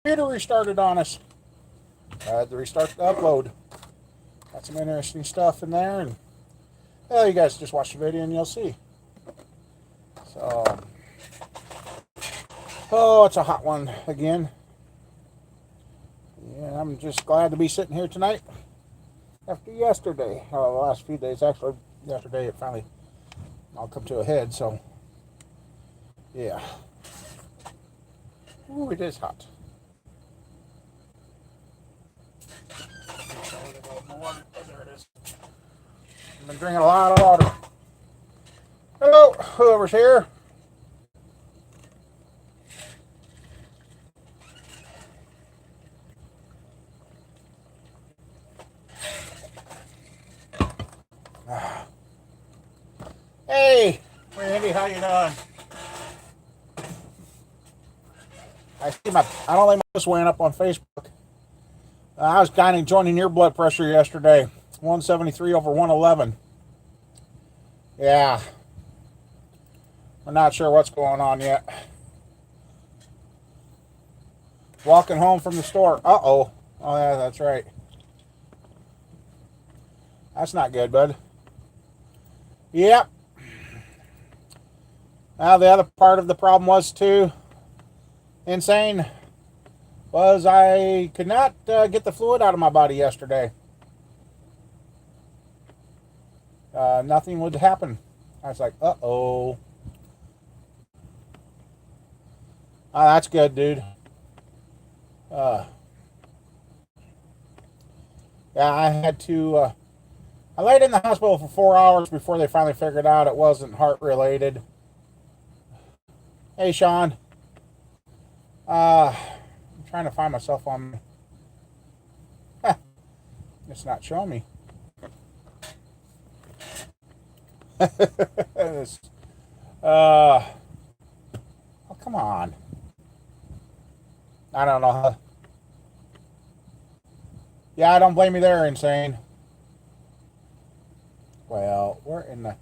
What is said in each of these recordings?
computer restarted on us. I had to restart the upload. Got some interesting stuff in there, and well, you guys just watch the video and you'll see. So, oh, it's a hot one again. Yeah, I'm just glad to be sitting here tonight after yesterday. The last few days, actually, yesterday it finally all come to a head. So, yeah. Ooh, it is hot. There it is. I've been drinking a lot of water. Hello, whoever's here. Hey, Randy, how you doing? I don't think this went up on Facebook. I was kind of joining your blood pressure yesterday. 173 over 111. Yeah. We're not sure what's going on yet. Walking home from the store. Uh-oh. Oh, yeah, that's right. That's not good, bud. Yep. Now, the other part of the problem was, too, insane, was I could not get the fluid out of my body yesterday. Nothing would happen. I was like, uh-oh. That's good, dude. Yeah, I had to... I laid in the hospital for 4 hours before they finally figured out it wasn't heart-related. Hey, Sean. I'm trying to find myself on... It's not showing me. Oh, come on. I don't know. Yeah, I don't blame you there, Insane. Well, we're in the...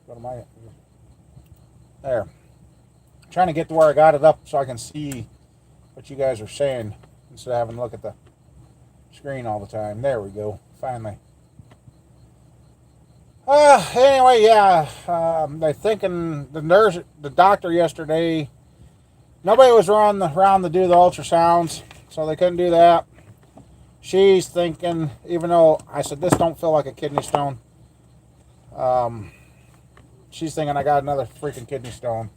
What am I... There. I'm trying to get to where I got it up so I can see what you guys are saying instead of having to look at the screen all the time. There we go. Finally. Anyway, yeah. They're thinking the doctor yesterday, nobody was around to do the ultrasounds, so they couldn't do that. She's thinking, even though I said this don't feel like a kidney stone, she's thinking I got another freaking kidney stone.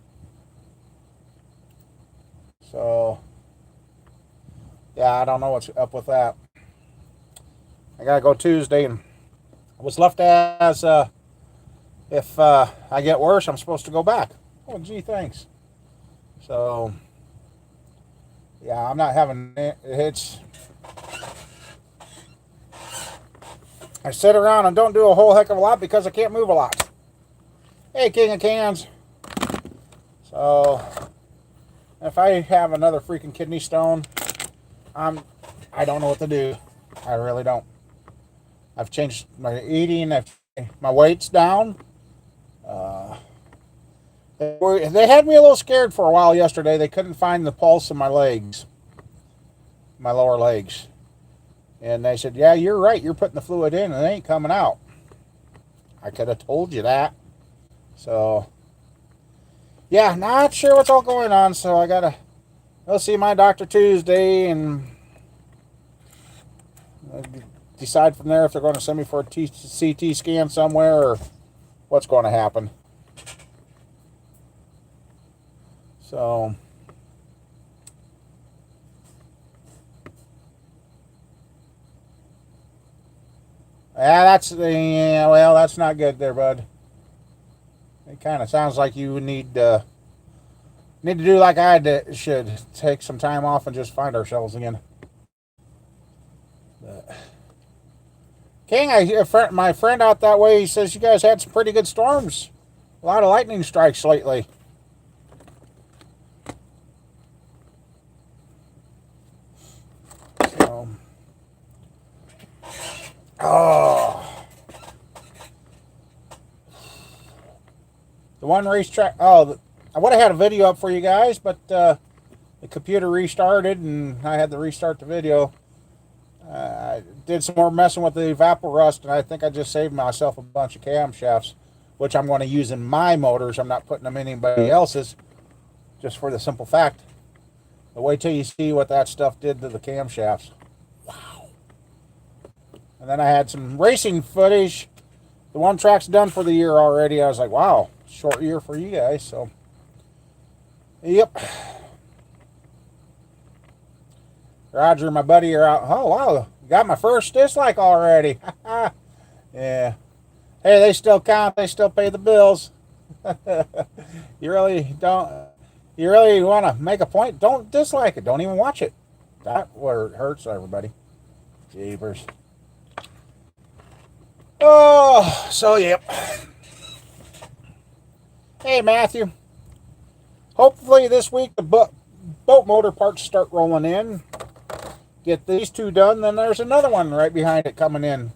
So, yeah, I don't know what's up with that. I gotta go Tuesday, and it was left as if I get worse, I'm supposed to go back. Oh, gee, thanks. So, yeah, I'm not having it. I sit around and don't do a whole heck of a lot because I can't move a lot. Hey, King of Cans. So, if I have another freaking kidney stone, I don't know what to do. I really don't. I've changed my eating. My weight's down. They had me a little scared for a while yesterday. They couldn't find the pulse in my legs, my lower legs. And they said, yeah, you're right. You're putting the fluid in and it ain't coming out. I could have told you that. So, yeah, not sure what's all going on. So I got to go see my doctor Tuesday and decide from there if they're going to send me for a CT scan somewhere or what's going to happen. So, yeah, that's not good there, bud. It kind of sounds like you need to do like I should, take some time off and just find ourselves again. But, King, my friend out that way, he says you guys had some pretty good storms. A lot of lightning strikes lately. So, oh, the one racetrack. Oh, I would have had a video up for you guys, but the computer restarted and I had to restart the video. I did some more messing with the evaporust, and I think I just saved myself a bunch of camshafts, which I'm going to use in my motors. I'm not putting them in anybody else's, just for the simple fact. But wait till you see what that stuff did to the camshafts. Wow. And then I had some racing footage. The one track's done for the year already. I was like, wow, short year for you guys. So, yep. Roger and my buddy are out. Oh, wow. Got my first dislike already. Yeah. Hey, they still count. They still pay the bills. You really want to make a point? Don't dislike it. Don't even watch it. That's where it hurts everybody. Jeepers. Oh, so yep. Hey, Matthew. Hopefully this week the boat motor parts start rolling in. Get these two done, then there's another one right behind it coming in.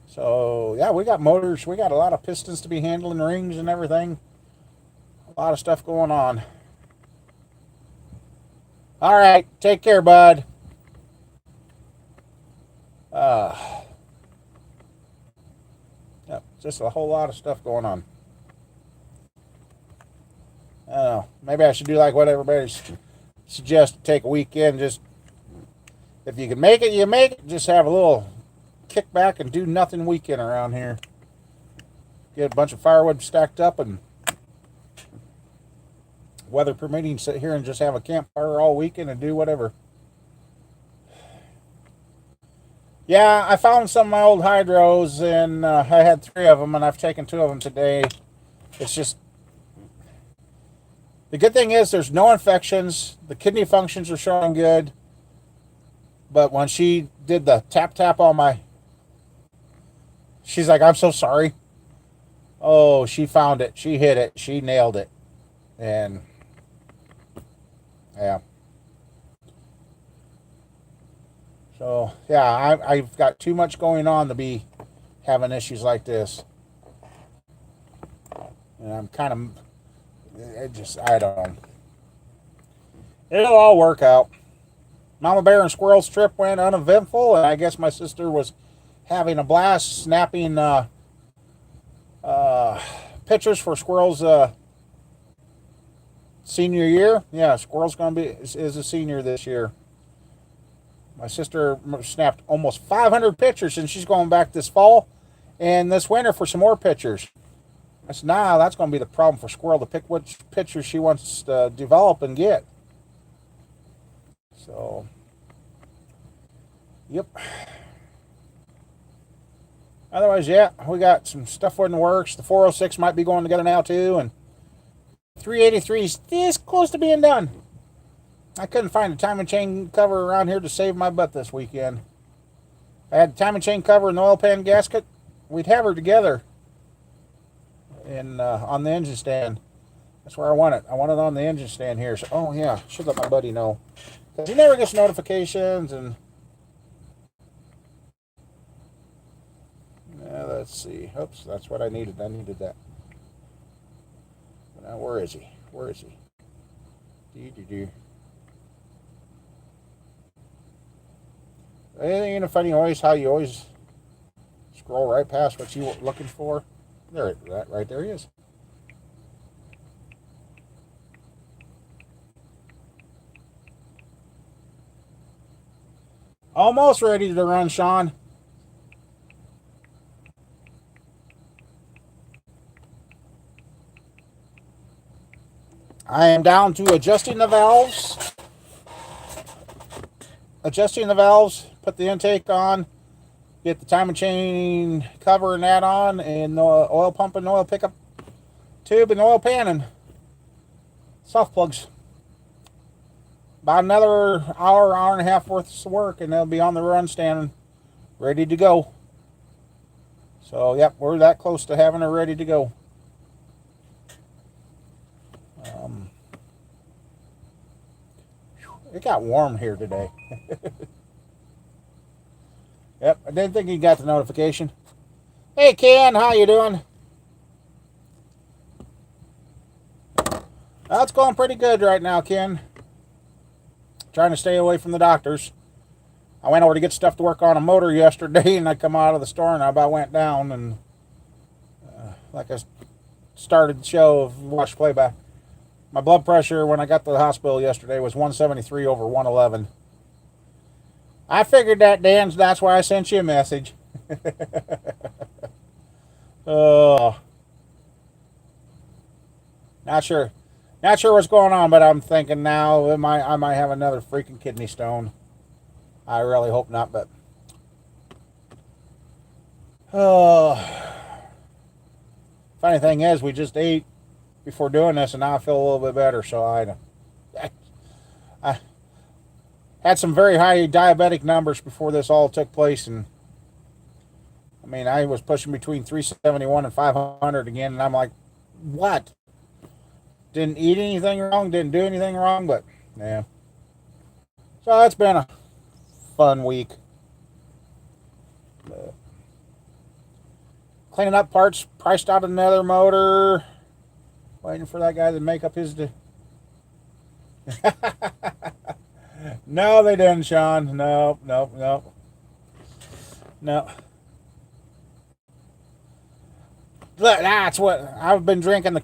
So, yeah, we got motors. We got a lot of pistons to be handling, rings and everything. A lot of stuff going on. All right, take care, bud. Yep, just a whole lot of stuff going on. I don't know. Maybe I should do like what everybody suggests, take a weekend, just if you can make it, you make it. Just have a little kickback and do nothing weekend around here. Get a bunch of firewood stacked up and, weather permitting, sit here and just have a campfire all weekend and do whatever. Yeah, I found some of my old hydros, and I had 3 of them, and I've taken 2 of them today. It's just, the good thing is there's no infections. The kidney functions are showing good. But when she did the tap on my, she's like, I'm so sorry. Oh, she found it. She hit it. She nailed it. And, yeah. So, yeah, I've got too much going on to be having issues like this. And I'm kind of, I don't know. It'll all work out. Mama Bear and Squirrel's trip went uneventful, and I guess my sister was having a blast snapping pictures for Squirrel's senior year. Yeah, Squirrel's is a senior this year. My sister snapped almost 500 pictures, and she's going back this fall and this winter for some more pictures. I said, nah, that's going to be the problem for Squirrel, to pick which pictures she wants to develop and get. So, yep. Otherwise, yeah, we got some stuff in the works. The 406 might be going together now, too. And 383 is this close to being done. I couldn't find a timing chain cover around here to save my butt this weekend. If I had the timing chain cover and the oil pan gasket, we'd have her together on the engine stand. That's where I want it. I want it on the engine stand here. So, oh, yeah, should let my buddy know. Because he never gets notifications. And let's see. Oops, that's what I needed. I needed that. Now, where is he? Where is he? Ain't it funny always how you always scroll right past what you were looking for? There, right there he is. Almost ready to run, Sean. I am down to adjusting the valves. Put the intake on, get the timing chain cover and that on, and the oil pump and oil pickup tube and oil pan and soft plugs. About another hour and a half worth of work, and they'll be on the run stand, ready to go. So, yep, we're that close to having her ready to go. It got warm here today. Yep, I didn't think you got the notification. Hey, Ken, how you doing? Well, it's going pretty good right now, Ken. Trying to stay away from the doctors. I went over to get stuff to work on a motor yesterday, and I come out of the store and I about went down, and like I started the show of watch playback. My blood pressure when I got to the hospital yesterday was 173 over 111. I figured that, Dan, that's why I sent you a message. uh, not sure. Not sure what's going on, but I'm thinking now I might have another freaking kidney stone. I really hope not, but funny thing is, we just ate before doing this, and now I feel a little bit better. So I had some very high diabetic numbers before this all took place, and I mean, I was pushing between 371 and 500 again, and I'm like, what? Didn't eat anything wrong, didn't do anything wrong, but yeah. So that's been a fun week. Cleaning up parts, priced out another motor. Waiting for that guy to make up his... No, they didn't, Sean. No. That's what I've been drinking, the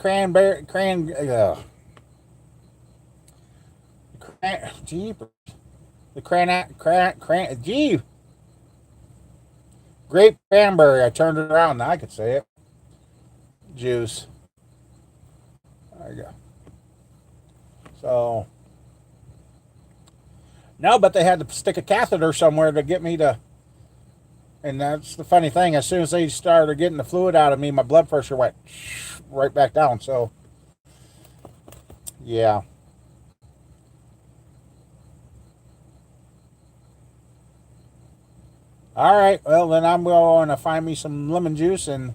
grape cranberry. I turned it around. Now I could say it. Juice. There you go. So, no, but they had to stick a catheter somewhere to get me to. And that's the funny thing. As soon as they started getting the fluid out of me, my blood pressure went right back down. So, yeah. All right. Well, then I'm going to find me some lemon juice and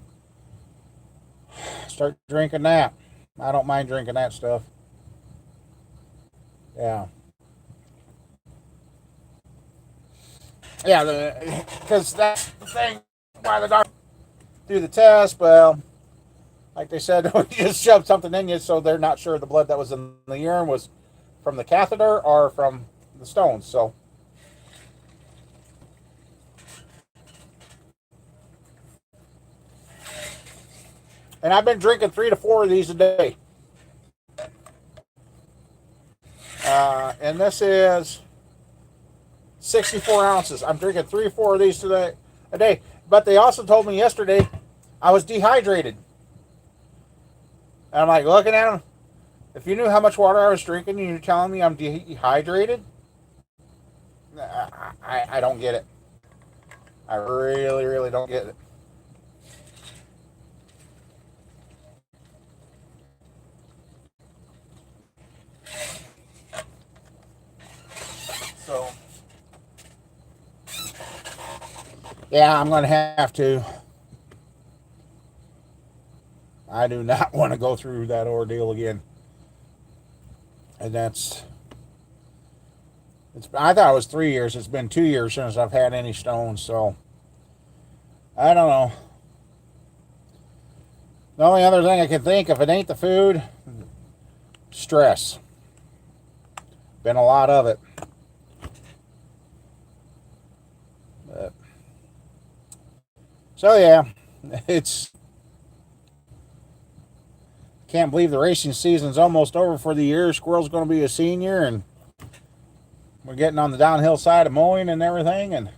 start drinking that. I don't mind drinking that stuff. Yeah. Yeah, because that's the thing why the doctor do the test. Well, like they said, you just shoved something in you, so they're not sure the blood that was in the urine was from the catheter or from the stones. So, and I've been drinking 3 to 4 of these a day. And this is 64 ounces. I'm drinking 3 or 4 of these today a day. But they also told me yesterday I was dehydrated. And I'm like looking at them. If you knew how much water I was drinking and you're telling me I'm dehydrated, I don't get it. I really, really don't get it. So, yeah, I'm going to have to. I do not want to go through that ordeal again. And I thought it was 3 years. It's been 2 years since I've had any stones, so I don't know. The only other thing I can think, if it ain't the food, stress. Been a lot of it. But, so yeah, can't believe the racing season's almost over for the year. Squirrel's going to be a senior, and we're getting on the downhill side of mowing and everything, and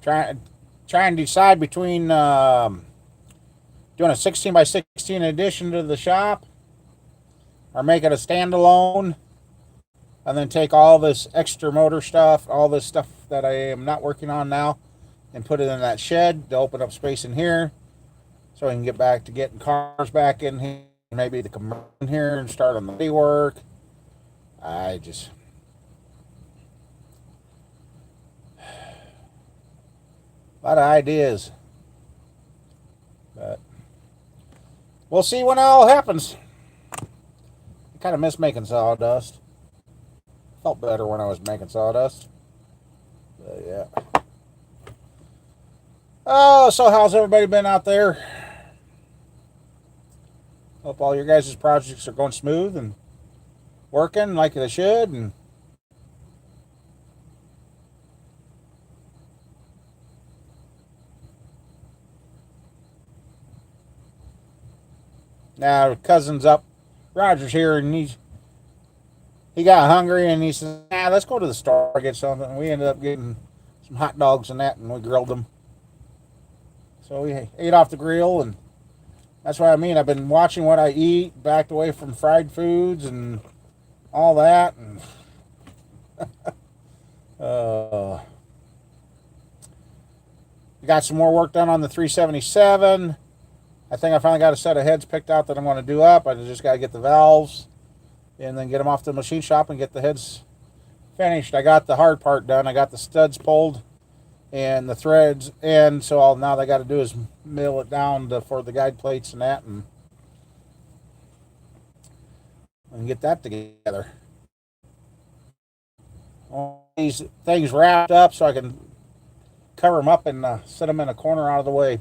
trying to decide between doing a 16 by 16 addition to the shop or make it a standalone and then take all this extra motor stuff, all this stuff that I am not working on now, and put it in that shed to open up space in here so I can get back to getting cars back in here, maybe to come in here and start on the work. A lot of ideas, but we'll see when it all happens. I kind of miss making sawdust. Felt better when I was making sawdust. But yeah. Oh, so how's everybody been out there? Hope all your guys' projects are going smooth and working like they should. And now cousin's up. Roger's here, and he got hungry, and he said, "Nah, let's go to the store and get something." And we ended up getting some hot dogs and that, and we grilled them. So we ate off the grill, and that's what I mean. I've been watching what I eat, backed away from fried foods and all that, and uh, got some more work done on the 377. I think I finally got a set of heads picked out that I'm going to do up. I just got to get the valves and then get them off the machine shop and get the heads finished. I got the hard part done. I got the studs pulled and the threads in, so now all I got to do is mill it down for the guide plates and that, and get that together. All these things wrapped up so I can cover them up and set them in a corner out of the way.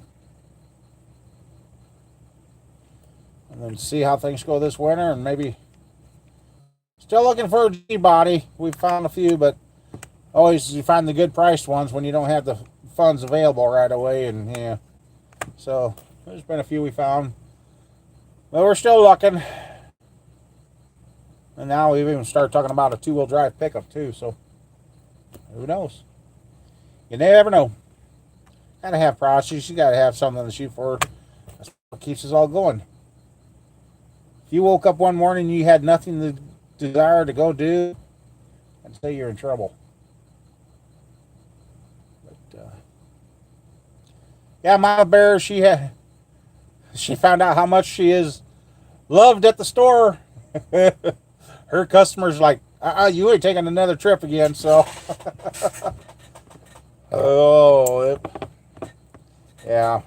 And then see how things go this winter, and maybe still looking for a G body. We've found a few, but always you find the good priced ones when you don't have the funds available right away. And yeah, so there's been a few we found, but we're still looking. And now we've even started talking about a 2-wheel drive pickup too. So who knows? You never know. Gotta have projects. You gotta have something to shoot for. That's what keeps us all going. If you woke up one morning and you had nothing to desire to go do, I'd say you're in trouble. But yeah, Mama Bear, she found out how much she is loved at the store. Her customers like, you ain't taking another trip again. So, yeah.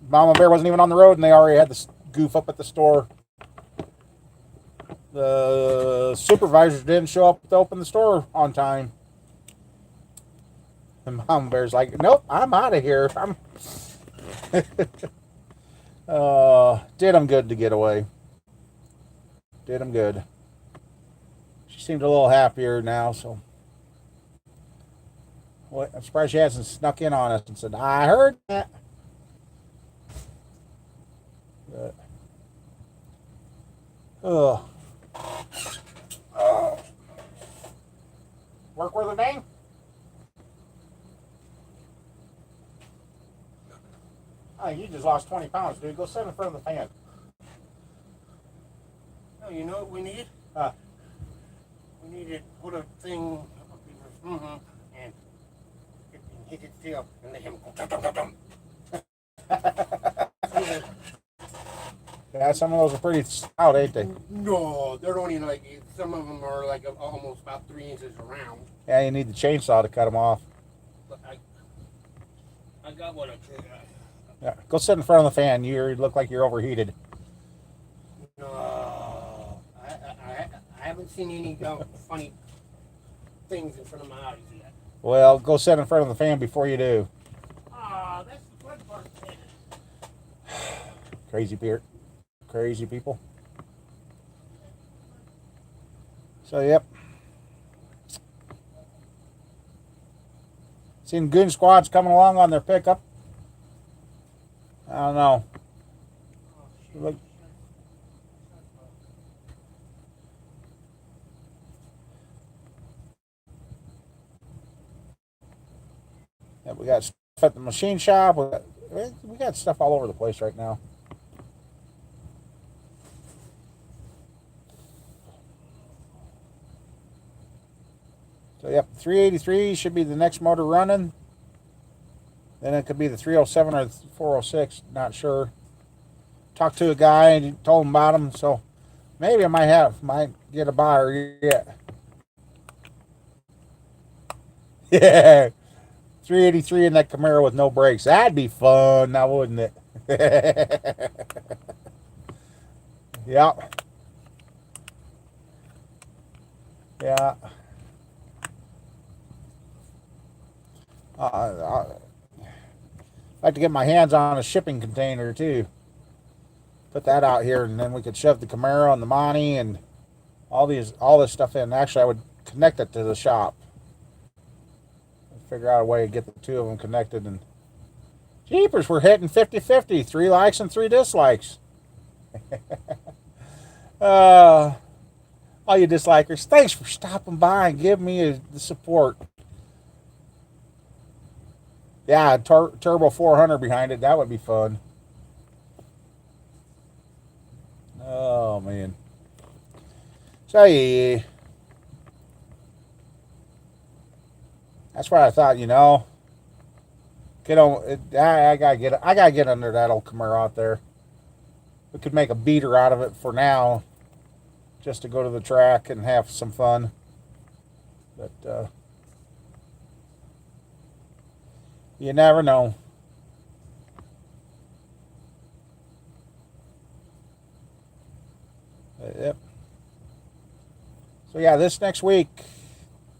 Mama Bear wasn't even on the road, and they already had this goof up at the store. The supervisors didn't show up to open the store on time. And Mama Bear's like, nope, I'm out of here. Did them good to get away. Did them good. She seemed a little happier now, so. Well, I'm surprised she hasn't snuck in on us and said, I heard that. But, work worth a dang? Oh, you just lost 20 pounds, dude. Go sit in front of the fan. Oh, you know what we need? We need to put a thing up here, and hit it still, and let him go. Yeah, some of those are pretty stout, ain't they? No, they're only like, some of them are like almost about 3 inches around. Yeah, you need the chainsaw to cut them off. But I got one. Yeah, go sit in front of the fan. You look like you're overheated. No, I haven't seen any funny things in front of my eyes yet. Well, go sit in front of the fan before you do. That's the fun part. Crazy people. So, yep. Seen goon squads coming along on their pickup. I don't know. Look. Yeah, we got stuff at the machine shop. We got stuff all over the place right now. So, yep, 383 should be the next motor running. Then it could be the 307 or the 406, not sure. Talked to a guy and told him about them, so maybe I might get a buyer yet. Yeah, 383 in that Camaro with no brakes. That'd be fun, now wouldn't it? Yep. Yeah. like to get my hands on a shipping container too. Put that out here, and then we could shove the Camaro and the Monty and all this stuff in. Actually, I would connect it to the shop. Figure out a way to get the two of them connected. And jeepers, we're hitting 50-50. 3 likes and 3 dislikes. All you dislikers, thanks for stopping by and giving me the support. Yeah, Turbo 400 behind it. That would be fun. Oh, man. So, yeah. That's why I thought, I gotta get under that old Camaro out there. We could make a beater out of it for now, just to go to the track and have some fun. But you never know. Yep. So yeah, this next week,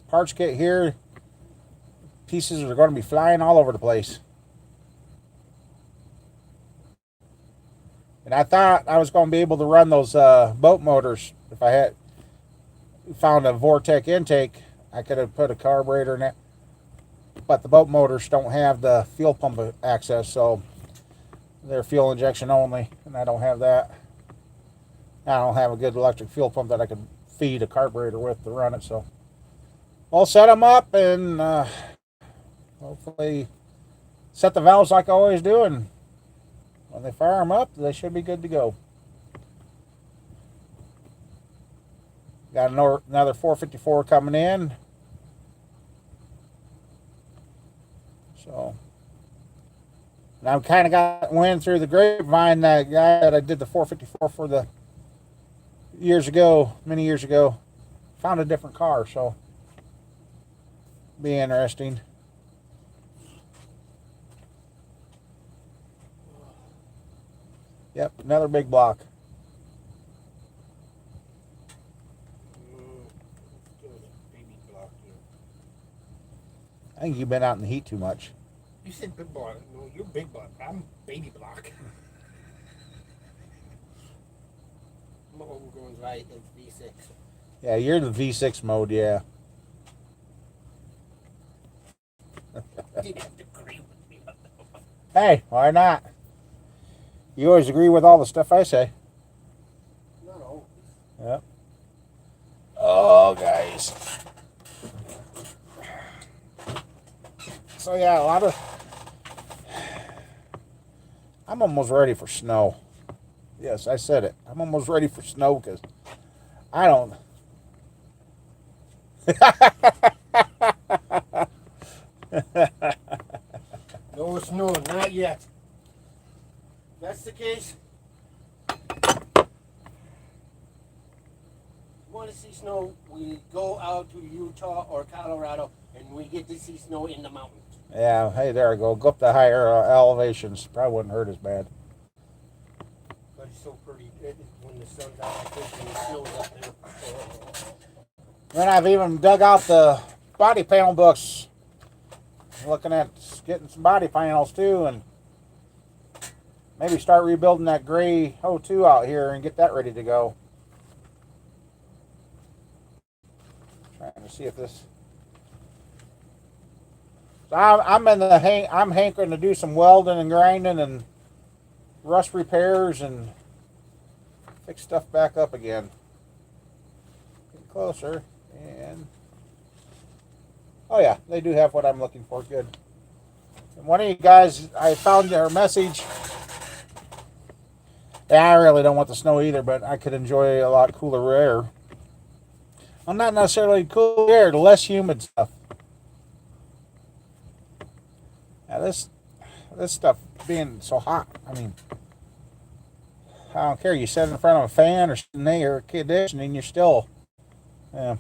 parts get here. Pieces are going to be flying all over the place. And I thought I was going to be able to run those boat motors. If I had found a Vortec intake, I could have put a carburetor in it. But the boat motors don't have the fuel pump access, so they're fuel injection only, and I don't have that. I don't have a good electric fuel pump that I could feed a carburetor with to run it, so I'll set them up and hopefully set the valves like I always do, and when they fire them up, they should be good to go. Got another 454 coming in. So, and I've kind of got wind through the grapevine that guy that I did the 454 for the many years ago, found a different car, so be interesting. Yep, another big block. I think you've been out in the heat too much. You said big block. No, you're big block. I'm baby block. I'm going right in V6. Yeah, you're in the V6 mode, yeah. You have to agree with me. Hey, why not? You always agree with all the stuff I say. No. Yep. Oh, guys. So, yeah, I'm almost ready for snow. Yes, I said it. I'm almost ready for snow because I don't... No snow, not yet. If that's the case, want to see snow, we go out to Utah or Colorado and we get to see snow in the mountains. Yeah, hey, there I go. Go up to higher elevations. Probably wouldn't hurt as bad. But it's so pretty when the sun's out like this and the snow's up there. Then I've even dug out the body panel books. Looking at getting some body panels too, and maybe start rebuilding that gray O2 out here and get that ready to go. Trying to see if this. So I'm hankering to do some welding and grinding and rust repairs and fix stuff back up again. Get closer and. Oh yeah, they do have what I'm looking for. Good. And one of you guys, I found your message. Yeah, I really don't want the snow either, but I could enjoy a lot cooler air. Well, not necessarily cool air, the less humid stuff. Now this stuff being so hot, I mean, I don't care. You sit in front of a fan or sitting in air conditioning, you're still, yeah.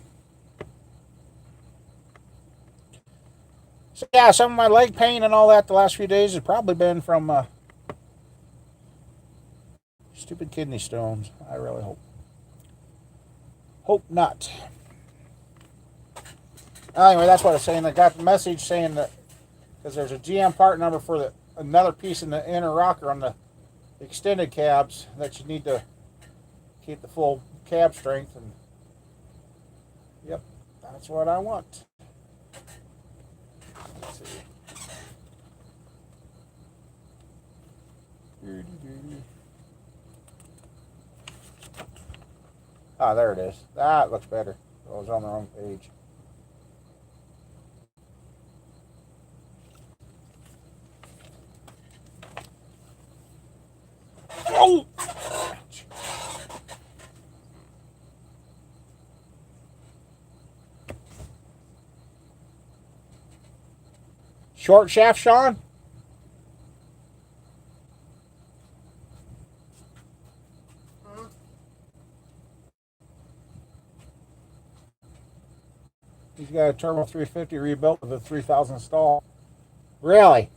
So yeah, some of my leg pain and all that the last few days has probably been from stupid kidney stones. I really hope not. Anyway, that's what I was saying. I got the message saying that because there's a GM part number for the another piece in the inner rocker on the extended cabs that you need to keep the full cab strength. And yep, that's what I want. Let's see. Ah, there it is. That looks better. I was on the wrong page. Oh! Short shaft, Sean? He's got a Turbo 350 rebuilt with a 3000 stall. Really?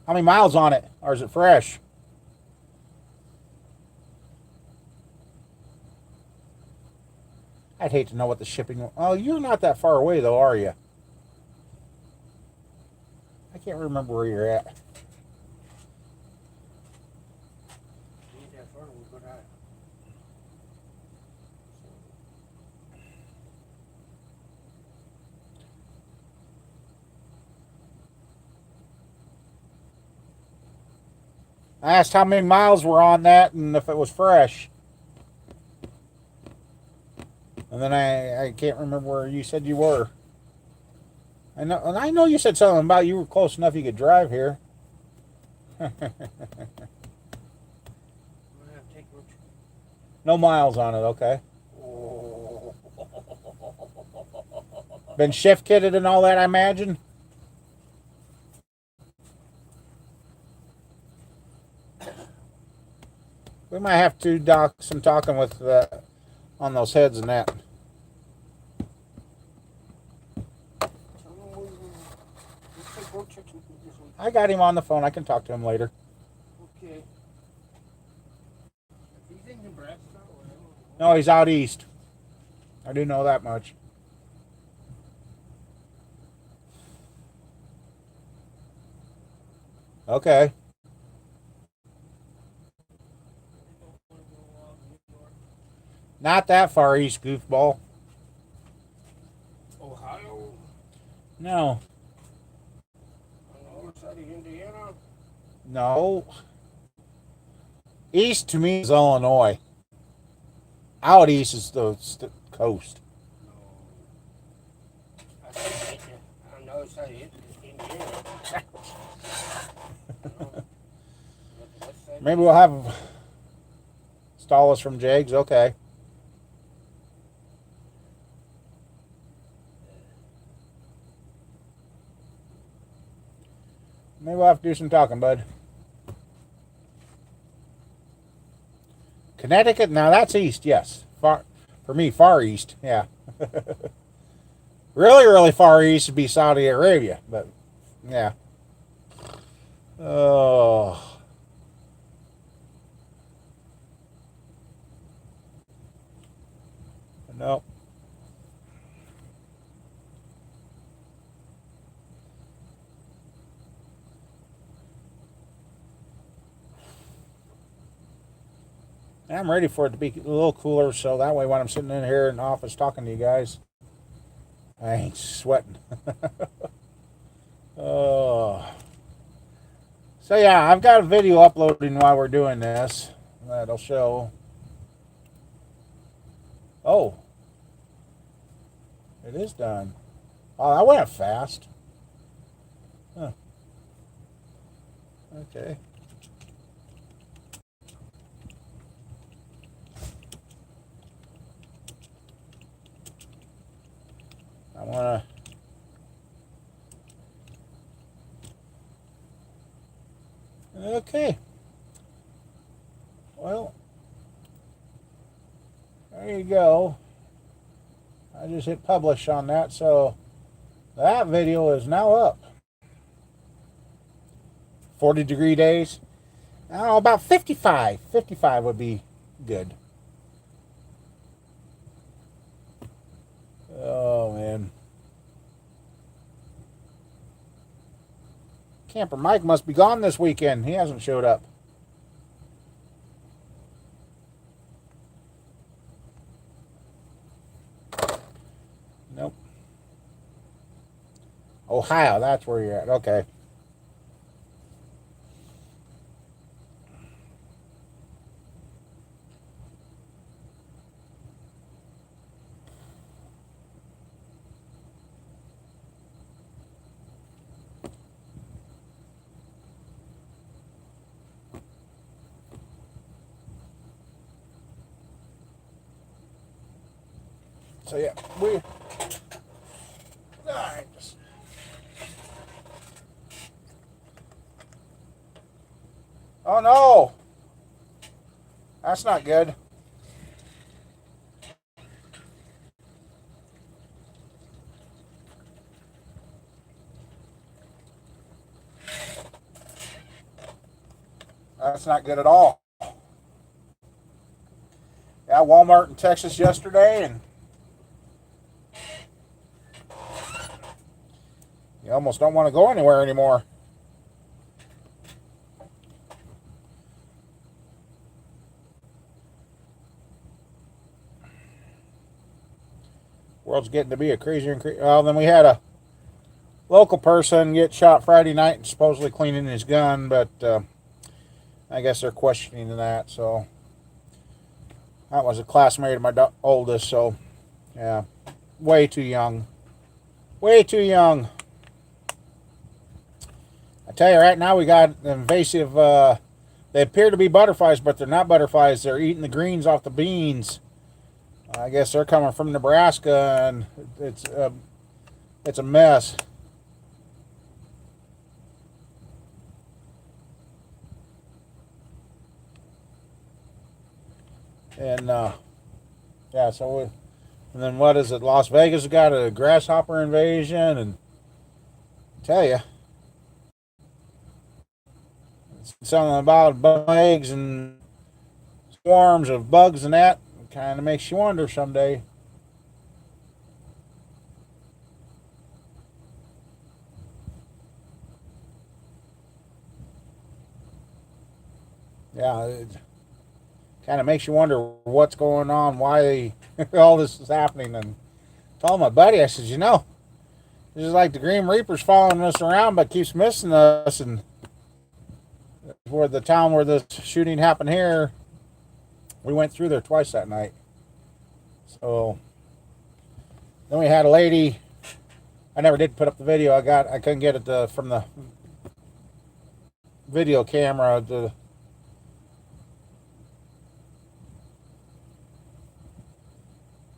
How many miles on it? Or is it fresh? I'd hate to know what the shipping... Oh, you're not that far away, though, are you? I can't remember where you're at. I asked how many miles were on that and if it was fresh. And then I can't remember where you said you were. I know you said something about you were close enough you could drive here. No miles on it, okay. Been shift kitted and all that, I imagine. We might have to dock some talking with on those heads and that. I got him on the phone. I can talk to him later. Okay. He's in Nebraska. No, he's out east. I do know that much. Okay. Not that far east, goofball. Ohio? No. On the north side of Indiana? No. East to me is Illinois. Out east is the coast. No. I think on the other side of Indiana. Maybe we'll have Stallus from Jags. Okay. Maybe we'll have to do some talking, bud. Connecticut? Now that's east, yes. Far, for me, far east, yeah. Really, really far east would be Saudi Arabia, but yeah. Oh. Nope. I'm ready for it to be a little cooler, so that way when I'm sitting in here in the office talking to you guys, I ain't sweating. Oh. So yeah, I've got a video uploading while we're doing this. That'll show. Oh. It is done. Oh, that went fast. Huh. Okay. I want to... Okay. Well, there you go. I just hit publish on that, so that video is now up. 40-degree days. I don't know, about 55. 55 would be good. Oh, man. Camper Mike must be gone this weekend. He hasn't showed up. Nope. Ohio, that's where you're at. Okay. So yeah, we. Alright, just. Oh no! That's not good. That's not good at all. Yeah, Walmart in Texas yesterday, and you almost don't want to go anywhere anymore. World's getting to be a crazier and crazier. Well, then we had a local person get shot Friday night and supposedly cleaning his gun, but I guess they're questioning that. So that was a classmate of my oldest. So yeah, way too young. Way too young. I tell you right now, we got invasive. They appear to be butterflies, but they're not butterflies. They're eating the greens off the beans. I guess they're coming from Nebraska, and it's a mess. And yeah, so and then what is it? Las Vegas got a grasshopper invasion, and I tell you, something about bug eggs and swarms of bugs and that kind of makes you wonder someday. Yeah, it kind of makes you wonder what's going on, why all this is happening. And I told my buddy, I said, this is like the Green Reaper's following us around, but keeps missing us. And where the town where the shooting happened here, we went through there twice that night. So then we had a lady. I never did put up the video. I couldn't get it from the video camera.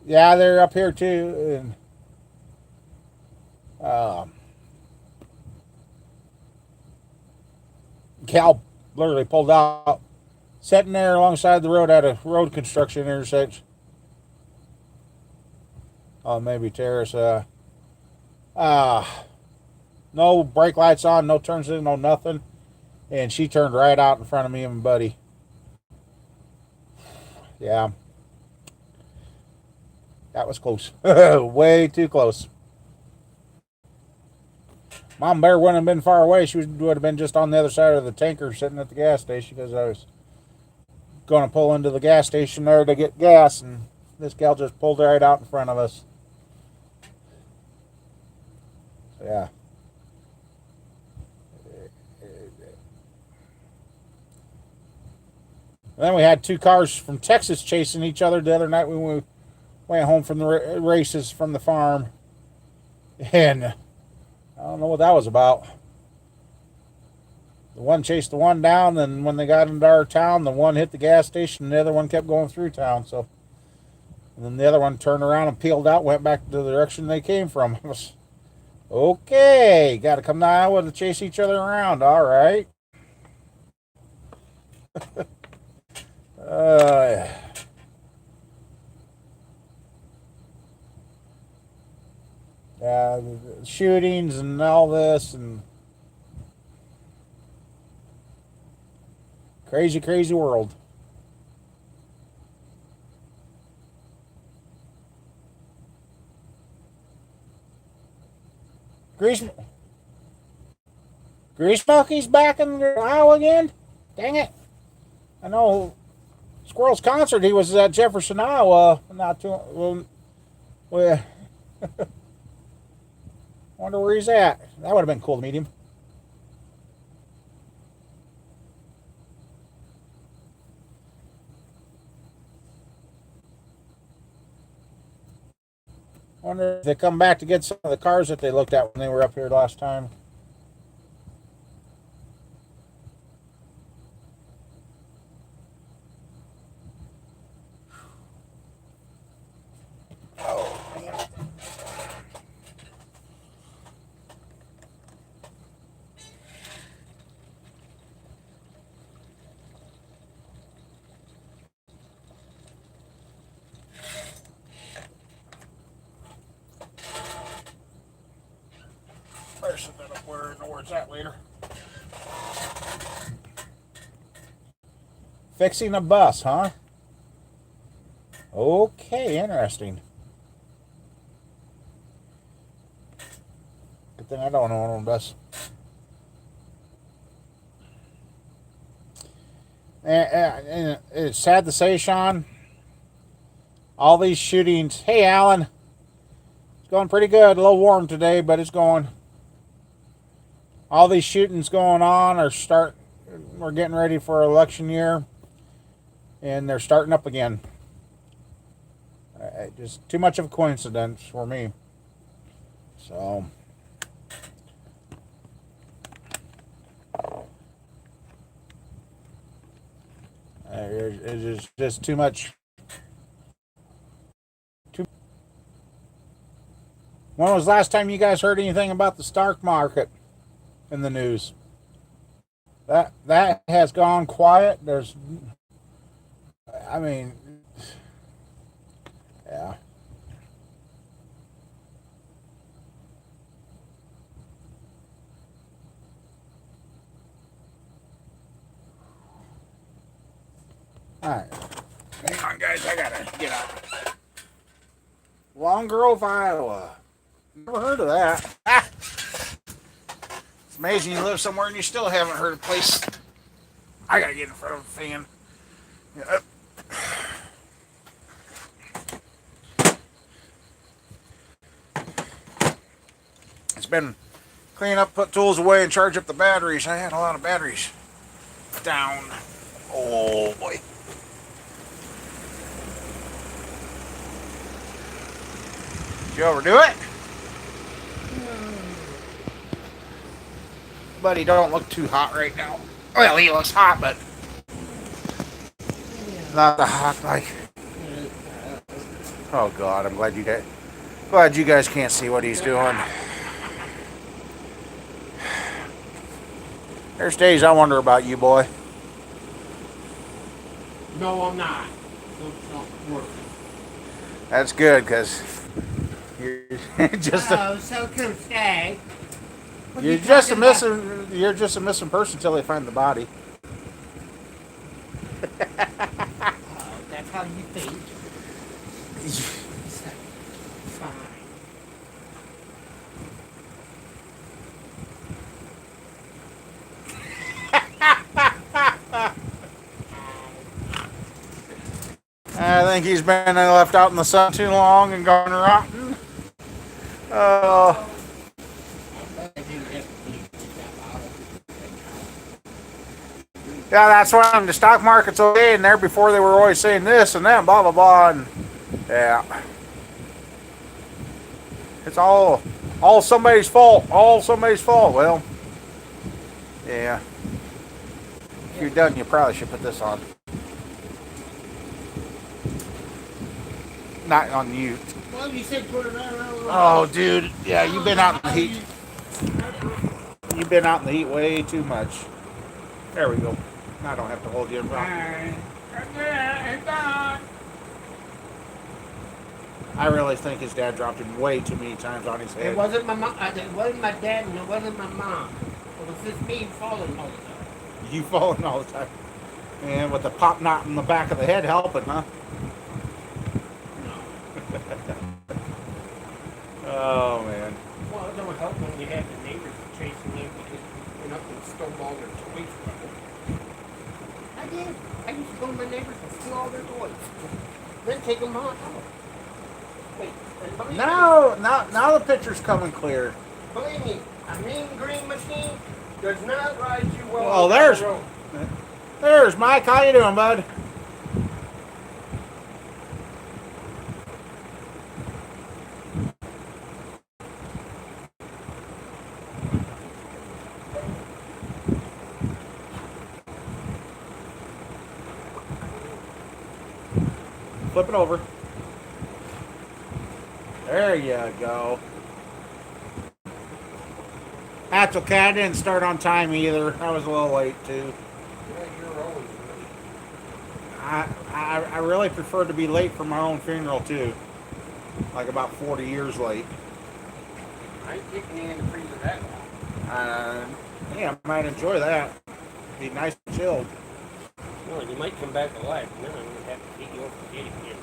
Yeah, they're up here too. And Cal literally pulled out, sitting there alongside the road at a road construction intersection. Oh, maybe Terrace. No brake lights on, no turn signal, no nothing. And she turned right out in front of me and my buddy. Yeah. That was close. Way too close. Mom Bear wouldn't have been far away. She would have been just on the other side of the tanker sitting at the gas station because I was going to pull into the gas station there to get gas, and this gal just pulled right out in front of us. So, yeah. And then we had two cars from Texas chasing each other the other night when we went home from the races from the farm. And I don't know what that was about. The one chased the one down, and when they got into our town, the one hit the gas station, and the other one kept going through town. So, and then the other one turned around and peeled out, went back to the direction they came from. Okay, got to come to Iowa to chase each other around. All right. Yeah, shootings and all this, and crazy, crazy world. Grease, Grease Monkey's back in Iowa again? Dang it. I know Squirrel's concert, he was at Jefferson, Iowa. Not too well. Wonder where he's at. That would have been cool to meet him. Wonder if they come back to get some of the cars that they looked at when they were up here last time. Oh, damn it. Better set that up where I know where it's at later. Fixing a bus, huh? Okay, interesting. Good thing I don't own a bus. And it's sad to say, Sean, all these shootings. Hey, Alan. It's going pretty good. A little warm today, but it's going. All these shootings going on we're getting ready for election year, and they're starting up again. Just too much of a coincidence for me. So, it's just too much. When was the last time you guys heard anything about the stock market in the news? That has gone quiet. I mean, yeah. All right. Hang on, guys. I gotta get out. Long Grove, Iowa. Never heard of that. Ah! It's amazing you live somewhere and you still haven't heard of a place. I gotta get in front of a fan. Yep. It's been clean up, put tools away, and charge up the batteries. I had a lot of batteries down. Oh boy. Did you overdo it? Buddy, don't look too hot right now. Well, he looks hot, but not the hot like. Oh God, I'm glad you guys can't see what he's doing. There's days I wonder about you, boy. No, I'm not. Don't worry. That's good, because you're just so come stay. you're just a missing person until they find the body. Oh, that's how you think. Fine. I think he's been left out in the sun too long and gone rotten. Oh. Yeah, that's why the stock market's okay in there. Before they were always saying this and that, blah blah blah, and yeah, it's all somebody's fault. All somebody's fault. Well, yeah. If you're done, you probably should put this on. Not on mute. Well, you said put it on. Oh, dude. Yeah, you've been out in the heat. You've been out in the heat way too much. There we go. I don't have to hold you in front. I really think his dad dropped him way too many times on his head. It wasn't my mom. It wasn't my dad, and it wasn't my mom. It was just me falling all the time. You falling all the time. And with the pop knot in the back of the head helping, huh? Oh, man. Well, it don't help when you have the neighbors chasing you because, up and stole all their toys from them. I did. I used to go to my neighbors and steal all their toys. Then take them out. Wait, and believe Now the picture's coming clear. me, believe me, a mean green machine does not ride you well. Oh, on there's the road. there's Mike. How you doing, bud? Flip it over. There you go. That's okay. I didn't start on time either. I was a little late too. Yeah, you're always late. I really prefer to be late for my own funeral too. Like about 40 years late. I ain't kicking you in the freezer that long. Yeah, I might enjoy that. Be nice and chilled. No, you might come back alive. No, I'm gonna have to take you off the gate again.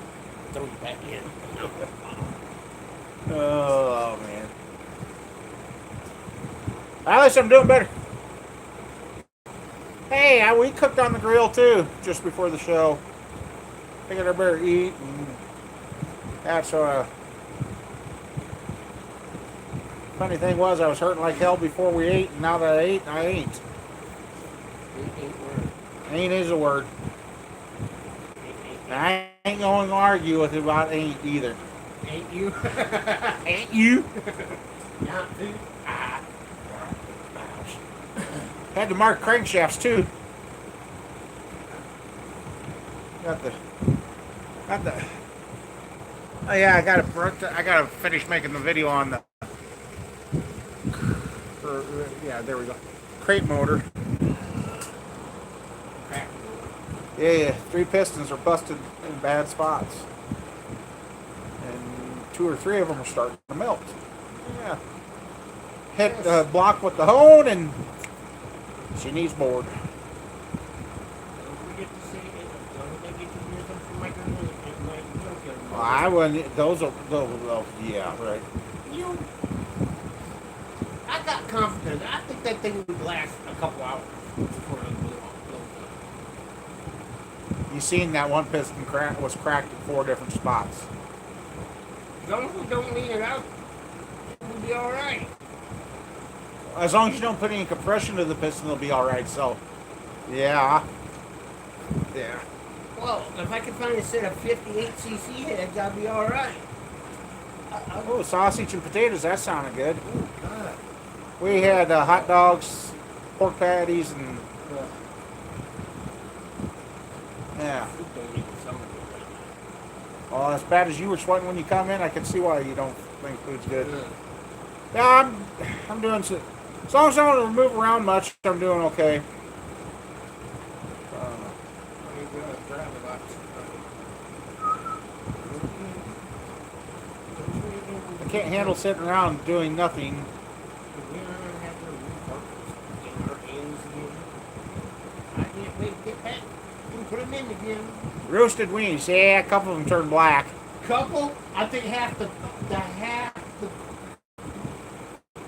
Throw you back in. Oh man. At least I'm doing better. Hey, we cooked on the grill too, just before the show. Figured I better eat, and that's funny thing was I was hurting like hell before we ate, and now that I ate, I ain't. Ain't is a word. And I ain't going to argue with you about ain't either. Ain't you? Ain't you? Not too. Had to mark crankshafts too. Got the. Oh yeah, I gotta finish making the video on the. Yeah, there we go. Crate motor. Yeah, 3 pistons are busted in bad spots, and 2 or 3 of them are starting to melt. Yeah. Hit the block with the hone, and she needs board. Well, I wouldn't. Those, yeah, right. I got confidence. I think that thing would last a couple hours before it blew off. You seen that one piston was cracked in 4 different spots. As long as we don't lean it out, we'll be all right. As long as you don't put any compression to the piston, it'll be all right. So, yeah. Well, if I can find a set of 58cc heads, I'll be all right. Oh, sausage and potatoes. That sounded good. Oh, God. We had hot dogs, pork patties, and yeah. Well, as bad as you were sweating when you come in, I can see why you don't think food's good. Yeah, I'm doing so. As long as I don't move around much, I'm doing okay. I can't handle sitting around doing nothing. I can't wait to get back and put them in again. Roasted weenies, yeah, a couple of them turned black. Couple? I think half the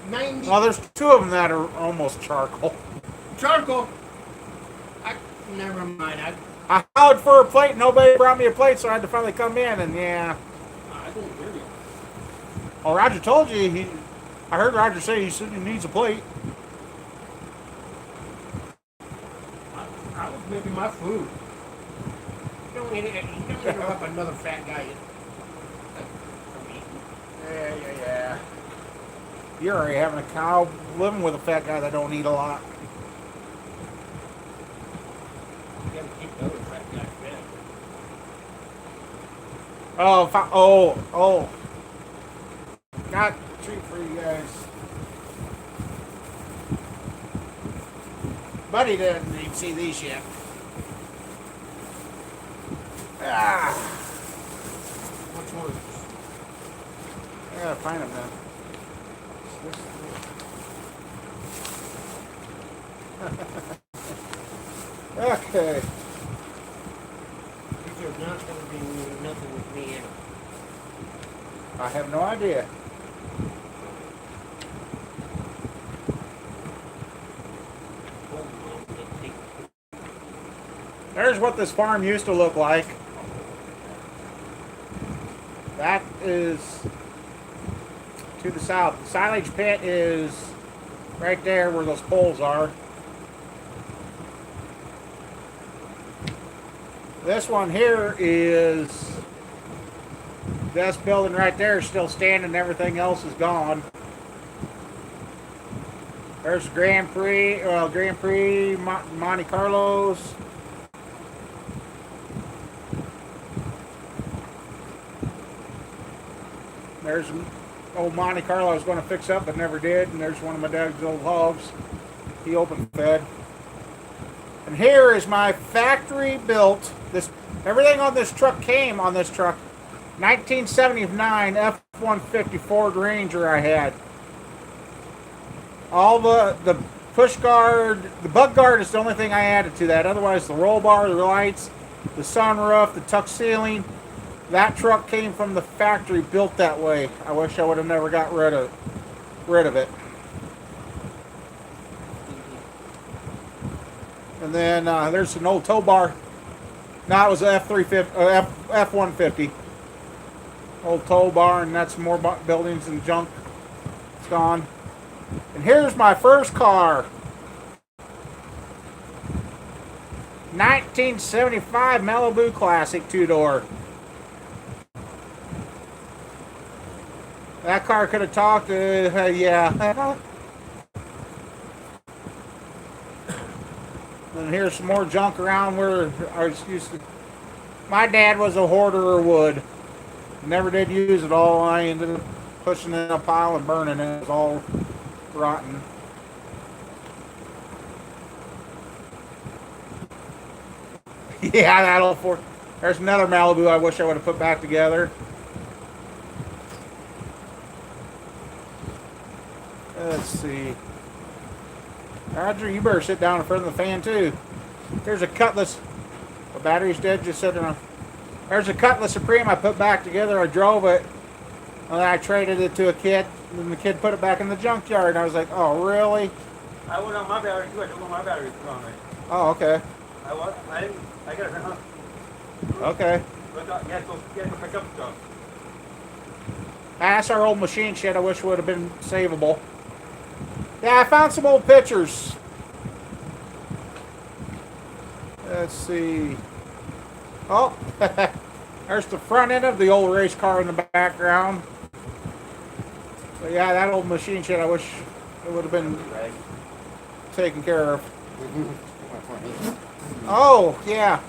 90. Well, there's 2 of them that are almost charcoal. Charcoal. Never mind. I hollered for a plate, nobody brought me a plate, so I had to finally come in, and yeah. I didn't hear you. Oh, Roger told you. I heard Roger say he needs a plate. I was making my food. You don't interrupt another fat guy. Yeah. You're already having a cow living with a fat guy that don't eat a lot. You gotta keep the other fat guy fed. Oh. Got a treat for you guys. Buddy didn't even see these yet. Which ones? I gotta find them then. Okay. These are not going to be nothing with me in them. I have no idea. There's what this farm used to look like. That is to the south. The silage pit is right there where those poles are. This one here is this building right there is still standing. Everything else is gone. There's Grand Prix, Monte Carlos. There's old Monte Carlo I was going to fix up but never did. And there's one of my dad's old hogs. He open fed. And here is my factory built. Everything on this truck came on this truck. 1979 F-150 Ford Ranger I had. All the push guard, the bug guard is the only thing I added to that. Otherwise, the roll bar, the lights, the sunroof, the tuck ceiling. That truck came from the factory built that way. I wish I would have never got rid of it. And then there's an old tow bar. No, it was an F-150. Old tow bar, and that's more buildings and junk. It's gone. And here's my first car. 1975 Malibu Classic 2-door. That car could have talked, yeah. And here's some more junk around where I was used to. My dad was a hoarder of wood. Never did use it all. I ended up pushing it in a pile and burning it. It was all rotten. Yeah, that old Ford. There's another Malibu I wish I would have put back together. Let's see. Roger, you better sit down in front of the fan too. There's a Cutlass. The battery's dead, just sitting on. There's a Cutlass Supreme I put back together. I drove it. And then I traded it to a kid. And then the kid put it back in the junkyard. And I was like, oh, really? I went on my battery too. I took my battery from it. Oh, okay. I got it right now. Okay. But you had to pick up stuff. That's our old machine shed. I wish would have been savable. Yeah, I found some old pictures. Let's see. Oh, there's the front end of the old race car in the background. So yeah, that old machine shed, I wish it would have been taken care of. Oh, yeah.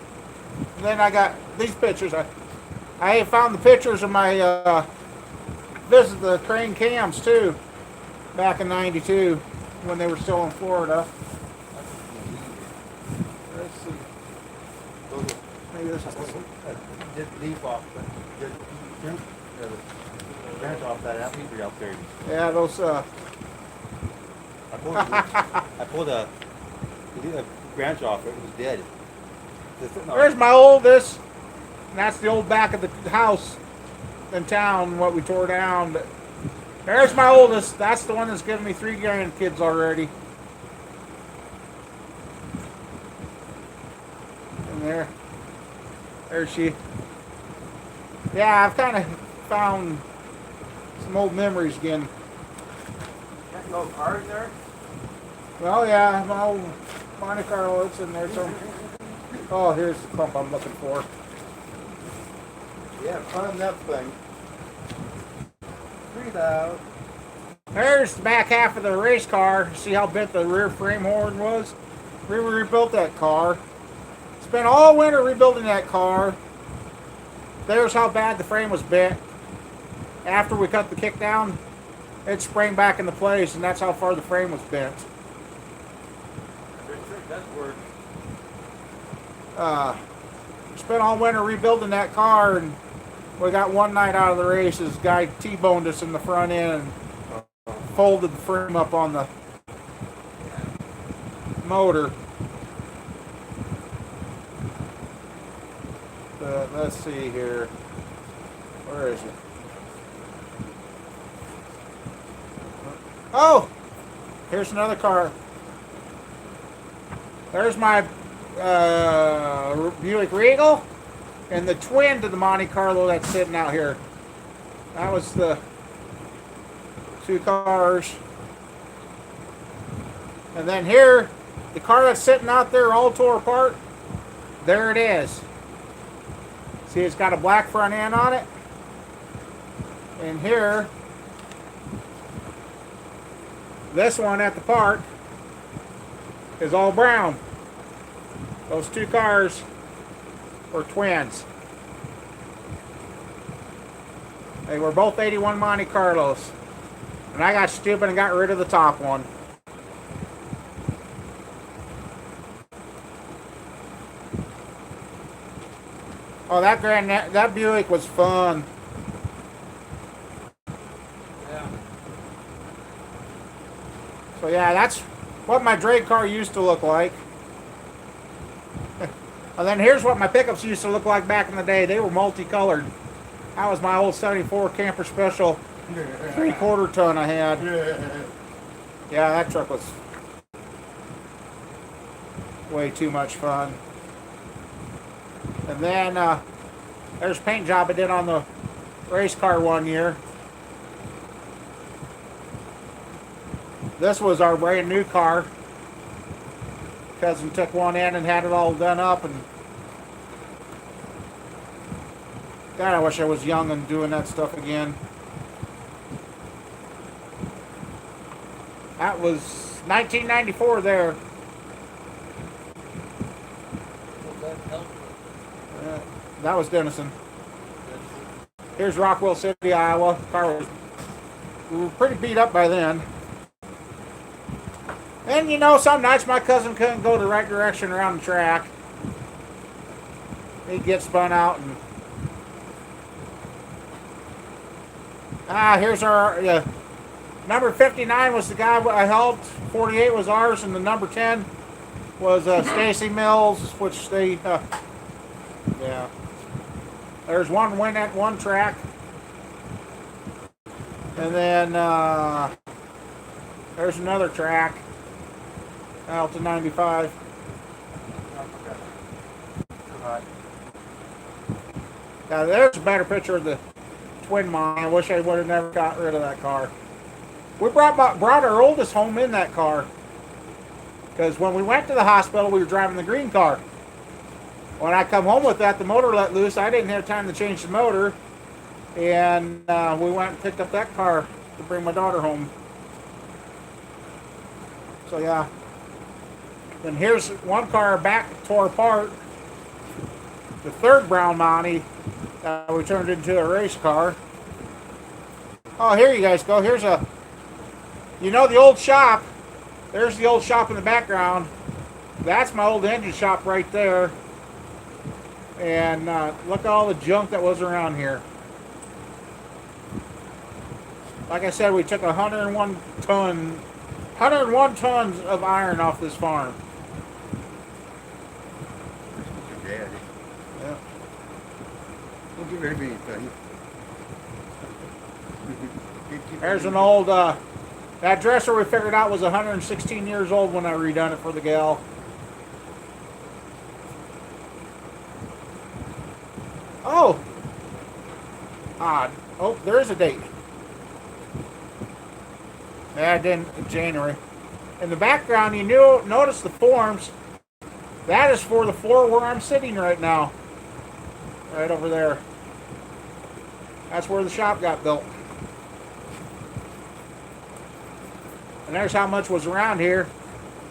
And then I got these pictures. I found the pictures of my visit the crane cams too. Back in '92, when they were still in Florida. Let's see. Maybe this is Just leaf off. Just branch off that apple tree out there. yeah, those. I pulled a branch off. It was dead. There's my oldest. And that's the old back of the house in town, what we tore down. But there's my oldest. That's the one that's given me 3 grandkids already. And there's she. Yeah, I've kind of found some old memories again. Got no cars there? Well, yeah, my old Monte Carlo, it's in there. So, oh, here's the pump I'm looking for. Yeah, fun that thing. Breathe out. There's the back half of the race car. See how bent the rear frame horn was? We rebuilt that car. Spent all winter rebuilding that car. There's how bad the frame was bent. After we cut the kick down, it sprang back into place, and that's how far the frame was bent. That's work. Spent all winter rebuilding that car, and we got one night out of the races. Guy T-boned us in the front end and folded the frame up on the motor. But let's see here. Where is it? Oh! Here's another car. There's my Buick Regal, and the twin to the Monte Carlo that's sitting out here. That was the two cars. And then here, the car that's sitting out there all tore apart, there it is. See, it's got a black front end on it. And here, this one at the park is all brown. Those two cars were twins. They were both 81 Monte Carlos. And I got stupid and got rid of the top one. Oh, that Buick was fun. Yeah. So yeah, that's what my drag car used to look like. And then here's what my pickups used to look like back in the day. They were multicolored. That was my old 74 Camper Special 3/4 ton I had. Yeah, that truck was way too much fun. And then there's a paint job I did on the race car one year. This was our brand new car. Cousin took one in and had it all done up, and God, I wish I was young and doing that stuff again. That was 1994 there. That was Denison. Here's Rockwell City, Iowa. Car was, we were pretty beat up by then. And you know, some nights my cousin couldn't go the right direction around the track. He'd get spun out and here's our number 59 was the guy I helped. 48 was ours, and the number 10 was Stacy Mills, which they yeah. There's one win at one track, and then there's another track out to 95. Now there's a better picture of the twin mine. I wish I would have never got rid of that car. We brought our oldest home in that car, because when we went to the hospital, we were driving the green car. When I come home with that, the motor let loose. I didn't have time to change the motor, and we went and picked up that car to bring my daughter home. So yeah. Then here's one car back tore apart. The third brown Monty we turned into a race car. Oh, here you guys go. Here's you know the old shop. There's the old shop in the background. That's my old engine shop right there. And look at all the junk that was around here. Like I said, we took 101 tons of iron off this farm. Daddy. Yeah. Don't get rid of anything. There's an old, that dresser we figured out was 116 years old when I redone it for the gal. Oh! Odd. Oh, there is a date. Yeah, I didn't, January. In the background, you notice the forms. That is for the floor where I'm sitting right now. Right over there. That's where the shop got built. And there's how much was around here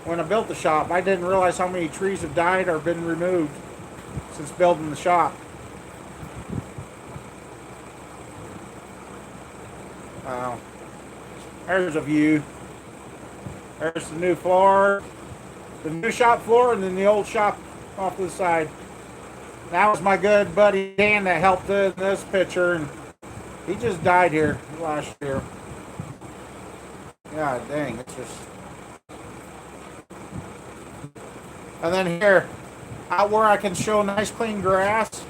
when I built the shop. I didn't realize how many trees have died or been removed since building the shop. Wow. There's a view. There's the new floor, the new shop floor, and then the old shop off to the side. That was my good buddy Dan that helped in this picture, and he just died here last year. God dang, it's just... And then here, out where I can show nice clean grass,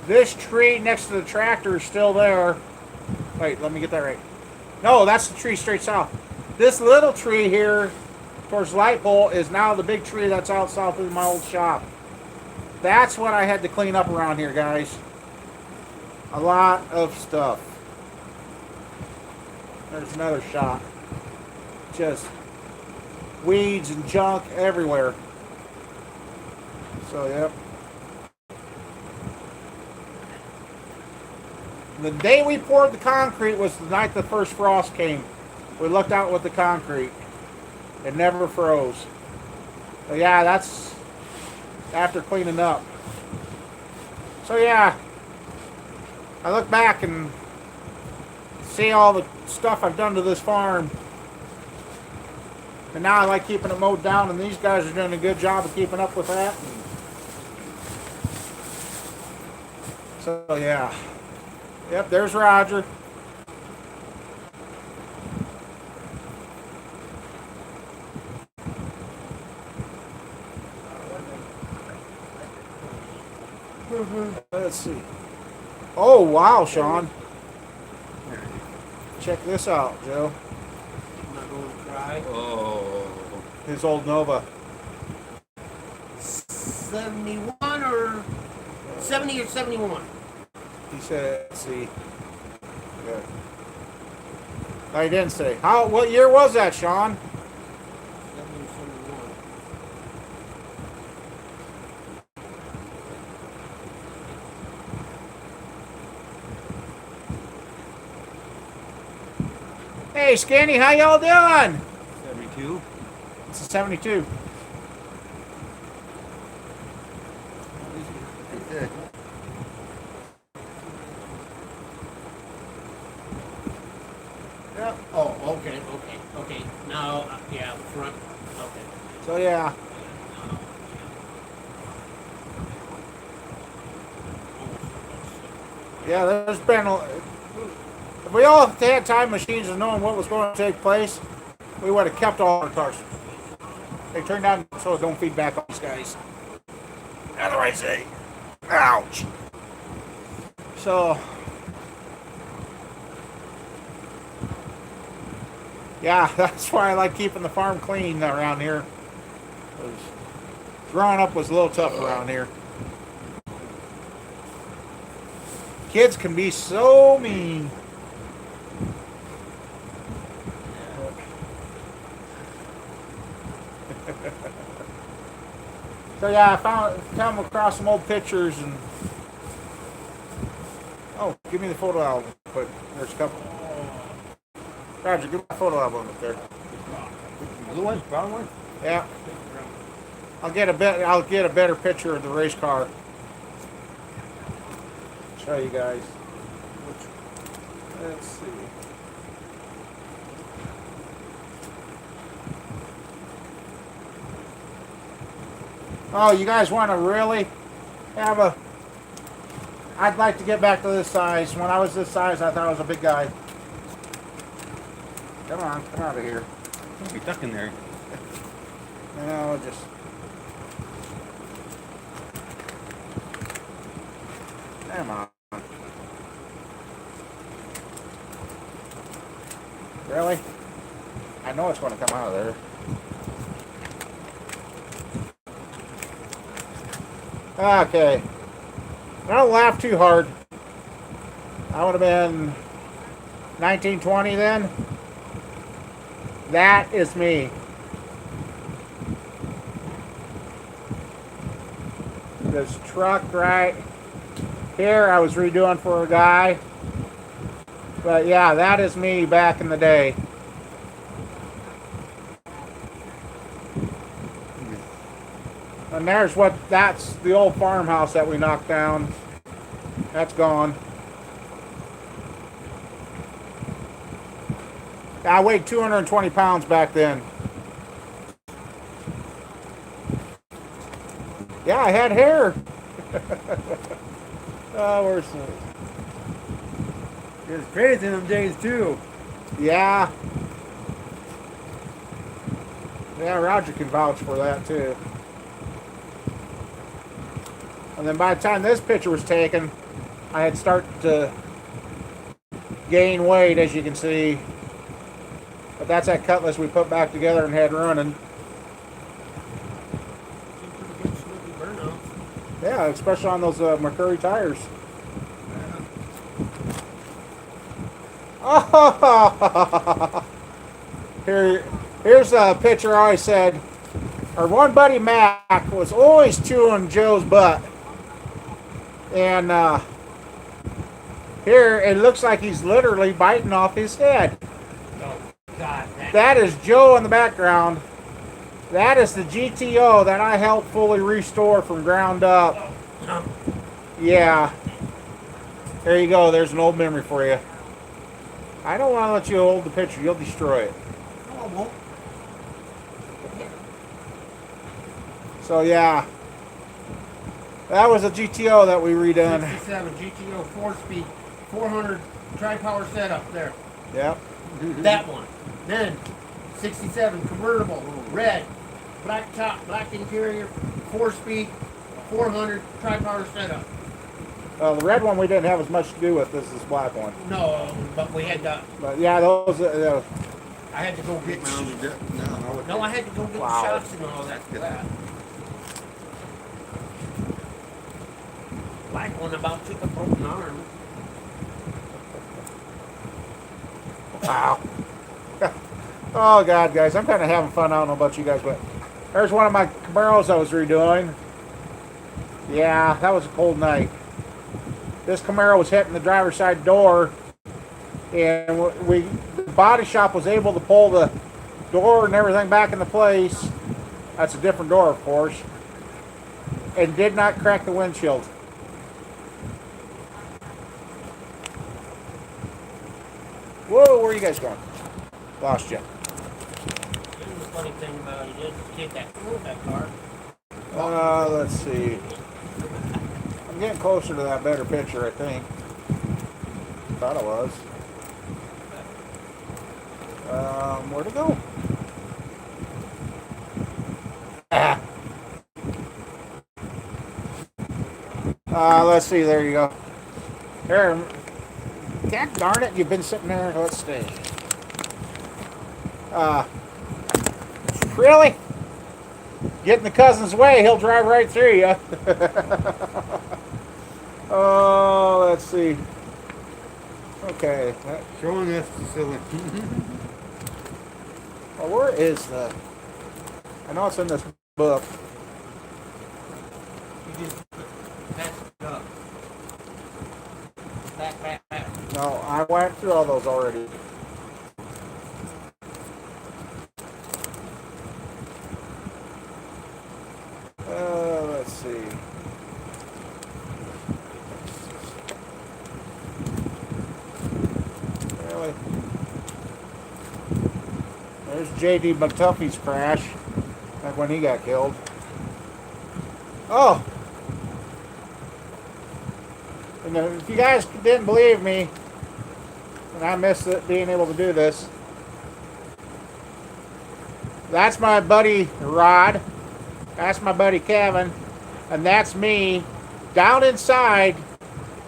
this tree next to the tractor is still there. Wait, let me get that right. No, that's the tree straight south. This little tree here towards Light Bolt is now the big tree that's out south of my old shop. That's what I had to clean up around here, guys. A lot of stuff. There's another shot. Just weeds and junk everywhere. So, yep. The day we poured the concrete was the night the first frost came. We looked out with the concrete. It never froze. But yeah, that's after cleaning up. So yeah, I look back and see all the stuff I've done to this farm. And now I like keeping it mowed down, and these guys are doing a good job of keeping up with that. So yeah. Yep, there's Roger. Let's see. Oh, wow, Sean. Check this out, Joe. I'm not going to cry. Oh. His old Nova. 71 or 70 or 71? He said, let's see. Yeah. I didn't say. What year was that, Sean? 70 or 71. Hey, Skinny, how y'all doing? 72. It's a 72. Yep. Oh, okay. Now, yeah, front. Okay. So, yeah. Yeah, there's been if we all had time machines and knowing what was going to take place, we would have kept all our cars. They turned down so it don't feed back on these guys. Otherwise, ouch. So, yeah, that's why I like keeping the farm clean around here. 'Cause growing up was a little tough around here. Kids can be so mean. So yeah, I come across some old pictures and give me the photo album. But there's a couple. Roger, give me my photo album up there. Blue one, brown one. Yeah. I'll get a better picture of the race car. Show you guys. Let's see. Oh, you guys want to really have a... I'd like to get back to this size. When I was this size, I thought I was a big guy. Come on, come out of here. Don't be stuck in there. No, just... Come on. Really? I know it's going to come out of there. Okay. Don't laugh too hard. I would have been 1920 then. That is me. This truck right here I was redoing for a guy. But yeah, that is me back in the day. And that's the old farmhouse that we knocked down. That's gone. I weighed 220 pounds back then. Yeah, I had hair. Oh, where's the... It was crazy in them days too. Yeah. Yeah, Roger can vouch for that too. And then by the time this picture was taken, I had started to gain weight, as you can see. But that's that cutlass we put back together and had running. Yeah, especially on those Mercury tires. Oh, here's a picture I said. Our one buddy Mac was always chewing Joe's butt. And here it looks like he's literally biting off his head. Oh, God. That is Joe in the background. That is the GTO that I helped fully restore from ground up. Yeah. There you go. There's an old memory for you. I don't want to let you hold the picture. You'll destroy it. No, I won't. So, yeah. That was a GTO that we redone. 67 GTO 4-speed, 400 tri-power setup there. Yep. That one. Then 67 convertible, red, black top, black interior, 4-speed, 400 tri-power setup. The red one we didn't have as much to do with as this black one. No, but we had to. But yeah, those. I had to go get. No, I had to go get Wow. the shots and all that for that. Black one about took a broken arm. Wow. Oh God, guys, I'm kind of having fun. I don't know about you guys, but there's one of my Camaros I was redoing. Yeah, that was a cold night. This Camaro was hitting the driver's side door, and the body shop was able to pull the door and everything back into place. That's a different door, of course, and did not crack the windshield. Whoa, where are you guys going? Lost you. Here's the funny thing about it is, the kid that drove that car. Let's see. I'm getting closer to that better picture, I think. Thought it was. Where'd it go? Let's see. There you go. There. God darn it! You've been sitting there. Let's see. Really? Get in the cousin's way, he'll drive right through you. Oh, let's see. Okay. Showing us the silly. Well, where is the... I know it's in this book. You just passed it up. Back. No, I went through all those already. Let's see. Really? There's J.D. McTuffie's crash, like when he got killed. Oh! And if you guys didn't believe me, and I missed it being able to do this, that's my buddy Rod, that's my buddy Kevin, and that's me down inside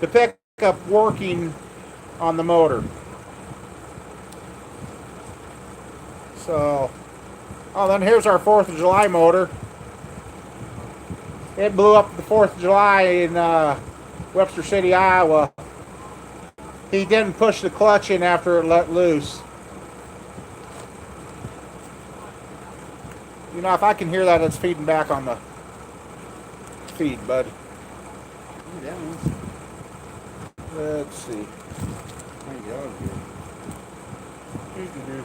the pickup working on the motor. So, oh, then here's our 4th of July motor. It blew up the 4th of July in Webster City, Iowa. He didn't push the clutch in after it let loose. You know, if I can hear that, it's feeding back on the feed, bud. That one's Let's see. good.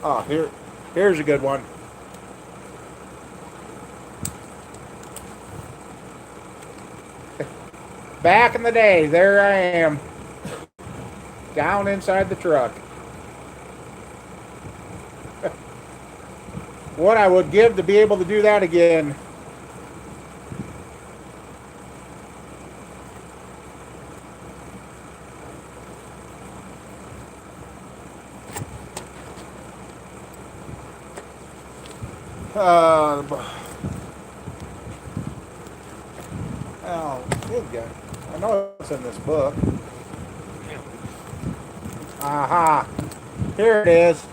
Oh, here's a good one. Back in the day, there I am, down inside the truck. What I would give to be able to do that again. Oh, good guy. I know it's in this book. Aha. Here it is.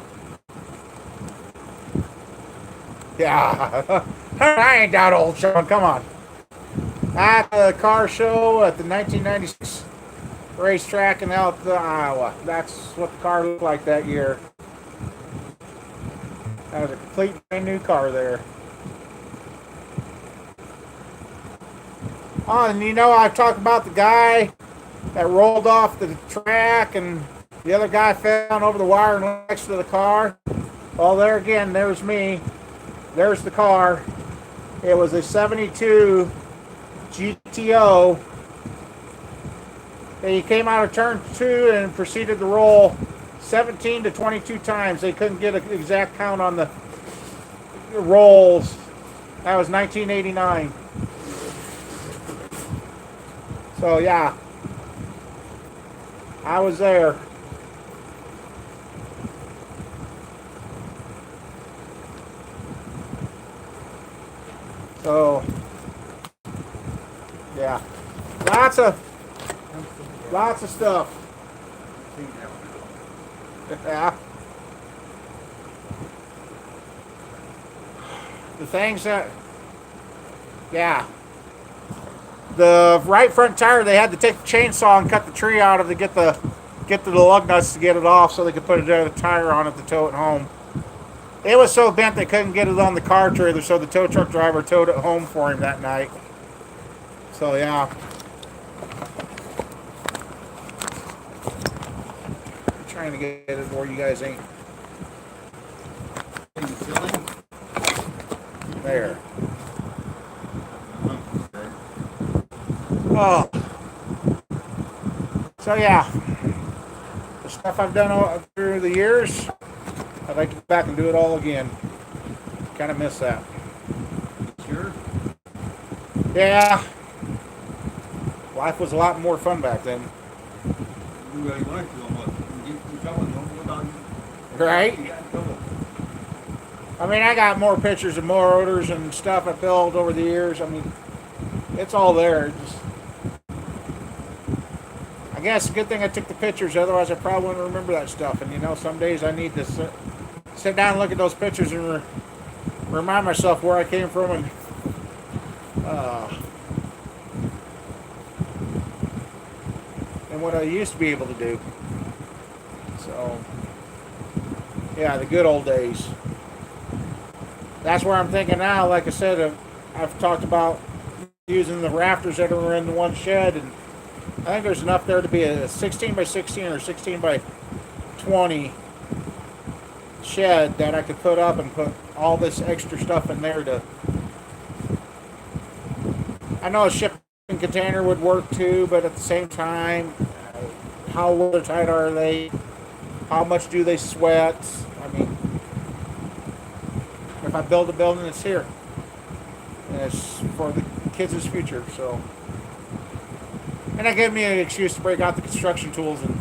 Yeah. I ain't that old, Sean. Come on. at the car show at the 1996 racetrack in Iowa. That's what the car looked like that year. That was a complete brand new car there. Oh, and I've talked about the guy that rolled off the track and the other guy fell down over the wire and went next to the car. Well, there again, there's me. There's the car. It was a 72 GTO. He came out of turn 2 and proceeded to roll 17 to 22 times. They couldn't get an exact count on the rolls. That was 1989. So yeah, I was there. So yeah, lots of stuff. Yeah. The things that, yeah. The right front tire, they had to take the chainsaw and cut the tree out of to get the lug nuts to get it off so they could put another tire on it to tow it home. It was so bent they couldn't get it on the car trailer, so the tow truck driver towed it home for him that night. So yeah. I'm trying to get it where you guys ain't. There. Oh. So yeah. The stuff I've done through the years, I'd like to go back and do it all again. Kind of miss that. Sure. Yeah. Life was a lot more fun back then. You really want to almost. You trouble, don't go down. Right? I mean, I got more pictures and more odors and stuff I filmed over the years. I mean, it's all there. I guess a good thing I took the pictures, otherwise I probably wouldn't remember that stuff. And some days I need to sit down and look at those pictures and remind myself where I came from and what I used to be able to do. So, yeah, the good old days. That's where I'm thinking now. Like I said, I've talked about using the rafters that are in the one shed, and I think there's enough there to be a 16 by 16 or 16 by 20 shed that I could put up and put all this extra stuff in there to. I know a shipping container would work too, but at the same time, how watertight are they? How much do they sweat? I mean, if I build a building, it's here. And it's for the kids' future, so. And that gave me an excuse to break out the construction tools and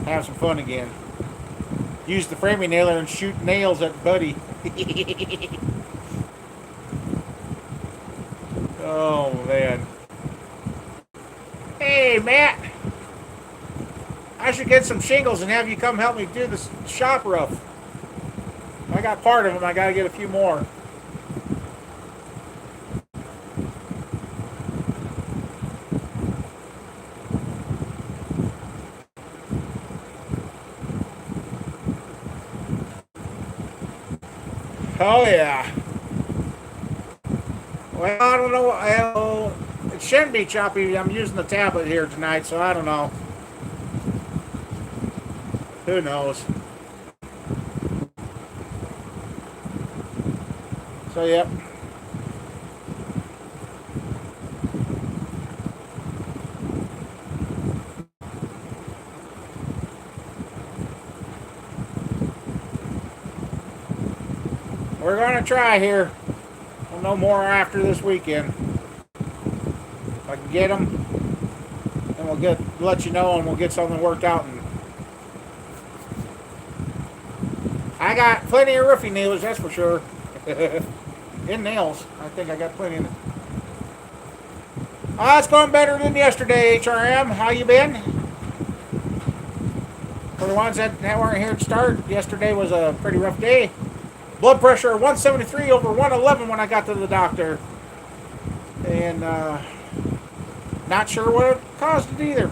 have some fun again. Use the framing nailer and shoot nails at Buddy. Oh, man. Hey, Matt. I should get some shingles and have you come help me do this shop roof. I got part of them. I got to get a few more. Oh, yeah. Well, I don't know. Well, it shouldn't be choppy. I'm using the tablet here tonight, so I don't know. Who knows? So, yep. We're going to try here. We'll know more after this weekend. If I can get them, then we'll let you know, and we'll get something worked out. And I got plenty of roofing nailers, that's for sure. And nails. I think I got plenty of it. It's going better than yesterday, HRM. How you been? For the ones that weren't here to start, yesterday was a pretty rough day. Blood pressure 173 over 111 when I got to the doctor. And Not sure what caused it either.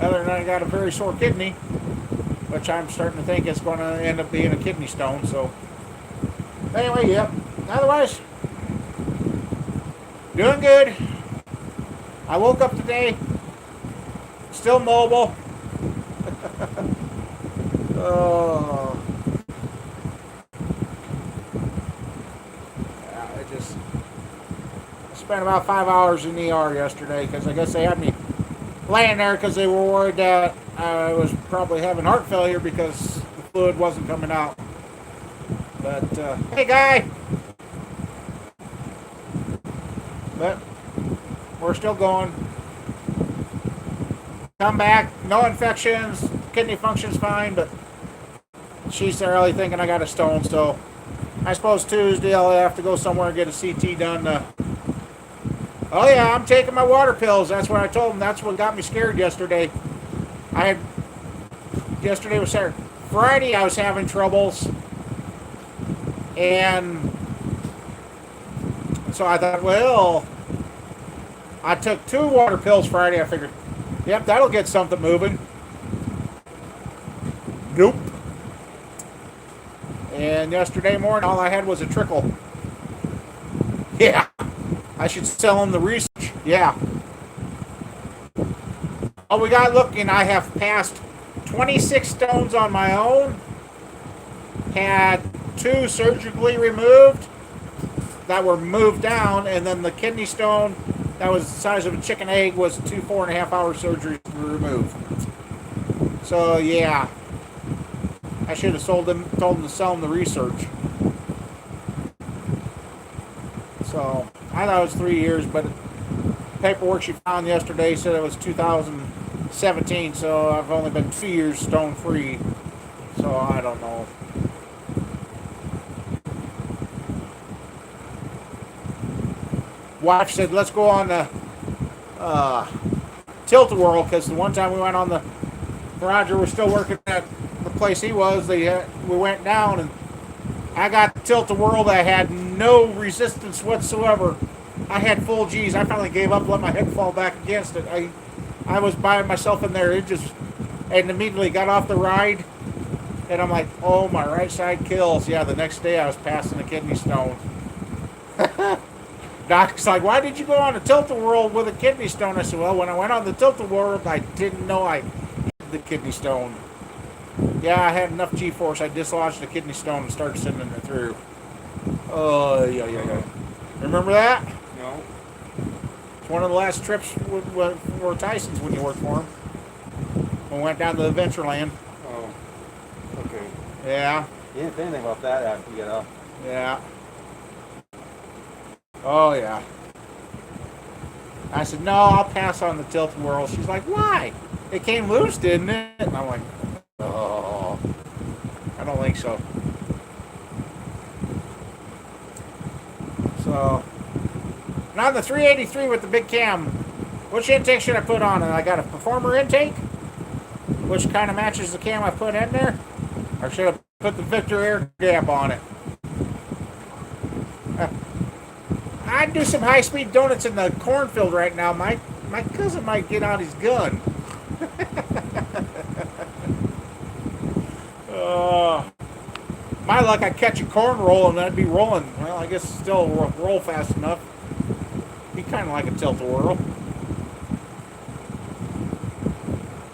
Other than I got a very sore kidney, which I'm starting to think is going to end up being a kidney stone. So, anyway, yep. Otherwise, doing good. I woke up today, still mobile. Oh, yeah, I spent about 5 hours in the ER yesterday because I guess they had me laying there because they were worried that I was probably having heart failure because the fluid wasn't coming out. But, hey, guy. But we're still going. Come back, no infections, kidney function's fine, but she's really thinking I got a stone, so I suppose Tuesday I'll have to go somewhere and get a CT done. Oh yeah, I'm taking my water pills. That's what I told them. That's what got me scared yesterday. Yesterday was Saturday. Friday I was having troubles, and so I thought, well, I took 2 water pills Friday. I figured, yep, that'll get something moving. Nope. And yesterday morning, all I had was a trickle. Yeah. I should sell them the research. Yeah. Oh, we got looking. I have passed 26 stones on my own. Had 2 surgically removed that were moved down, and then the kidney stone that was the size of a chicken egg was 2 4.5-hour surgeries to remove. So yeah, I should have told them to sell them the research. So I thought it was 3 years, but the paperwork she found yesterday said it was 2017. So I've only been 2 years stone free. So I don't know. Wife said, let's go on the Tilt-A-Whirl, because the one time we went on the, Roger was still working at the place he was, we went down, and I got the Tilt-A-Whirl that had no resistance whatsoever. I had full G's. I finally gave up, let my head fall back against it. I was by myself in there, and immediately got off the ride, and I'm like, oh, my right side kills. Yeah, the next day I was passing a kidney stone. Doc's like, why did you go on a Tilt-A-Whirl with a kidney stone? I said, well, when I went on the Tilt-A-Whirl, I didn't know I had the kidney stone. Yeah, I had enough G-force. I dislodged the kidney stone and started sending it through. Oh, yeah. Remember that? No. It's one of the last trips for Tyson's when you worked for him. We went down to the Adventureland. Oh. Okay. Yeah. You didn't say anything about that after you get up. Yeah. Oh, yeah. I said, no, I'll pass on the Tilt-A-Whirl. She's like, why? It came loose, didn't it? And I'm like, oh, I don't think so. So, now on the 383 with the big cam, which intake should I put on? And I got a performer intake, which kind of matches the cam I put in there. Or should I put the Victor air gap on it? I'd do some high-speed donuts in the cornfield right now. My cousin might get out his gun. My luck, I'd catch a corn roll and I'd be rolling. Well, I guess still roll fast enough. Be kind of like a Tilt-A-Whirl.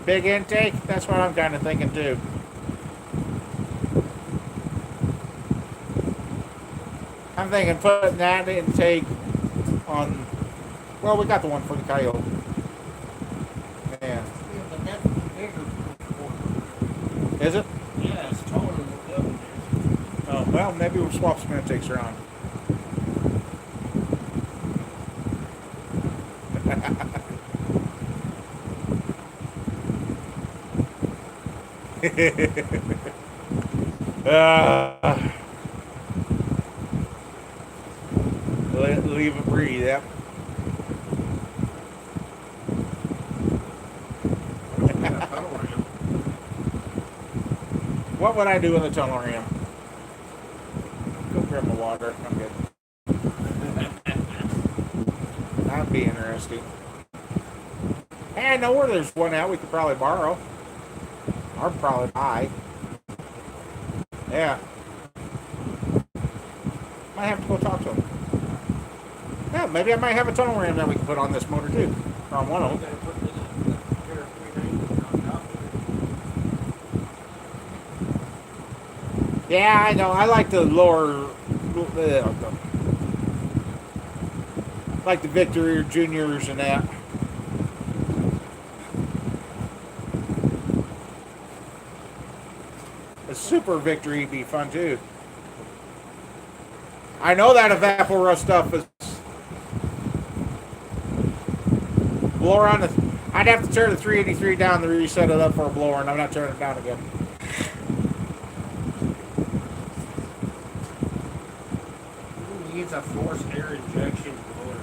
Big intake? That's what I'm kind of thinking too. I'm thinking putting that intake on, well, we got the one for the Coyote. Yeah. But that's bigger. Is it? Yeah, it's taller than the other is. Oh, well, maybe we'll swap some intakes around. Leave it breathe, yep. What would I do in the tunnel ram? Go grab my water. I'm good. That'd be interesting. I know where there's one out we could probably borrow. Or probably buy. Yeah. Might have to go talk to him. Yeah, maybe I might have a tunnel ram that we can put on this motor too. Or on one of them. Yeah, I know. I like the lower, like the Victory or Juniors and that. A Super Victory would be fun too. I know that evapor stuff is blower on the. I'd have to turn the 383 down to reset it up for a blower, and I'm not turning it down again. It's a forced air injection motor.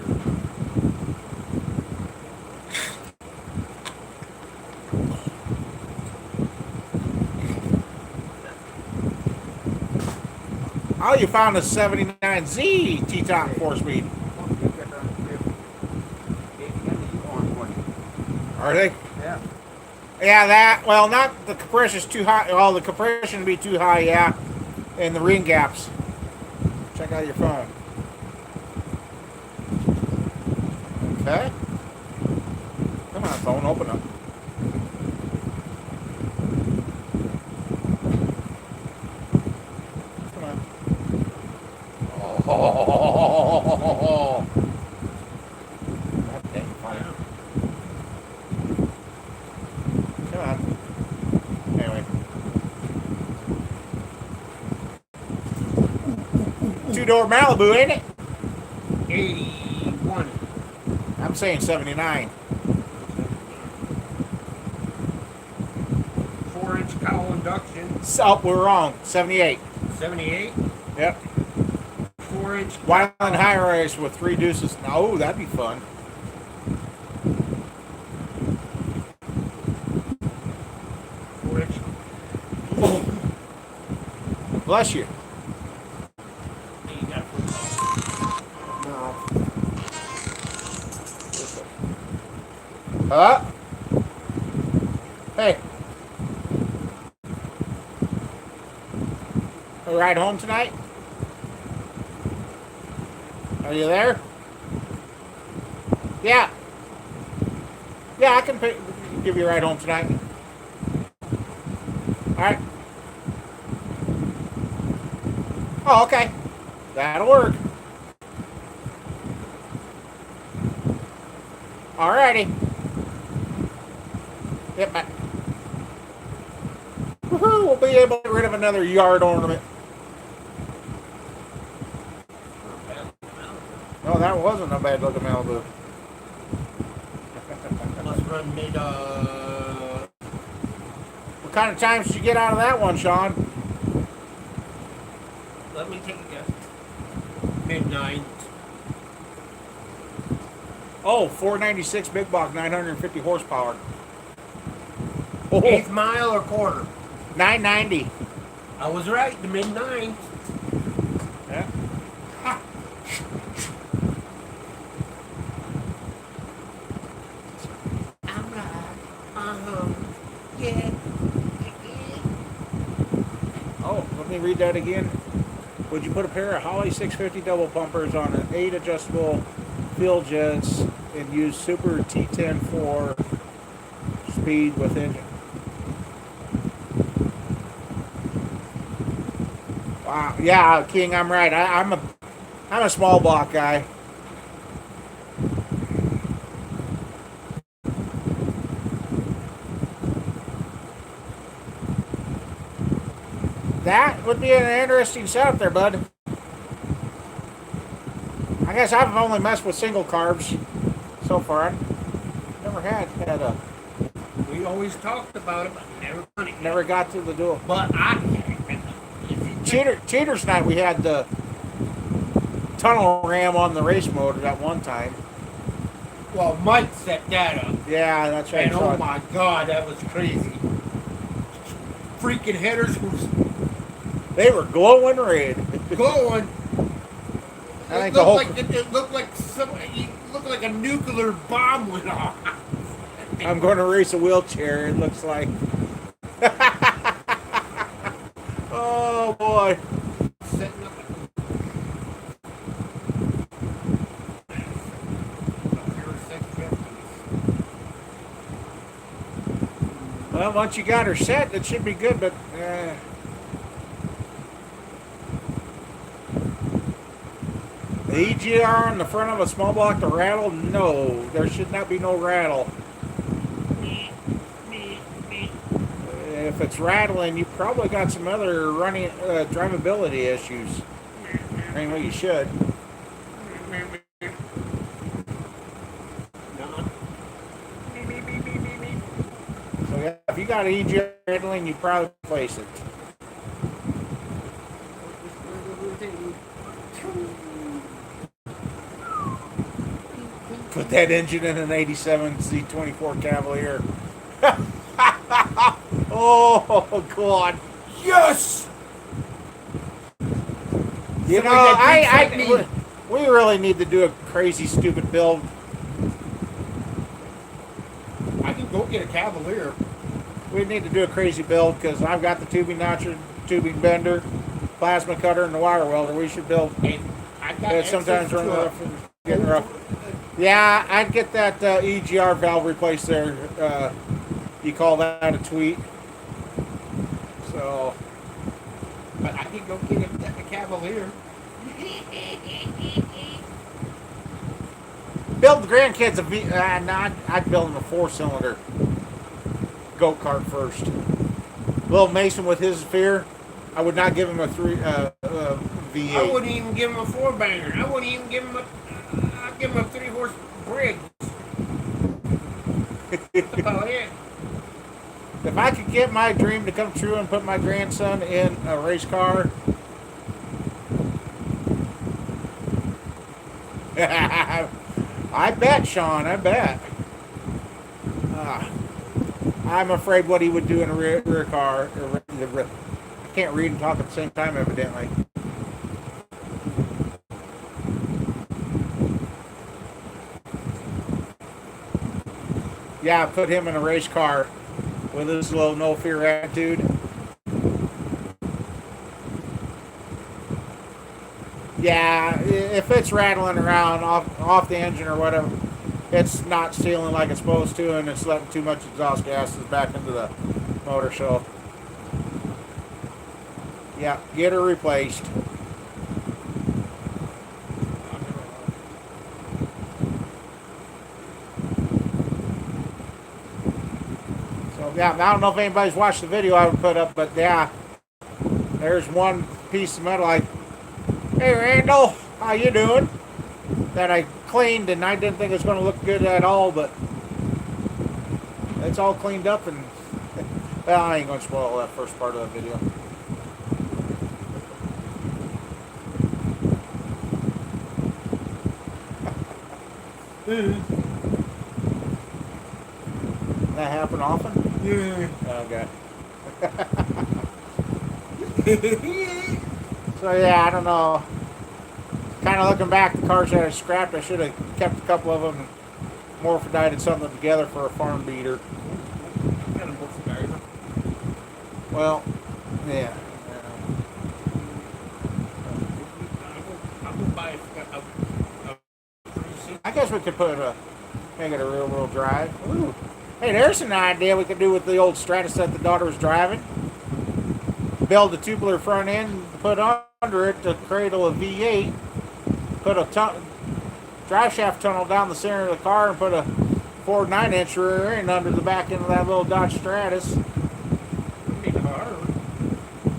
Oh, you found a 79Z T-top 4-speed. Are they? Yeah. Yeah, that. Well, not the compression's too high. Well, the compression would be too high, yeah. And the ring gaps. Check out your phone. Okay. Come on, phone, open up. Come on. Oh. God dang, fire. Come on. Anyway. Two-door Malibu, ain't it? 81. I'm saying 79. 4-inch cowl induction. So, we're wrong. 78. 78. Yep. 4-inch. Wildland high rise with 3 deuces. Oh, that'd be fun. Bless you. Huh? Hey. A ride home tonight? Are you there? Yeah. Yeah, I can give you a ride home tonight. Alright. Oh, okay. That'll work. Alrighty. Yep. Woohoo! We'll be able to get rid of another yard ornament. No, that wasn't a bad looking Malibu. Must run mid. What kind of times did you get out of that one, Sean? Let me take a guess. Mid-9. Oh, 496 big block, 950 horsepower. Oh, Eighth mile or quarter? 990. I was right. The mid-9. Yeah. I'm right. Yeah. Oh, let me read that again. Would you put a pair of Holly 650 double pumpers on an 8 adjustable field jets and use Super T10 for speed with engine? Wow. Yeah, King, I'm right. I'm a small block guy. That would be an interesting setup there, bud. I guess I've only messed with single carbs so far. I never had a. We always talked about it, but Never got to the dual. But Cheaters night we had the tunnel ram on the race motor at one time. Well, Mike set that up. Yeah, that's right. And oh my God, that was crazy. Freaking headers were They were glowing red. glowing. I think It looked like a nuclear bomb went off. I'm going to race a wheelchair, it looks like. Oh, boy. Setting up a pair of sex Japanese. Well, once you got her set, it should be good, but... the EGR on the front of a small block to rattle? No, there should not be no rattle. If it's rattling, you probably got some other running drivability issues. Anyway, you should. So yeah, if you got EGR rattling, you probably replace it. Put that engine in an 87 Z24 Cavalier. Oh, God. Yes! You know, we really need to do a crazy, stupid build. I can go get a Cavalier. We need to do a crazy build because I've got the tubing notcher, tubing bender, plasma cutter, and the wire welder. We should build. And I got It sometimes access run to a- rough and getting rough. Yeah, I'd get that EGR valve replaced there. You call that a tweet. So, But I can go get a Cavalier. build the grandkids a V. No, I'd build them a 4-cylinder go-kart first. Little Mason with his fear, I would not give him a V8. I wouldn't even give him a 4-banger. I wouldn't even give him a. I'd give him a 3-horse Briggs. That's about it. If I could get my dream to come true and put my grandson in a race car, I bet, Sean, I bet. I'm afraid what he would do in a rear car. I can't read and talk at the same time, evidently. Yeah, put him in a race car with his little no fear attitude. Yeah, if it's rattling around off the engine or whatever, it's not sealing like it's supposed to, and it's letting too much exhaust gases back into the motor. So, yeah, get her replaced. So, yeah, I don't know if anybody's watched the video I would put up, but yeah, there's one piece of metal. Hey Randall, how you doing? That I cleaned, and I didn't think it was going to look good at all, but it's all cleaned up, and well, I ain't going to spoil that first part of the video. That happen often? Yeah. Okay. So yeah, I don't know. Kind of looking back, the cars that I scrapped, I should have kept a couple of them and morphodided something together for a farm beater. Well, yeah. I guess we could make it a real drive. Ooh. Hey, there's an idea we could do with the old Stratus that the daughter was driving. Build a tubular front end, put under it to cradle a V8, put a drive shaft tunnel down the center of the car, and put a Ford 9-inch rear end under the back end of that little Dodge Stratus.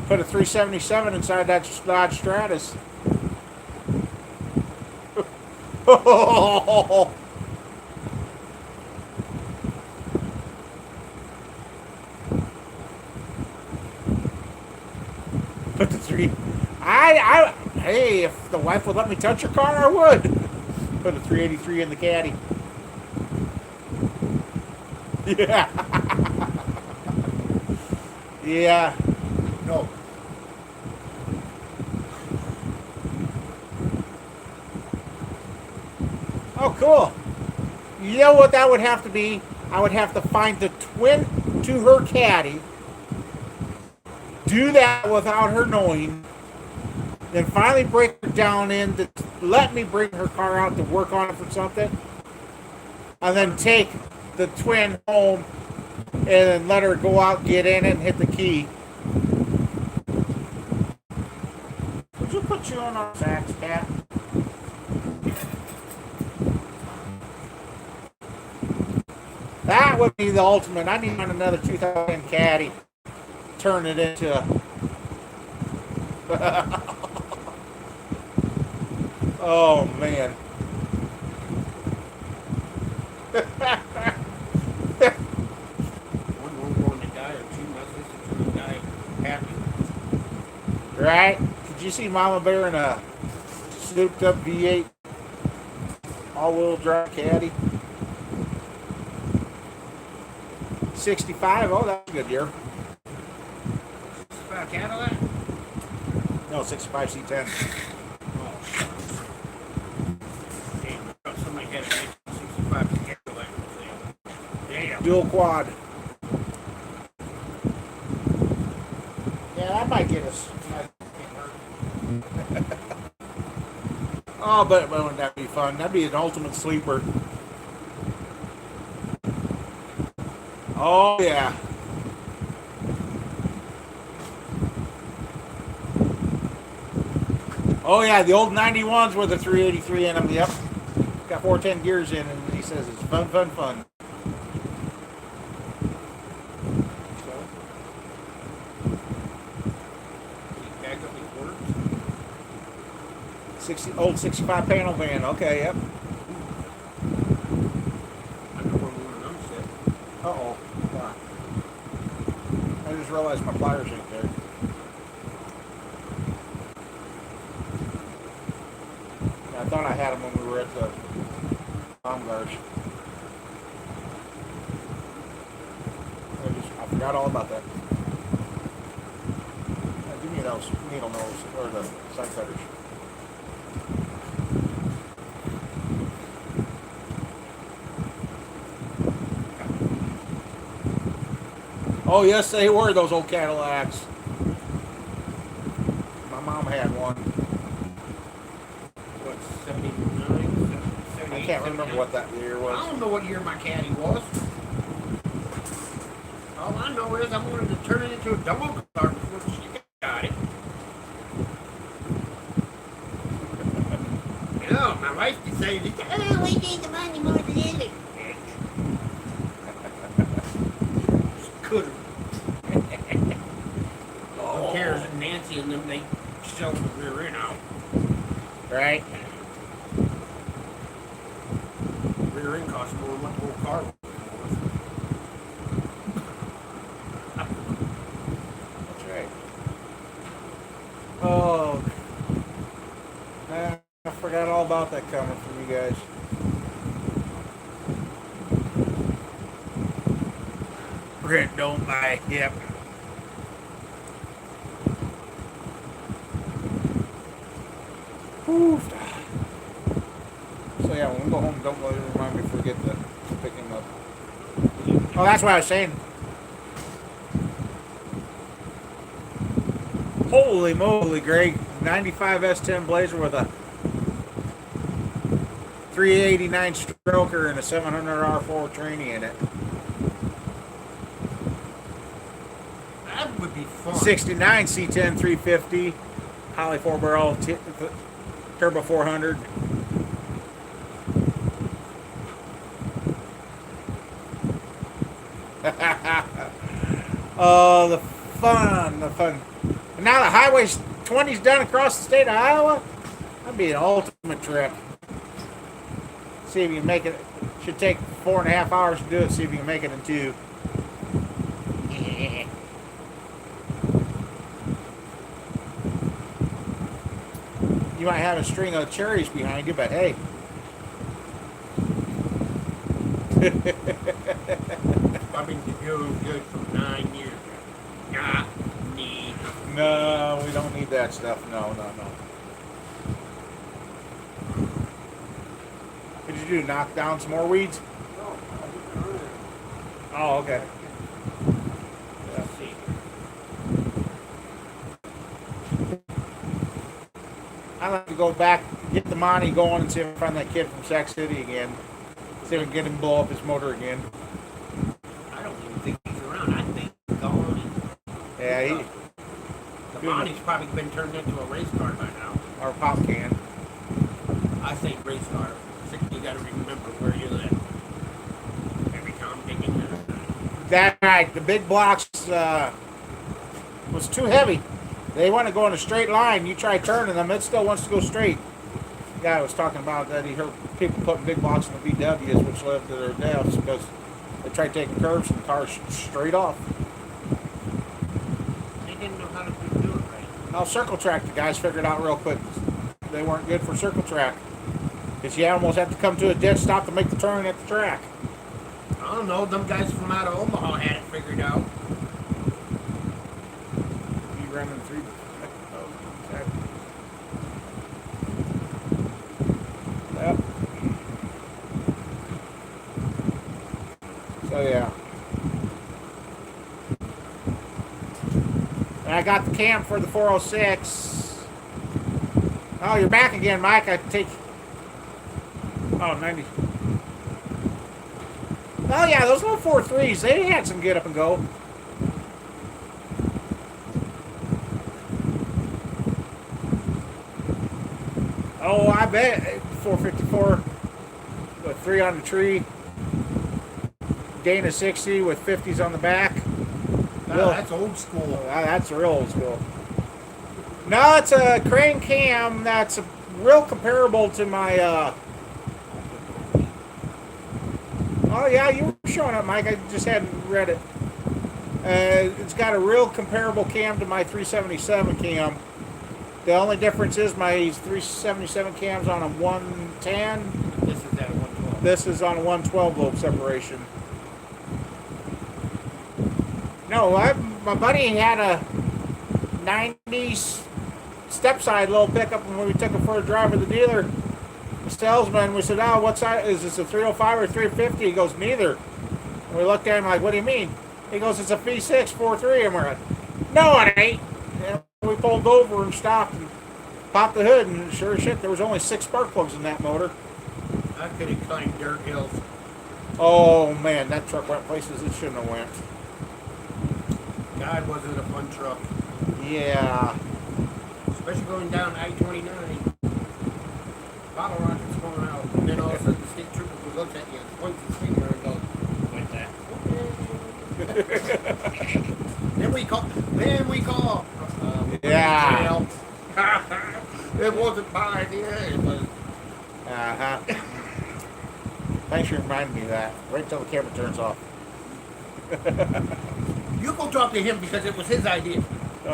Put a 377 inside that Dodge Stratus. Put the three. Hey, if the wife would let me touch her car, I would. Put a 383 in the caddy. Yeah. Yeah. No. Oh, cool. You know what that would have to be? I would have to find the twin to her caddy, do that without her knowing, then finally break her down in to let me bring her car out to work on it for something, and then take the twin home and then let her go out, get in it, and hit the key. Would you put you on our sax, cat? That would be the ultimate. I need another 2000 caddy. Turn it into a... Oh, man. One won't go in the guy or two must listen to the guy happy. Right? Did you see Mama Bear in a souped up V8 all-wheel drive caddy? 65. Oh, that's a good year. About a Cadillac? No, 65 C10. Oh, damn, I thought somebody had a 65 Cadillac for sale. Damn. Dual quad. Yeah, that might get us. Oh, but wouldn't that be fun? That'd be an ultimate sleeper. Oh, yeah. Oh, yeah, the old 91s with the 383 in them. Yep. Got 410 gears in, and he says it's fun, fun, fun. Back up in quarters. Old 65 panel van. Okay, yep. I know where one of them sit. Uh-oh. Yeah. I just realized my pliers ain't there. Yeah, I thought I had them when we were at the Baumgars. I forgot all about that. Give me those needle nose, or the side cutters. Oh, yes, they were, those old Cadillacs. My mom had one. What, 79? I can't remember what that year I was. don't know what year my caddy was. All I know is I wanted to turn it into a dog car before she got it. No, my wife decided, oh, we need the money more than anything. Could have. Who cares? Nancy and them, they sell the rear end out. Right? Rear end costs more than what the whole car was. That's right. Oh, I forgot all about that coming from you guys. Brent, don't buy. Yep. Whew. So yeah, when we go home, don't remind me to forget to pick him up. Oh, that's what I was saying. Holy moly, Greg. 95 S10 Blazer with a 389 stroker and a 700 R4 trainee in it. That would be fun. 69 C10 350 Holly 4-barrel Turbo 400. Oh, the fun. And now the Highway 20's done across the state of Iowa. That'd be an ultimate trip. See if you can make it. Should take 4.5 hours to do it. See if you can make it in 2. You might have a string of cherries behind you, but hey. I've been doing good for 9 years. Nah, need. No, we don't need that stuff. No. What did you do? Knock down some more weeds? Oh, okay. Let's see. I'd like to go back, get the Monty going, and see if I can find that kid from Sac City again. See if I can get him to blow up his motor again. I don't even think he's around. I think he's gone. Yeah, The Monty's probably been turned into a race car by now. or a pop can. I say race car. You got to remember where you live. Every time I'm thinking That night, the big blocks was too heavy. They want to go in a straight line. You try turning them, it still wants to go straight. The guy was talking about that. He heard people putting big blocks in the VWs, which led to their deaths because they tried taking curves and the car straight off. they didn't know how to do it right. Now, circle track, the guys figured out real quick. They weren't good for circle track. Because you almost have to come to a dead stop to make the turn at the track. I don't know. Them guys from out of Omaha had it figured out. You running through. Yep. So yeah. And I got the cam for the 406. Oh, you're back again, Mike. I take. Oh, 90. Oh yeah, those little 4.3s, they had some get up and go. Oh, I bet 454 with 3 on the tree. Dana 60 with 50s on the back. No, that's old school. That's real old school. No, it's a crane cam that's real comparable to my. Oh yeah, you were showing up, Mike. I just hadn't read it. It's got a real comparable cam to my 377 cam. The only difference is my 377 cam's on a 110. This is at a 112. This is on a 112 lobe separation. No, my buddy had a 90s step-side little pickup, and when we took it for a drive with the dealer, the salesman, we said, oh, what side, is this a 305 or 350? He goes, neither. And we looked at him like, what do you mean? He goes, it's a V6 4.3. And we're like, no, it ain't. And we pulled over and stopped and popped the hood, and sure as shit, there was only 6 spark plugs in that motor. I could have climbed dirt hills. Oh, man, that truck went places it shouldn't have went. God, was it a fun truck. Yeah. Especially going down I-29. Bottle rockets going out. And then all of a sudden the state trooper who looks at you and points his finger and goes, like that. Then we call. Yeah. It wasn't my idea. It was. Uh-huh. Thanks for reminding me of that. Wait till the camera turns off. You go talk to him because it was his idea. He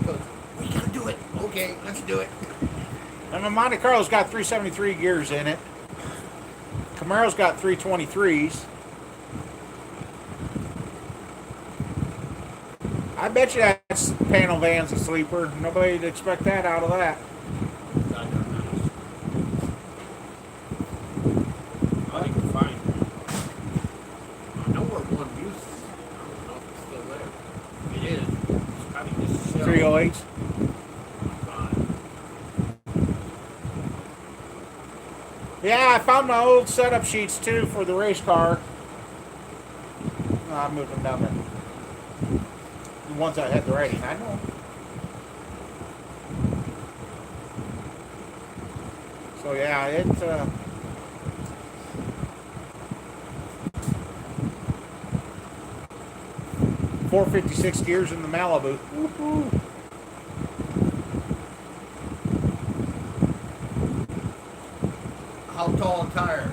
goes, we gotta do it. Okay, let's do it. And the Monte Carlo's got 373 gears in it. Camaro's got 323s. I bet you that's panel van's a sleeper. Nobody'd expect that out of that. God, they're nice. I think we're fine. I know where one used to. I don't know if it's still there. It is. It's probably just a shell. 308s. Yeah, I found my old setup sheets too for the race car. I moved them down there. The ones that had the writing, I know. So yeah, it's 456 gears in the Malibu. Woo-hoo. How tall a tire?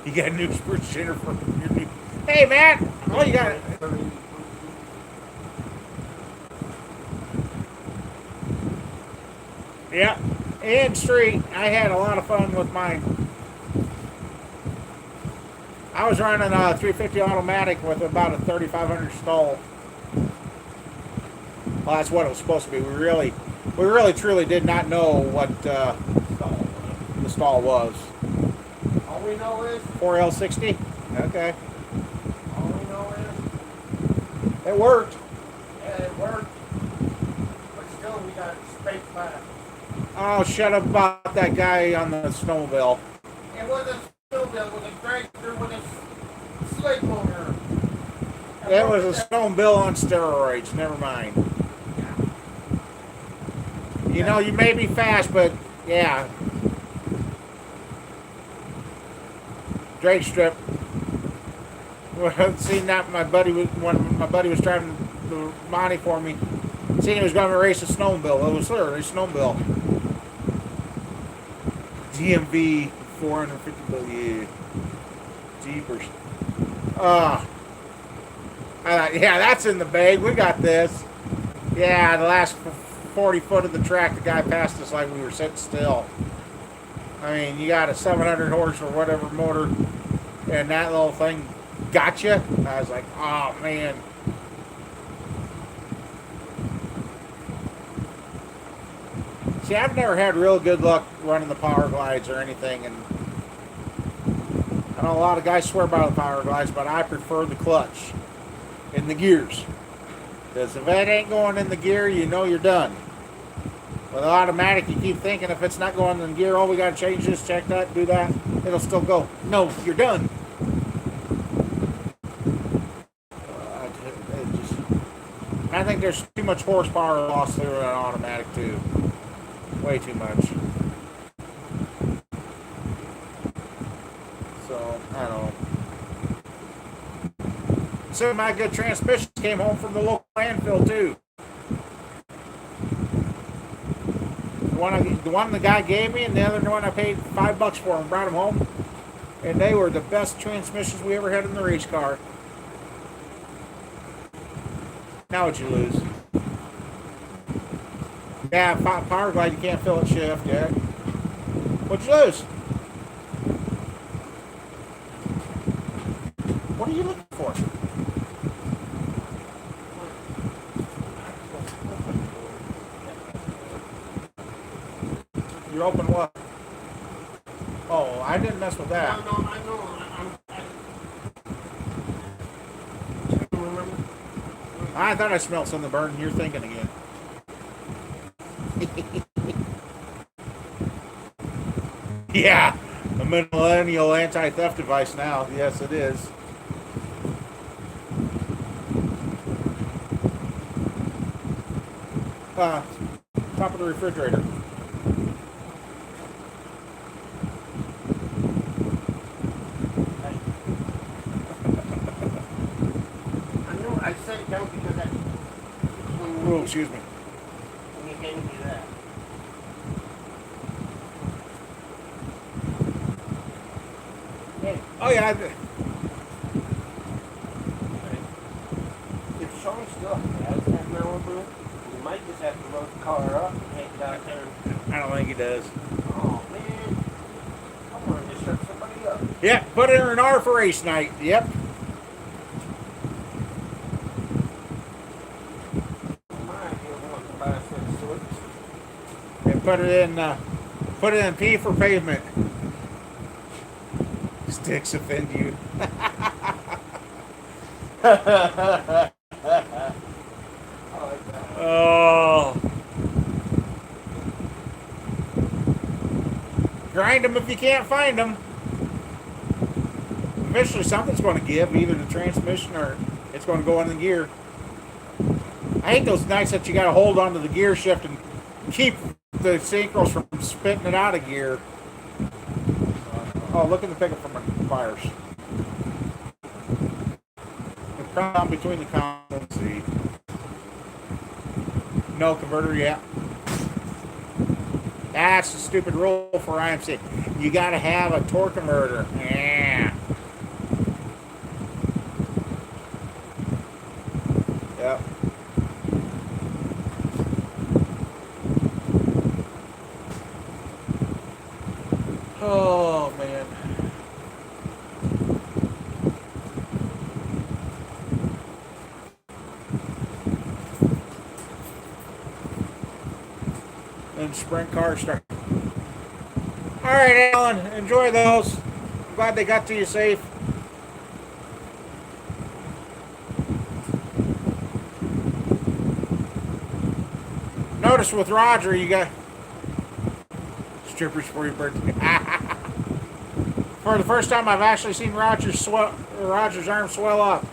You got a new spruce center for your new. Hey man, oh you got it. Yeah, and street. I had a lot of fun with mine. I was running a 350 automatic with about a 3500 stall. Well, that's what it was supposed to be. We really truly did not know what the stall was. All we we know is 4L60? Okay. all we know is It worked. yeah, it worked. But still, we got space back. Oh, shut up about that guy on the snowmobile. It wasn't snowmobile. It was a tractor with a sled motor. It was a snowmobile on steroids. Never mind. You know, you may be fast, but yeah. Drake strip. Seen that my buddy was when my buddy was driving the Monty for me. Seen he was going to race a snowmobile. It was literally a snowmobile. GMV 450 billion. Jeepers. Yeah, that's in the bag. We got this. Yeah, the last 40 foot of the track, the guy passed us like we were sitting still. I mean, you got a 700 horse or whatever motor, and that little thing got you. I was like, oh man. See, I've never had real good luck running the power glides or anything, and I know a lot of guys swear by the power glides, but I prefer the clutch in the gears. Because if it ain't going in the gear, you know you're done. With an automatic, you keep thinking if it's not going in the gear, oh, we got to change this, check that, do that, it'll still go. No, you're done. I think there's too much horsepower lost through an automatic, too. Way too much. So, I don't know. Some of my good transmissions came home from the local landfill, too. The one the guy gave me and the other one I paid $5 for and brought them home. And they were the best transmissions we ever had in the race car. Now what'd you lose? Yeah, power glide, you can't fill it shift, yeah. What'd you lose? What are you looking for? You open what? Oh, I didn't mess with that. No, I know. I remember. I thought I smelled something burning. You're thinking again. Yeah, a millennial anti-theft device now. Yes, it is. Top of the refrigerator. I know. I set it down because that. Oh, excuse me. When you gave me that. Hey, Oh yeah. if Sean still has that Malibu, we might just have to load the car up and take it out there. I don't think he does. Oh man, I want to just shut somebody up. Yeah, put her in R for race night. Yep. My idea was to buy a set of swords. And put it in P for pavement. Sticks offend you. I like that. Oh. Grind them if you can't find them. Eventually something's going to give, either the transmission or it's going to go in the gear. I hate those nights that you got to hold onto the gear shift and keep the synchros from spitting it out of gear. Oh, look at the pickup from the fires. It's probably between the columns. Let's see. No converter yet. That's the stupid rule for IMC. You got to have a torque converter. Yeah. Yep. Oh man. And sprint cars start. All right, Alan, enjoy those. glad they got to you safe. Notice with Roger, you got strippers for your birthday. For the first time, I've actually seen Roger's arm swell up.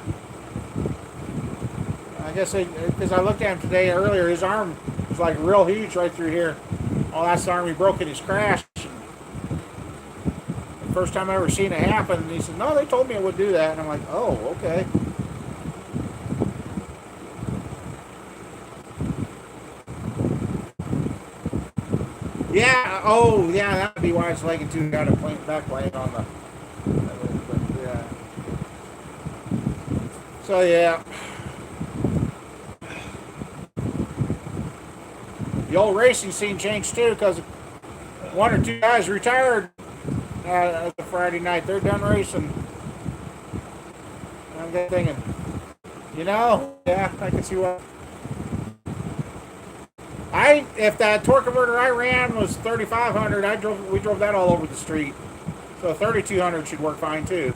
I guess because I looked at him today earlier, his arm was like real huge right through here. Oh, that's the arm he broke in his crash. The first time I ever seen it happen, and he said, "No, they told me it would do that," and I'm like, "Oh, okay." Yeah. Oh, yeah. That would be why it's legging too. Got a back plane on the. But, yeah. So yeah. The old racing scene changed too because one or two guys retired the Friday night. They're done racing. I'm thinking, yeah, I can see what. If that torque converter I ran was 3500, we drove that all over the street. So 3200 should work fine too.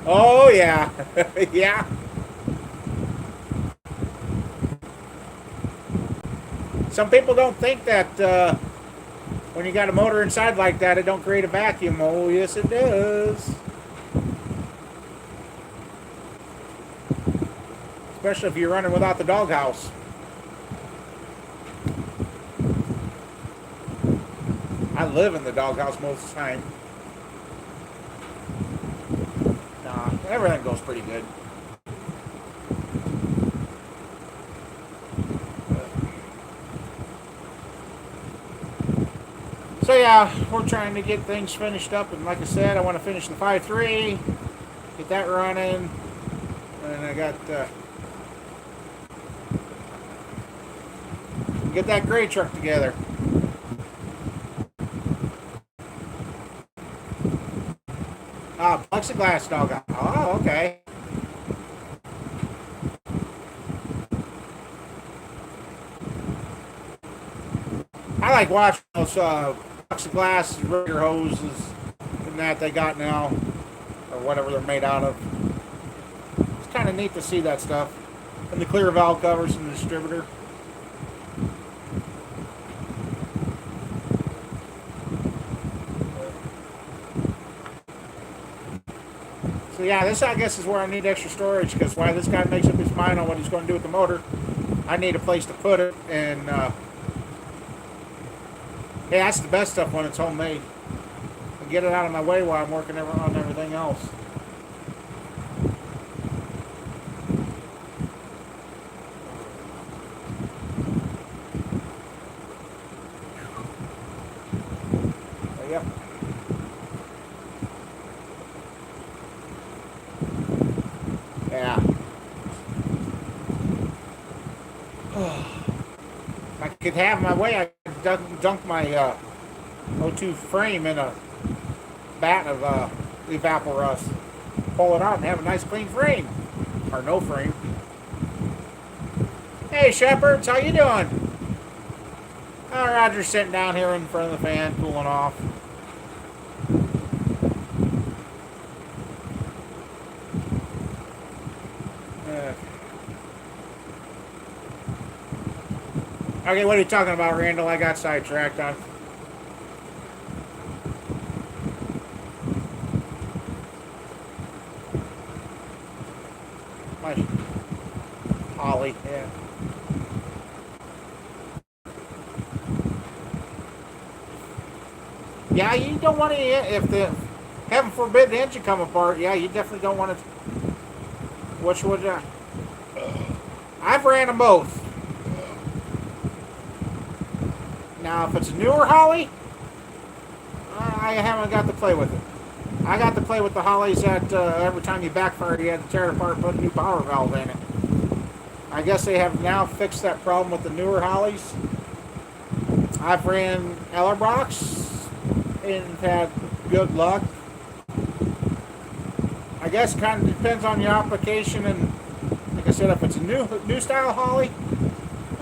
Oh yeah, yeah. Some people don't think that when you got a motor inside like that, it don't create a vacuum. Oh yes, it does. Especially if you're running without the doghouse. I live in the doghouse most of the time. Nah, everything goes pretty good. So yeah, we're trying to get things finished up, and like I said, I want to finish the 5.3, get that running, and I got get that gray truck together. Plexiglass dog. Oh, okay. I like watching those plexiglass rigger hoses and that they got now, or whatever they're made out of. It's kind of neat to see that stuff. And the clear valve covers from the distributor. So yeah, this I guess is where I need extra storage, because while this guy makes up his mind on what he's going to do with the motor, I need a place to put it, and yeah, that's the best stuff when it's homemade. And get it out of my way while I'm working on everything else. So, yep. Yeah. If I could have my way, I could dunk my O2 frame in a vat of evaporust, pull it out, and have a nice clean frame, or no frame. Hey, Shepherds, how you doing? Oh, Roger's sitting down here in front of the fan, cooling off. Okay, what are you talking about, Randall? I got sidetracked on. My Holly, yeah. Yeah, you don't want to, if the, heaven forbid, the engine come apart, yeah, you definitely don't want to. Which would, I've ran them both. Now, if it's a newer Holly, I haven't got to play with it. I got to play with the Hollies that every time you backfired, you had to tear it apart and put a new power valve in it. I guess they have now fixed that problem with the newer Hollies. I've ran Ellerbrox and had good luck. I guess it kind of depends on your application, and like I said, if it's a new style Holly,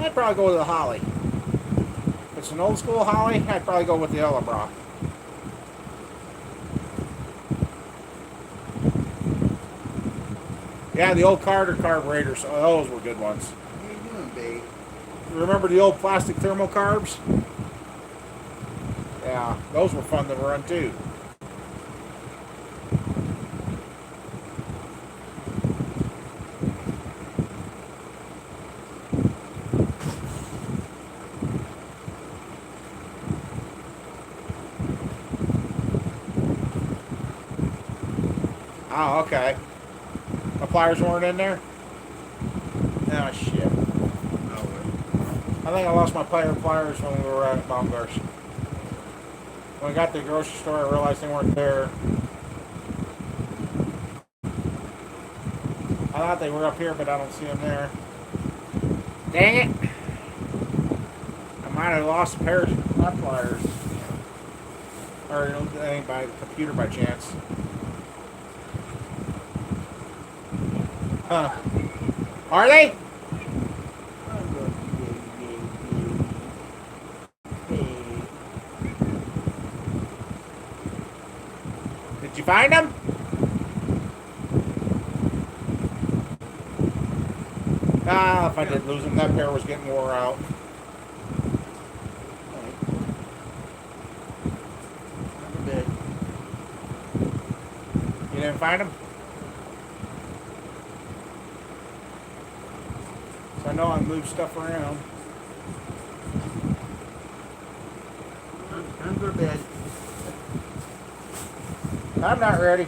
I'd probably go with the Holly. If it's an old school Holly, I'd probably go with the Ellabrock. Yeah, the old Carter carburetors. Oh, those were good ones. What are you doing, babe? Remember the old plastic thermocarbs? Yeah, those were fun to run too. Oh, okay. My pliers weren't in there? Oh, shit. Oh, I think I lost my pliers when we were at Baumgart's. When we got to the grocery store, I realized they weren't there. I thought they were up here, but I don't see them there. Dang it! I might have lost a pair of my pliers. Or it ain't by the computer by chance. Huh. Are they? Did you find them? Ah, if I did lose them, that pair was getting wore out. You didn't find them? So I know I moved stuff around. Time to go to bed. I'm not ready.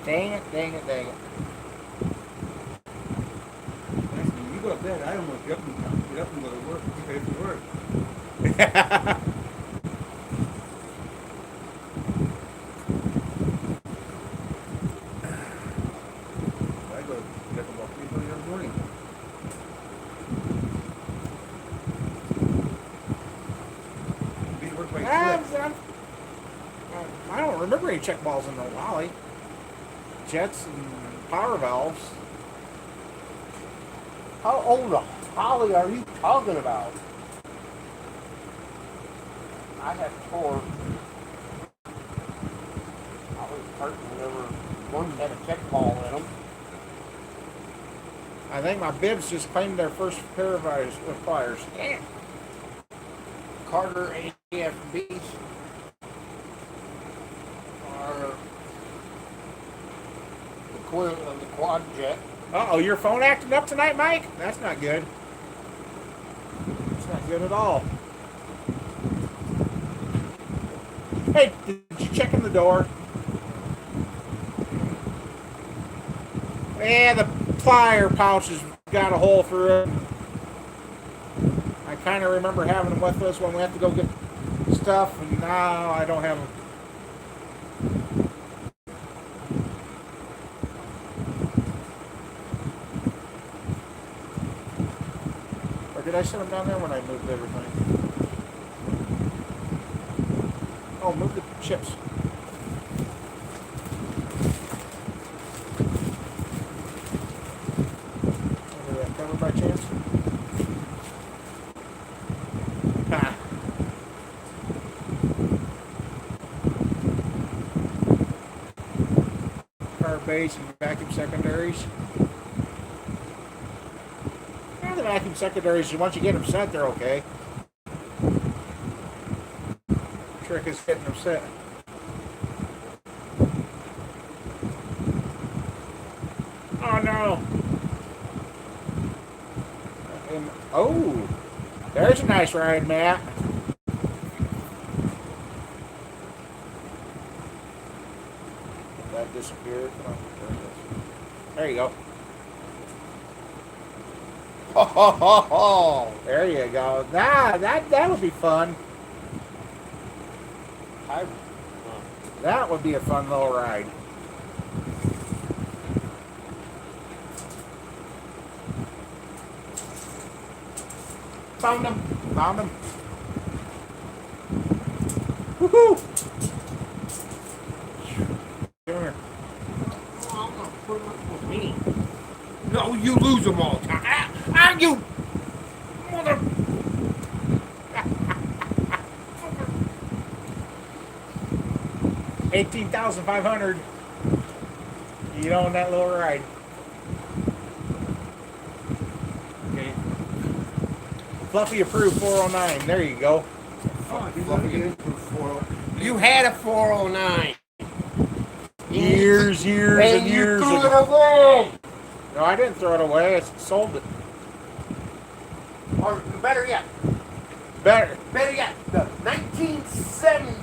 Dang it, dang it, dang it. You go to bed. I don't want to get up and go to work. You pay for work. I go get them about 3:30 in the morning. Be to work by 6. I don't remember any check balls in the Wally. Jets and power valves. How old a Holly are you talking about? I had 4. I was hurt whenever one had a check ball in them. I think my bibs just claimed their first pair of pliers. Yeah. Carter AFBs are the equivalent of the quad jet. Uh-oh, your phone acting up tonight, Mike? That's not good. That's not good at all. Hey, did you check in the door? Yeah, the plier pouch has got a hole through it. I kind of remember having them with us when we have to go get stuff, and now I don't have them. Or did I set them down there when I moved everything? Oh, move the chips. Over that cover by chance? Ha. Car base and vacuum secondaries. Yeah, the vacuum secondaries, once you get them set, they're okay. Trick is getting them set. Oh no! And, oh, there's a nice ride, Matt. That disappeared. There you go. Oh, there you go. That would be fun. That would be a fun little ride. Found him. Found him. Woohoo! 18,500. You own that little ride. Okay. Fluffy approved 409. There you go. Oh, You had a 409. Years And and you years threw ago. it away. No, I didn't throw it away. I sold it. Or better yet, Better. the 1970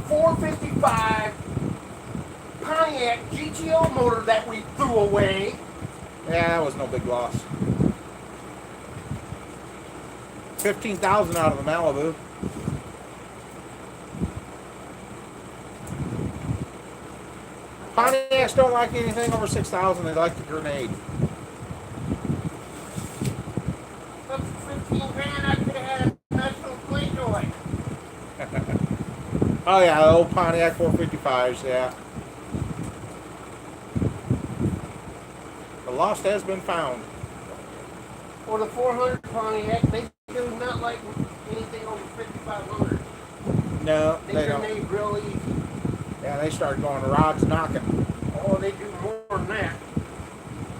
455 Pontiac GTO motor that we threw away. Yeah, that was no big loss. 15,000 out of the Malibu. Pontiacs don't like anything over 6,000. They like the Grenade. That's 15 grand. I could have had a National Playboy. Oh yeah, the old Pontiac 455s. Yeah. The lost has been found. Or the 400 Pontiac, they do not like anything over 5,500. No, They they don't. grenade real easy. Yeah, they started going rods knocking. Oh, they do more than that.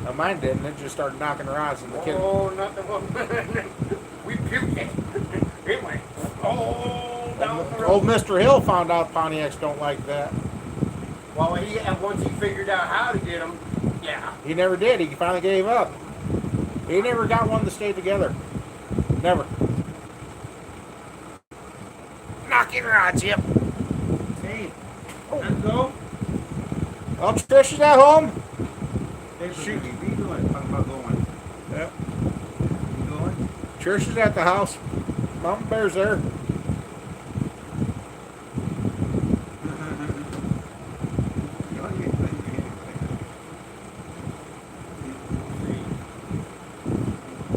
Now mine didn't. It just started knocking rods, and the kid. Oh, not the one. We puked it. It went down the road. Old Mr. Hill found out Pontiacs don't like that. Well, once he figured out how to get them, yeah. He never did. He finally gave up. He never got one to stay together. Never. Knocking rods, yep. Hey, let's go. Oh, Trish is at home. Hey, shoot. What are you doing? Talking about going. Yep. You going? Trish is at the house. Mama Bear's there.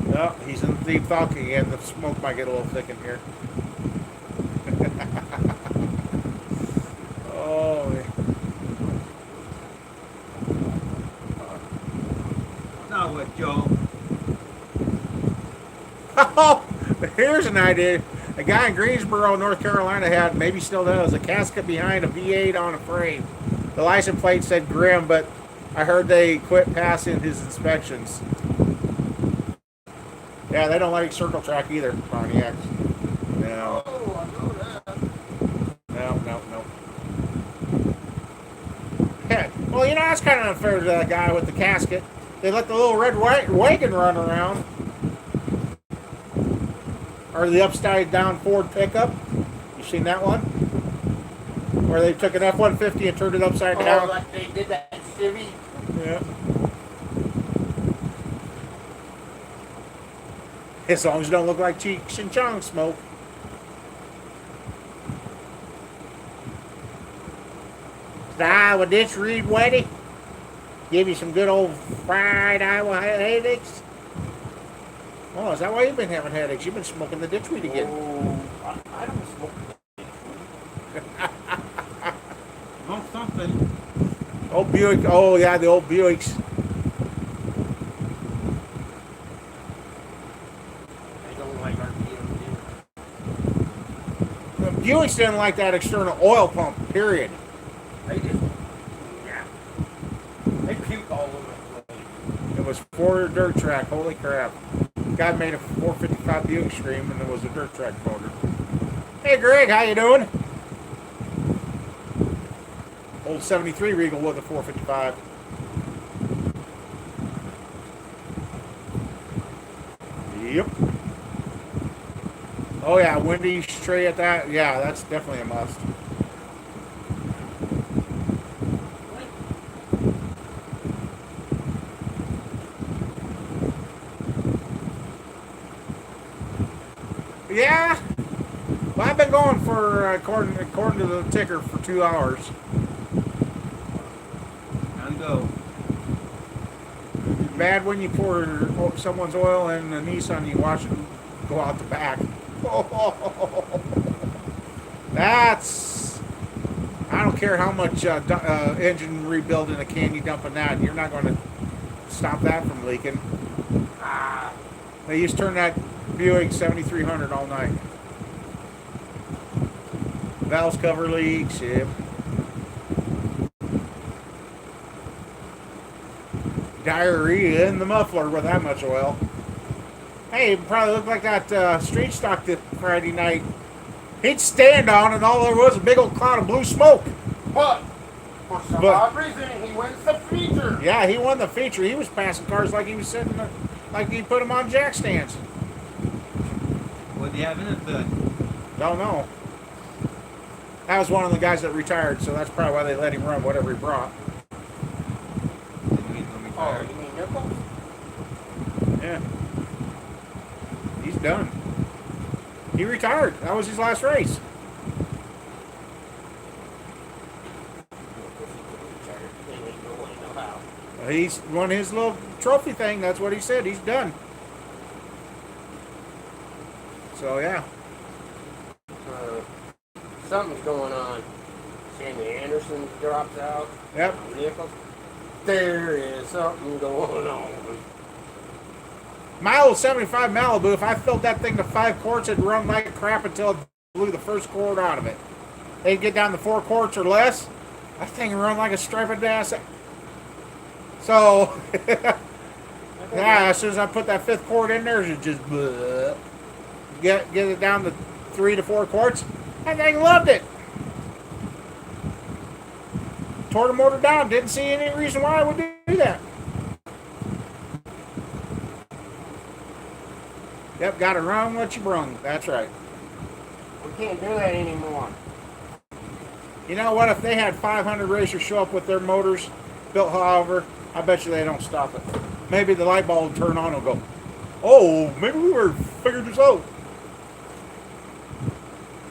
No, he's in deep thought again. The smoke might get a little thick in here. Oh, yeah. Now what, Joe? Oh, here's an idea. A guy in Greensboro, North Carolina had, maybe still does, a casket behind a V8 on a frame. The license plate said Grimm, but I heard they quit passing his inspections. Yeah, they don't like circle track either, Pontiacs. No. Oh, I know that. No. Yeah, well, you know, that's kind of unfair to that guy with the casket. They let the little red wagon run around. Or the upside down Ford pickup. You seen that one? Where they took an F-150 and turned it upside down. Oh, like they did that Chevy. Yeah. As long as it don't look like Cheech and Chong smoke. Iowa ditch reed wetty. Give you some good old fried Iowa headaches. Oh, is that why you've been having headaches? You've been smoking the ditchweed again. Oh, I don't smoke. Smoke something. Old Buick. Oh, yeah, the old Buicks. I don't like our The Buicks didn't like that external oil pump, period. They just, yeah. They puke all over the place. It was for a dirt track. Holy crap. Guy made a 455 Buick scream, and it was a dirt track motor. Hey, Greg, how you doing? Old 73 Regal with a 455. Yep. Oh, yeah, windy tray at that. Yeah, that's definitely a must. Yeah. Well, I've been going for, according to the ticker, for 2 hours. Time to go. Bad when you pour someone's oil in a Nissan, you watch it go out the back. That's... I don't care how much engine rebuild in a can you dump in that. You're not going to stop that from leaking. They used to turn that Buick 7300 all night. Valves cover leaks, yep. diarrhea in the muffler with that much oil. Hey, it probably looked like that street stock this Friday night. He'd stand on, and all there was a big old cloud of blue smoke. But for some odd reason, he wins the feature. Yeah, he won the feature. He was passing cars like he was sitting, like he put them on jack stands. What do you have in it then? Don't know. That was one of the guys that retired, so that's probably why they let him run whatever he brought. Oh, you mean Nichols? Yeah. He's done. He retired. That was his last race. He's won his little trophy thing. That's what he said. He's done. So, yeah. Something's going on. Sammy Anderson drops out. Yep. Nichols. There is something going on. My old 75 Malibu, if I filled that thing to 5 quarts, it'd run like crap until it blew the first quart out of it. They'd get down to 4 quarts or less. That thing would run like a striped ass. So, yeah, as soon as I put that 5th quart in there, it just get it down to 3 to 4 quarts. That thing loved it. Tore the motor down. Didn't see any reason why I would do that. Yep, got to run what you brung. That's right. We can't do that anymore. You know what? If they had 500 racers show up with their motors built however, I bet you they don't stop it. Maybe the light bulb will turn on and go, oh, maybe we were figured this out.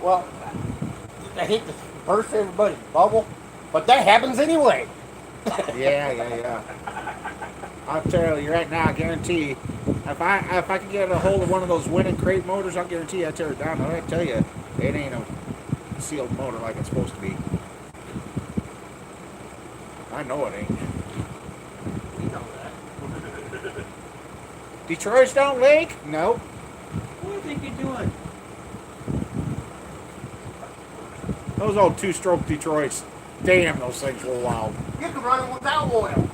Well, I hate to burst everybody's bubble, but that happens anyway. Yeah. I'll tell you right now, I guarantee, if I could get a hold of one of those winning crate motors, I'll guarantee I tear it down. I tell you, it ain't a sealed motor like it's supposed to be. I know it ain't. We know that. Detroit's don't leak? Nope. What do you think you're doing? Those old 2-stroke Detroits, damn, those things were wild. You can run them without oil.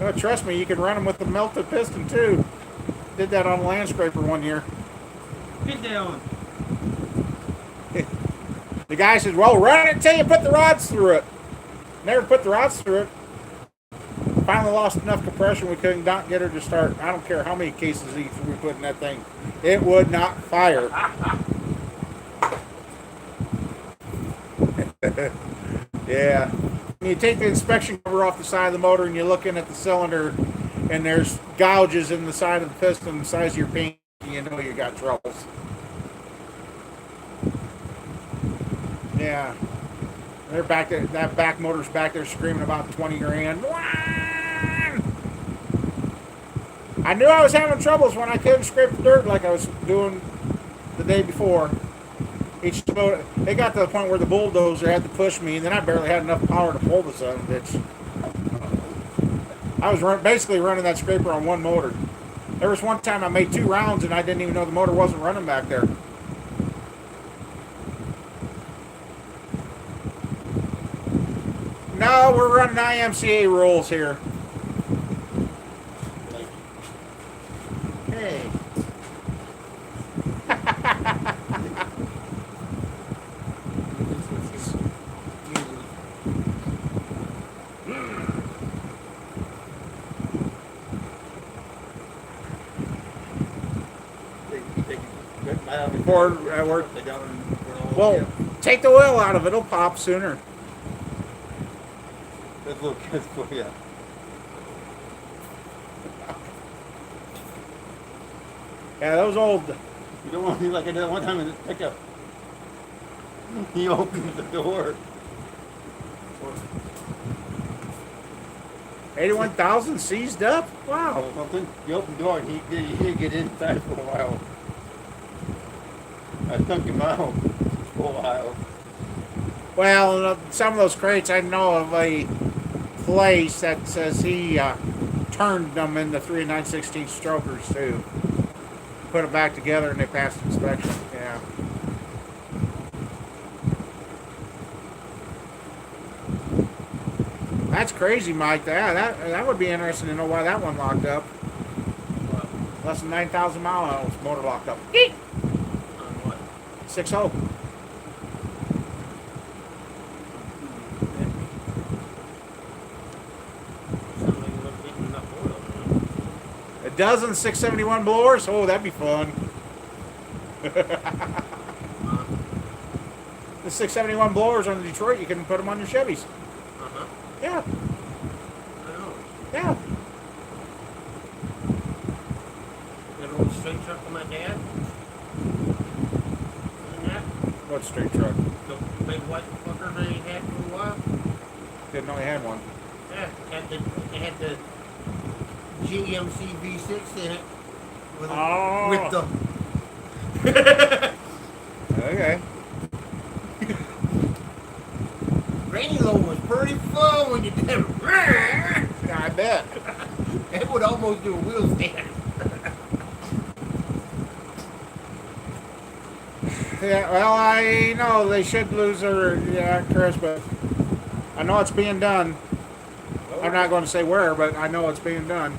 Oh, trust me, you can run them with the melted piston too. Did that on a land scraper one year. Get down. The guy says, well, run it until you put the rods through it. Never put the rods through it. Finally lost enough compression we couldn't not get her to start. I don't care how many cases we put in that thing. It would not fire. Yeah. When you take the inspection cover off the side of the motor and you're looking at the cylinder and there's gouges in the side of the piston the size of your pinky, you know you got troubles. Yeah. They're back there, that back motor's back there screaming about 20 grand. I knew I was having troubles when I couldn't scrape the dirt like I was doing the day before. Each motor, it got to the point where the bulldozer had to push me, and then I barely had enough power to pull the son of a bitch. I was basically running that scraper on one motor. There was one time I made 2 rounds, and I didn't even know the motor wasn't running back there. No, we're running IMCA rules here. Hey. Well, take the oil out of it, it'll pop sooner. That's a little kids for you. Yeah, those old. You don't want to be like I did one time in this pickup. He opens the door. 81,000 seized up? Wow. Something. He opened the door and he didn't get inside for a while. I stunk him out for a while. Well, some of those crates, I know of a place that says he turned them into 3 9/16 strokers too. Put them back together and they passed inspection. Yeah. That's crazy, Mike. That would be interesting to know why that one locked up. What? Less than 9,000 miles, motor locked up. On what? 6.0. Sounds like you wasn't getting enough oil. A dozen 671 blowers? Oh, that'd be fun. The 671 blowers on the Detroit, you can put them on your Chevys. Uh-huh. Yeah, I know. yeah. That old straight truck for my dad. Isn't that What straight truck? the big white fucker that he had for a while? Didn't know he had one. Yeah, it had the GMC V6 in it. With, with the... Okay. Granny Low was pretty fun when you did it. Yeah, I bet. It would almost do a wheel stand. Yeah, well, I know they should lose their Chris, but I know it's being done. I'm not going to say where, but I know it's being done.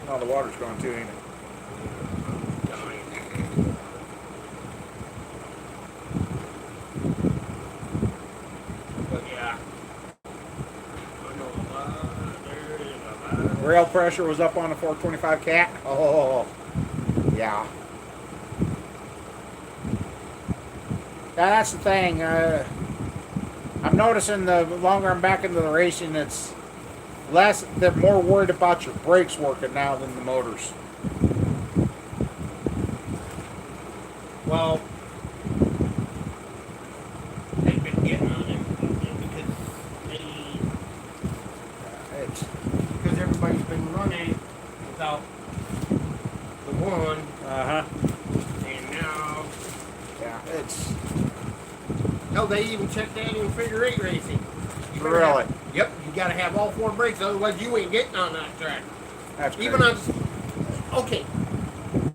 Oh, the water's going too, ain't it? Yeah. Rail pressure was up on the 425 cat. Oh, yeah. Yeah, that's the thing. I'm noticing the longer I'm back into the racing, it's less. They're more worried about your brakes working now than the motors. Well, they've been getting on it because because everybody's been running without the one, and now Yeah, it's hell, they even checked that in figure eight racing. You better really. Yep, you got to have all four brakes, otherwise you ain't getting on that track. That's Even crazy. on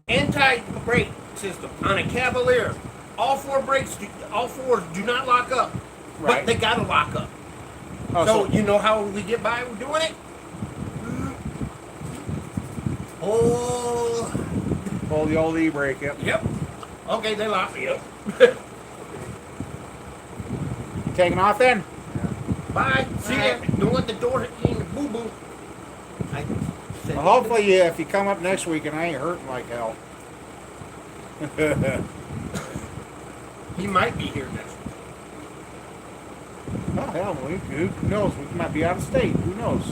anti-brake system on a Cavalier, all four do not lock up, Right. but they gotta lock up. Oh, So you know how we get by with doing it? Oh, pull the old e-brake. Yep. yep. Okay, they lock me up. You taking off then? Bye. See ya. Alright. Don't let the door hit you in the boo boo. I said, Well, hopefully, if you come up next week and I ain't hurting like hell. he might be here next week. Oh hell, who knows? We might be out of state. Who knows?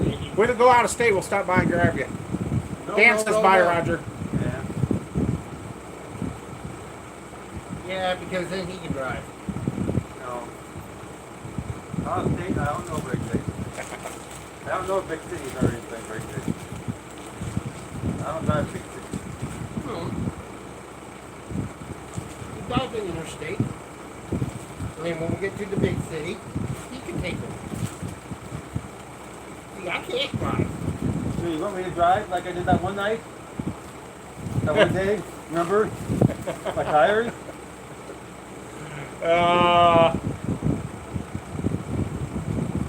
If we go out of state, we'll stop by and grab you. Dan says bye, Roger. Yeah. Yeah, because then he can drive. No. Out of state, I don't know big cities. I don't know big cities or anything big cities. I don't drive big cities. He drives in interstate. And then when we get to the big city, he can take them. See, I can't drive. So you want me to drive like I did that one night? That one day? Remember? My tires?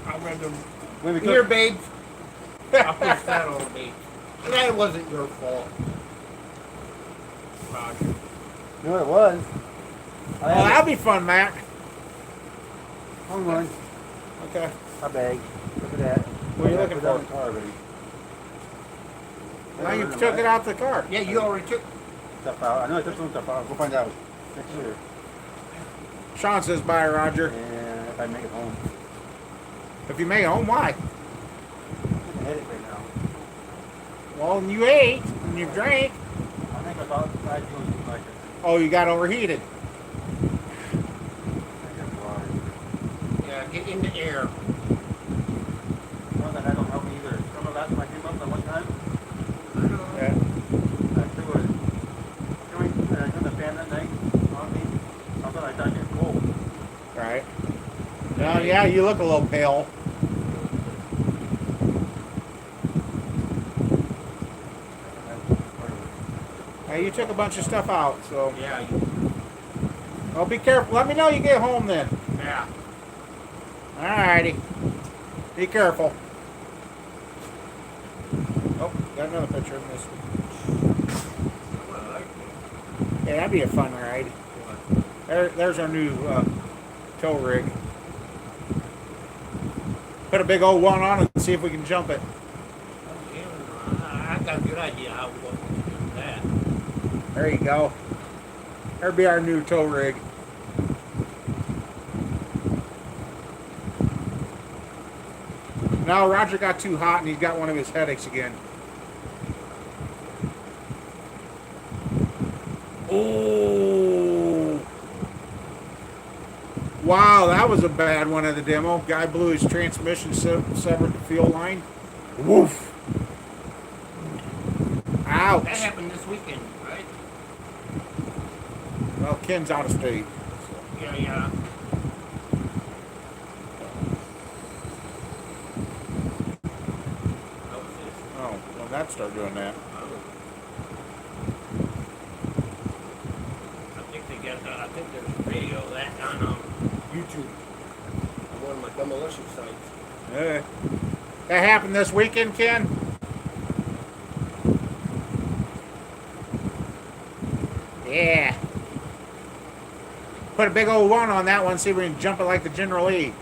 I'd rather... When we Here, cook, babes. I'll push that on, babe. That wasn't your fault. Roger. you know what it was? I Well, that'll be fun, Mac. Hold on. Okay. My bag. Look at that. What are you looking Put that for? in the car already. Now you took it out the car. Yeah, you already took... Stuff out. I know I took some stuff out. We'll find out next year. Sean says bye, Roger. And if I make it home. If you make it home, why? I'm a headache right now. Well, you ate and you drank. I think I thought I was doing like it. Oh, you got overheated. I think that's why. Yeah, get in the air. One that I don't help me either. Remember last time I came up that one time? Yeah. I threw it. Doing the fan that night on me. I thought I got you cold. Right. Now, yeah, you look a little pale. You took a bunch of stuff out, so. Yeah. Well, be careful. Let me know you get home then. Yeah. Alrighty. Be careful. Oh, got another picture of this. Yeah, that'd be a fun ride. There's our new tow rig. Put a big old one on it and see if we can jump it. I got a good idea how we want to do that. There you go. There'll be our new tow rig. Now Roger got too hot and he's got one of his headaches again. Oh! Wow, that was a bad one of the demo. Guy blew his transmission, severed the fuel line. Woof! Ouch! That happened this weekend, right? Well, Ken's out of state. Yeah. Oh, well, that started doing that. I think there's a video of that on YouTube on one of my demolition sites. That happened this weekend, Ken? Yeah. Put a big old one on that one, see if we can jump it like the General E.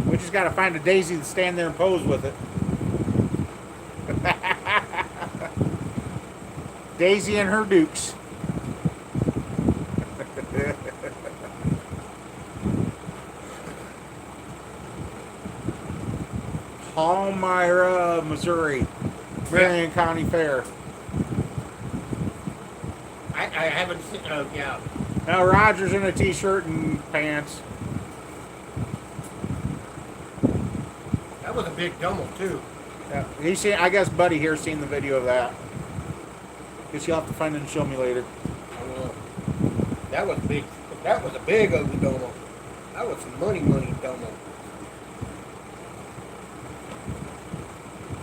We just got to find a daisy to stand there and pose with it. Daisy and her dukes. Palmyra, Missouri. Marion County Fair. I haven't seen. Oh yeah. Now Roger's in a t-shirt and pants. That was a big demo too. Yeah, I guess Buddy here's seen the video of that. Guess you'll have to find it and show me later. That was big. That was a big ugly domo. That was some money domo.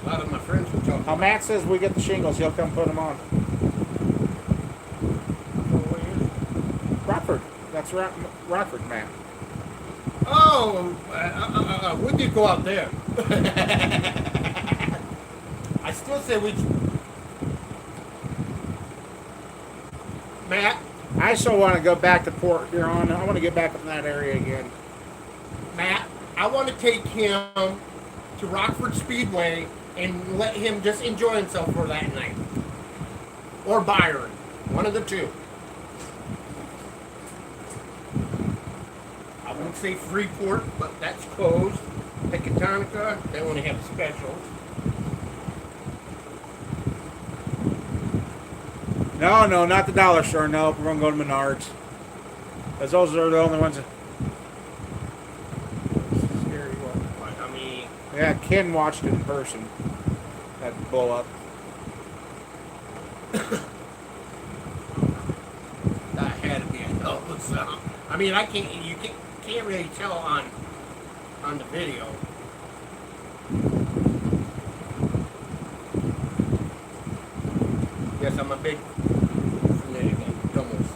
A lot of my friends were talking. Now Matt says we get the shingles, he'll come put them on. Rockford. That's Rockford, Matt. Oh, we did go out there. I still say we. Matt, I still want to go back to Port Huron. I want to get back in that area again. Matt, I want to take him to Rockford Speedway and let him just enjoy himself for that night. Or Byron. One of the two. I won't say Freeport, but that's closed. Pecatonica, they only have specials. No, not the dollar store. No, we're going to go to Menards. Because those are the only ones that... Scary one. I mean... Yeah, Ken watched it in person. That blow up. That had to be a hell of a sound. I mean, you can't really tell on the video. Yes, I'm a big fanatic of doubles.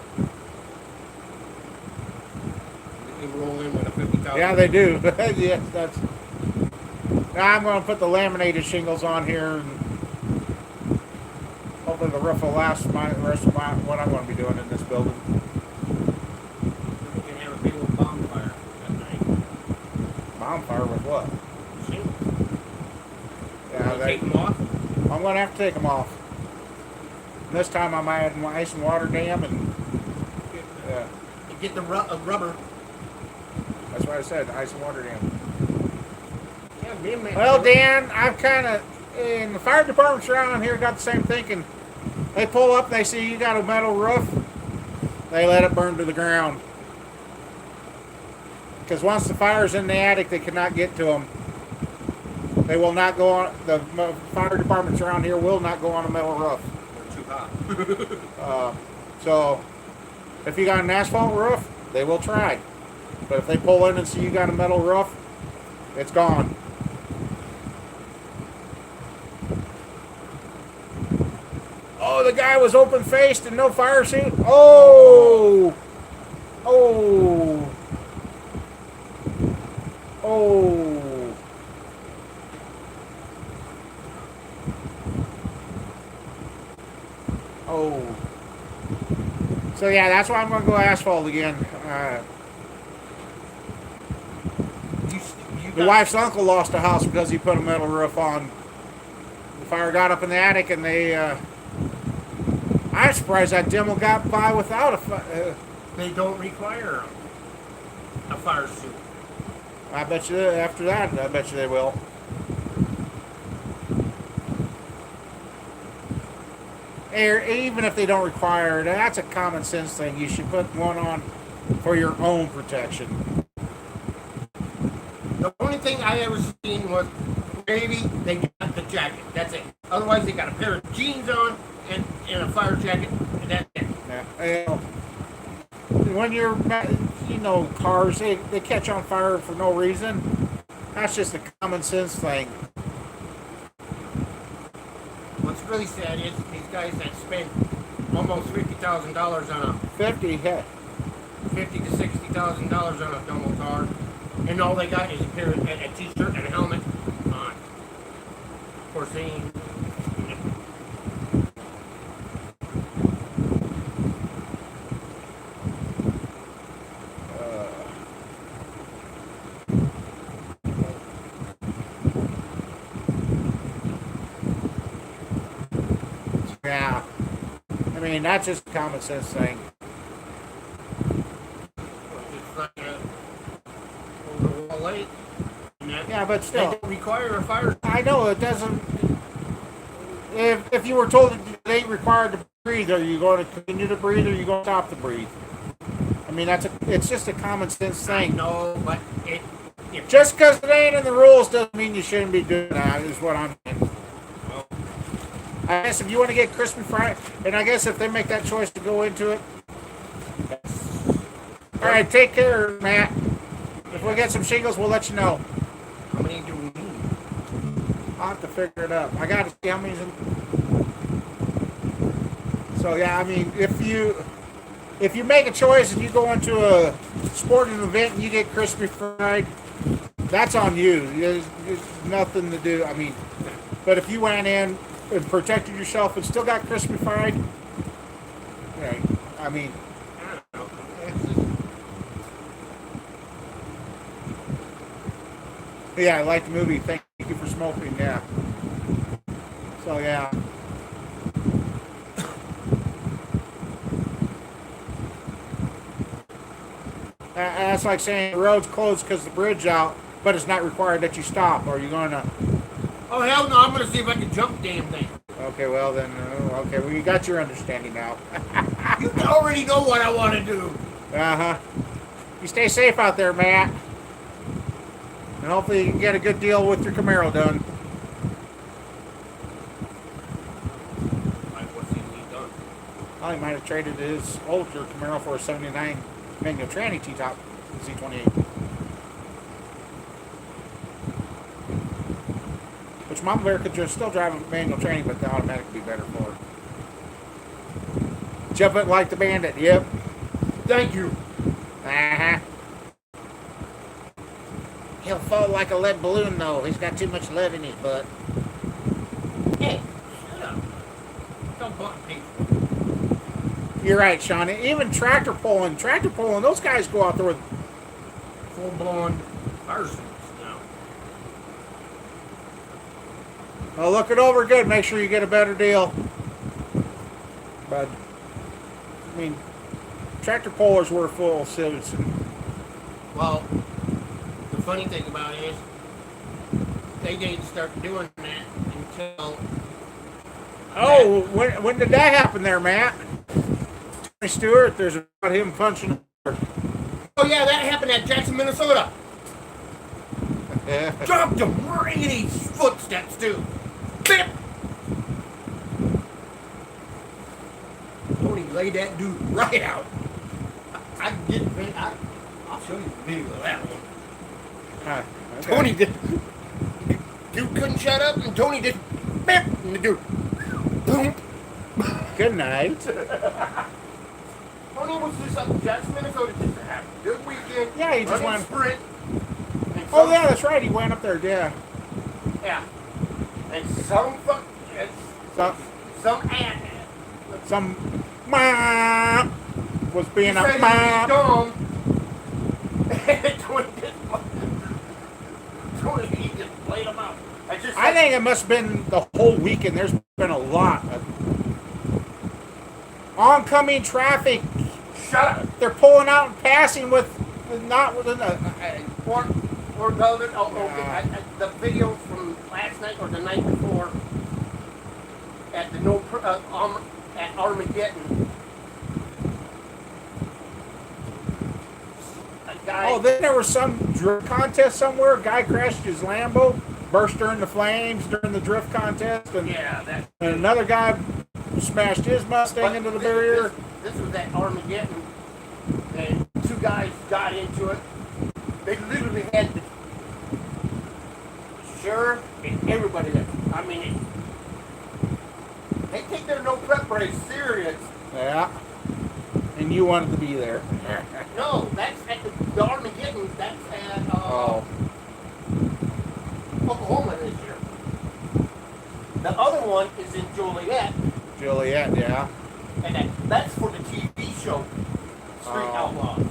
They roll in with a 50,000. Yeah, they do. Yes, that's... Now I'm going to put the laminated shingles on here, and hopefully the roof will last the rest of what I'm going to be doing in this building. We can have a big old bonfire that night. Bonfire with what? Shingles. Yeah, Take them off? I'm going to have to take them off. This time I'm adding ice and water dam, and Get the rubber. that's what I said, ice and water dam. Yeah, Well, Dan, I've kind of, and the fire departments around here got the same thinking. They pull up, they see you got a metal roof, they let it burn to the ground. Because once the fire's in the attic, they cannot get to them. They will not go on, the fire departments around here will not go on a metal roof. Too hot. So, if you got an asphalt roof, they will try. But if they pull in and see you got a metal roof, it's gone. Oh, the guy was open faced and no fire suit. Oh, oh, oh. Oh. So yeah, that's why I'm gonna go asphalt again. The wife's uncle lost a house because he put a metal roof on. The fire got up in the attic, and I'm surprised that demo got by without a. They don't require a fire suit. I bet you after that, I bet you they will. Even if they don't require it, that's a common sense thing. You should put one on for your own protection. The only thing I ever seen was maybe they got the jacket. That's it. Otherwise, they got a pair of jeans on and a fire jacket, and that's it. Yeah. When you're, cars, they catch on fire for no reason. That's just a common sense thing. What's really sad is these guys that spend almost $50,000 on a 50, yeah. $50,000 to $60,000 on a demo car, and all they got is a t-shirt and a helmet on. Of course, they ain't. Yeah. I mean, that's just a common sense thing. It's like over the wall lake. Yeah, but They still. don't require a fire. I know it doesn't. If you were told that they ain't required to breathe, are you going to continue to breathe or are you going to stop to breathe? I mean, it's just a common sense thing. No, but Just because it ain't in the rules doesn't mean you shouldn't be doing that, is what I'm saying. I guess if you want to get crispy fried, and I guess if they make that choice to go into it. All right, take care, Matt. If we get some shingles, we'll let you know. How many do we need? I'll have to figure it out. I got to see how many's in. So yeah, I mean, if you make a choice and you go into a sporting event and you get crispy fried, that's on you. There's nothing to do. I mean, but if you went in and protected yourself and still got crispy fried, right? I mean, I don't know. yeah, I like the movie. Thank you for smoking. Yeah. So yeah. That's like saying the road's closed because the bridge out, but it's not required that you stop. Are you going to? Oh, hell no, I'm going to see if I can jump the damn thing. Okay, well then, okay, well you got your understanding now. You already know what I want to do. Uh-huh. You stay safe out there, Matt. And hopefully you can get a good deal with your Camaro done. Like, what's he done? Well, he might have traded his older Camaro for a 79 manual tranny T-top Z28. Which Mama Bear could just still drive a manual tranny, but the automatic would be better for her. Jump it like the Bandit, yep. Thank you. Uh-huh. He'll fall like a lead balloon, though. He's got too much lead in his butt. Hey, shut up. Don't button people. You're right, Sean. Even tractor pulling, those guys go out there with Full-blown fire suits now. well, look it over good. Make sure you get a better deal. But, I mean, tractor pullers were full suits. Well, the funny thing about it is, they didn't start doing that until... Oh, when did that happen there, Matt? Tony Stewart, there's about him punching. Oh yeah, that happened at Jackson, Minnesota. Dropped him right in his footsteps, too. Bip! Tony laid that dude right out. I'll show you the video of that one. Okay. Tony did. Dude couldn't shut up, and Tony just bip, and the dude boom. Good night. Tony was just up Jackson, Minnesota, just to have a good weekend. Yeah, he just running went. sprint. And Oh yeah, that's right. He went up there. Yeah. Yeah. And some fuck. Some was being he a said he was dumb. And Tony just played him out. I think it must have been the whole weekend. There's been a lot of oncoming traffic. Shut up. They're pulling out and passing with not with or the other. Okay. The video from last night or the night before at the at Armageddon. Oh, then there was some drift contest somewhere. A guy crashed his Lambo, burst during the flames during the drift contest, and and another guy smashed his Mustang into the barrier. This was at Armageddon, and two guys got into it. They literally had the sheriff and everybody there. I mean, they take their no prep race serious. Yeah. And you wanted to be there. No, that's at the Armageddon. That's at Oklahoma this year. The other one is in Joliet. Joliet, yeah. And that's for the TV show, Street Outlaws.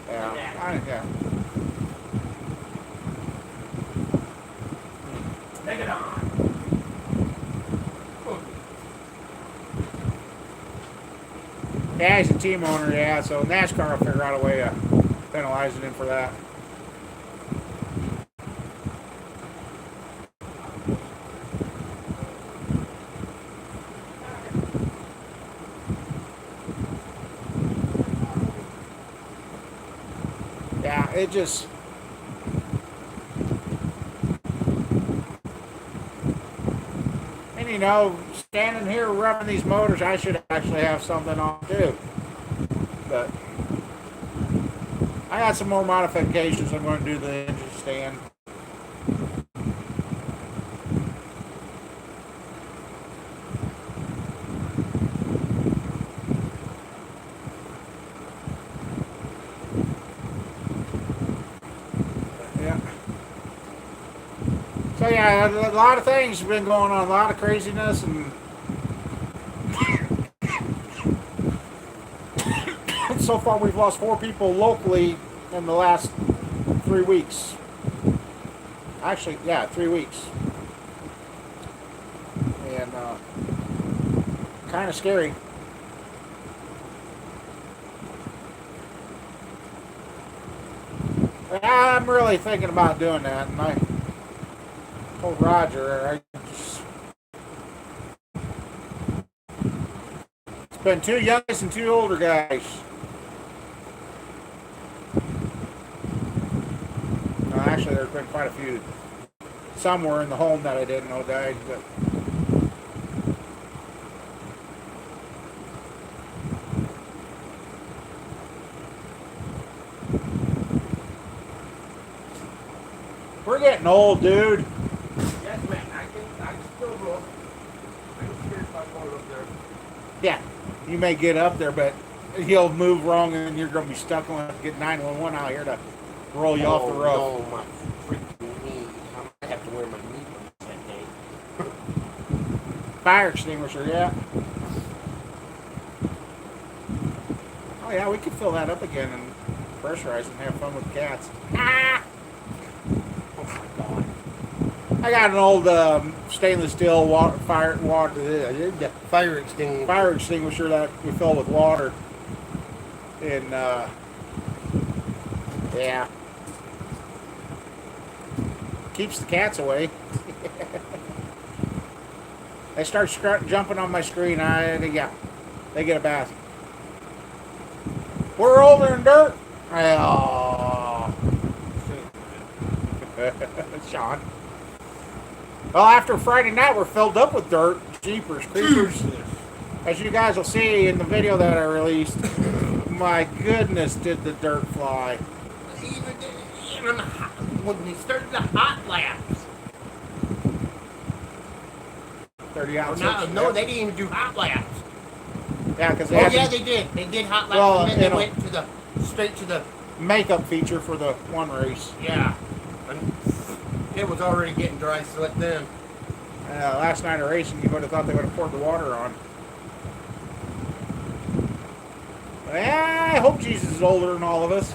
Yeah. Take it on. Yeah, he's a team owner, yeah, so NASCAR will figure out a way of penalizing him for that. Yeah, it just... And you know, standing here rubbing these motors, I should actually have something on too. But I got some more modifications I'm going to do to the engine stand. Yeah. So yeah, a lot of things have been going on, a lot of craziness, and so far we've lost 4 people locally in the last 3 weeks. Actually, yeah, 3 weeks. And kind of scary. I'm really thinking about doing that, and I told Roger, it's been 2 youngest and 2 older guys. Actually, there's been quite a few. Some were in the home that I didn't know died, but we're getting old, dude. Yes, man. I can still roll. I can steer my boat up there. Yeah, you may get up there, but he'll move wrong, and then you're going to be stuck on get 911 out here to roll you off the road. No, my freaking knee. I might have to wear my knee brace that day. Fire extinguisher, yeah. Oh yeah, we could fill that up again and pressurize and have fun with cats. Ah! Oh my god. I got an old stainless steel fire extinguisher that we fill with water, and yeah, keeps the cats away. They start jumping on my screen. They get a bath. We're older than dirt. Oh, Sean. Well, after Friday night, we're filled up with dirt. Jeepers creepers. As you guys will see in the video that I released, my goodness, did the dirt fly. Even when they started the hot laps. 30 Or ounce. no, they didn't even do hot laps. Yeah, because They did. They did hot laps, Well, and then they went to straight to the makeup feature for the one race. Yeah. And it was already getting dry slick then. Last night of racing, you would have thought they would have poured the water on. Yeah, I hope Jesus is older than all of us.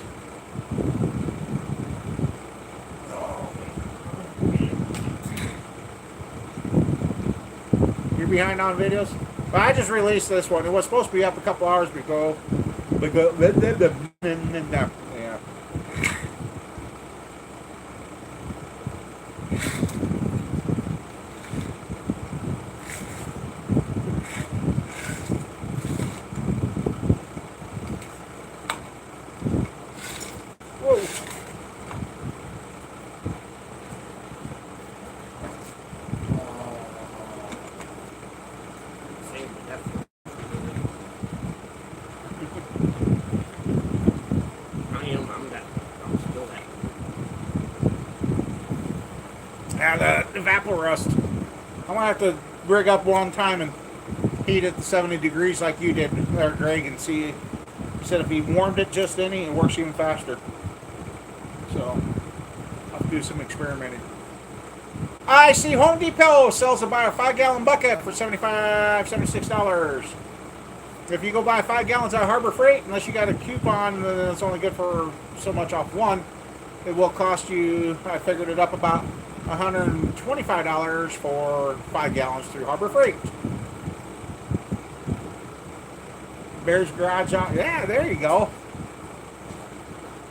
You're behind on videos? Well, I just released this one. It was supposed to be up a couple hours ago. Yeah. Whoa. Yeah, the evapor rust. I'm gonna have to rig up one time and heat it to 70 degrees like you did there, Greg, and see. He said if he warmed it just any, it works even faster. So I'll have to do some experimenting. I see Home Depot sells about a 5-gallon bucket for $76. If you go buy 5 gallons at Harbor Freight, unless you got a coupon that's only good for so much off one, it will cost you, I figured it up, about $125 for 5 gallons through Harbor Freight. Bear's Garage on, yeah, there you go.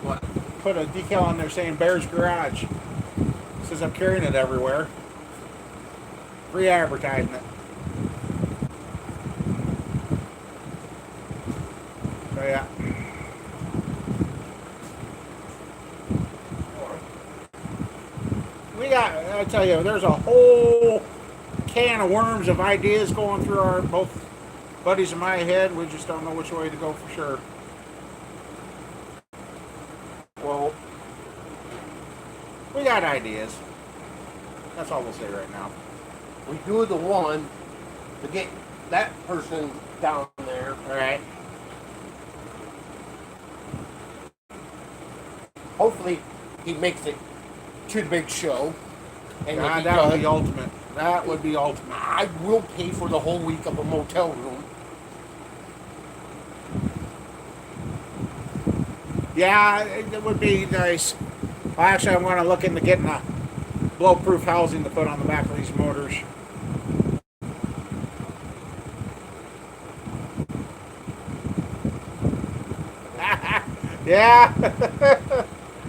What? Put a decal on there saying Bear's Garage. Says I'm carrying it everywhere. Free advertisement. So yeah. We got, I tell you, there's a whole can of worms of ideas going through our both buddies in my head. We just don't know which way to go for sure. Well, we got ideas. That's all we'll say right now. We do the one to get that person down there. All right. Hopefully, he makes it to the big show. And if he that would does, be ultimate. That would be ultimate. I will pay for the whole week of a motel room. Yeah, it would be nice. Actually, I want to look into getting a blow-proof housing to put on the back of these motors. Yeah,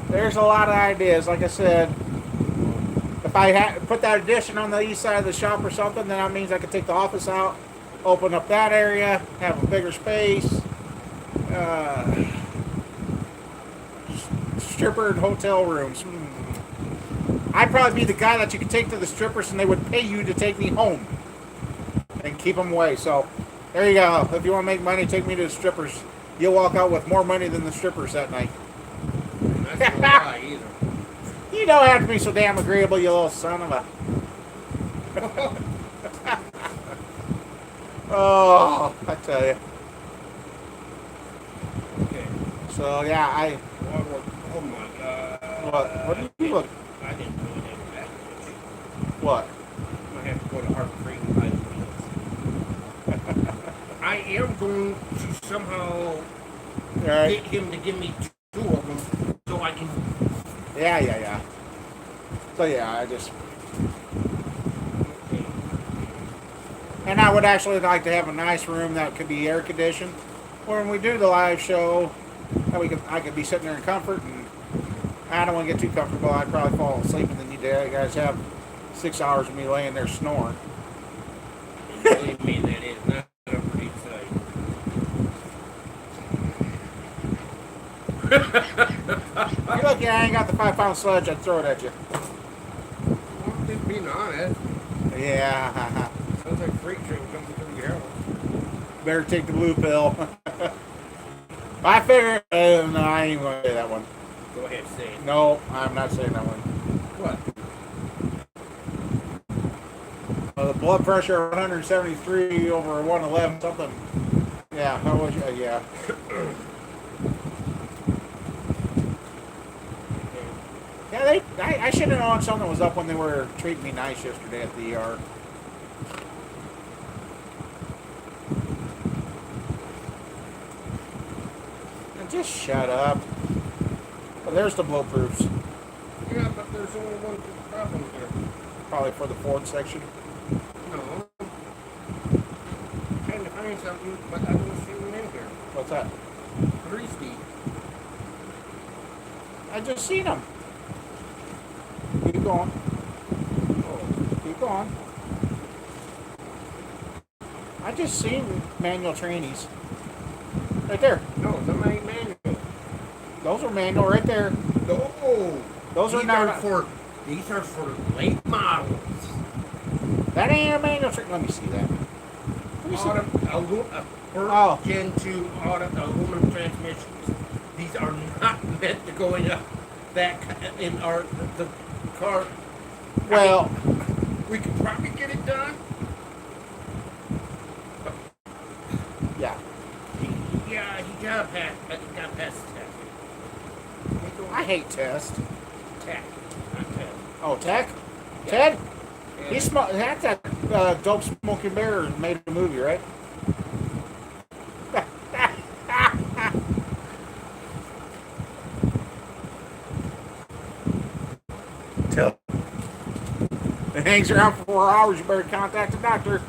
there's a lot of ideas. Like I said, if I put that addition on the east side of the shop or something, then that means I could take the office out, open up that area, have a bigger space. Stripper and hotel rooms. I'd probably be the guy that you could take to the strippers and they would pay you to take me home and keep them away. So there you go. If you want to make money, take me to the strippers. You'll walk out with more money than the strippers that night. That's no lie either. You don't have to be so damn agreeable, you little son of a... Oh, I tell you. Okay. So yeah, Oh my God. What do you look? I didn't do anything with that. What? I have to go to Harbor Freight and buy the wheels. I am going to somehow Right. get him to give me 2 of them so I can. Yeah. So yeah, I just... And I would actually like to have a nice room that could be air conditioned. When we do the live show, that I could be sitting there in comfort, and I don't want to get too comfortable. I'd probably fall asleep, and then you guys have 6 hours of me laying there snoring. Believe me, that is not a pretty sight. You're lucky I ain't got the 5-pound sledge. I'd throw it at you. Well, just being honest. Yeah. Sounds like a freight train coming through your house. Better take the blue pill. I figure... no, I ain't going to say that one. Go ahead, say it. No, I'm not saying that one. What? The blood pressure 173 over 111 something. Yeah, how was yeah. Yeah, I should have known something was up when they were treating me nice yesterday at the ER. And just shut up. Well, there's the blowproofs. Yeah, but there's only one problem here. Probably for the Ford section. No. Trying to find something, but I don't see them in here. What's that? Greasy. I just seen them. Keep going. Oh, keep going. I just seen manual trainees. Right there. No, they're my manual. Those are manual right there. No. Those are not These are for late models. That ain't a manual train. Let me see that. Let me see that. Oh. Gen 2 aluminum transmissions. These are not meant to go in the car. Well, I mean, we could probably get it done. yeah. He got past the test. I hate test. Tech, not test. Oh, Tech? Yeah. Ted? Yeah. That's that dope smoking bear made a movie, right? Tell. It hangs around for 4 hours. You better contact the doctor.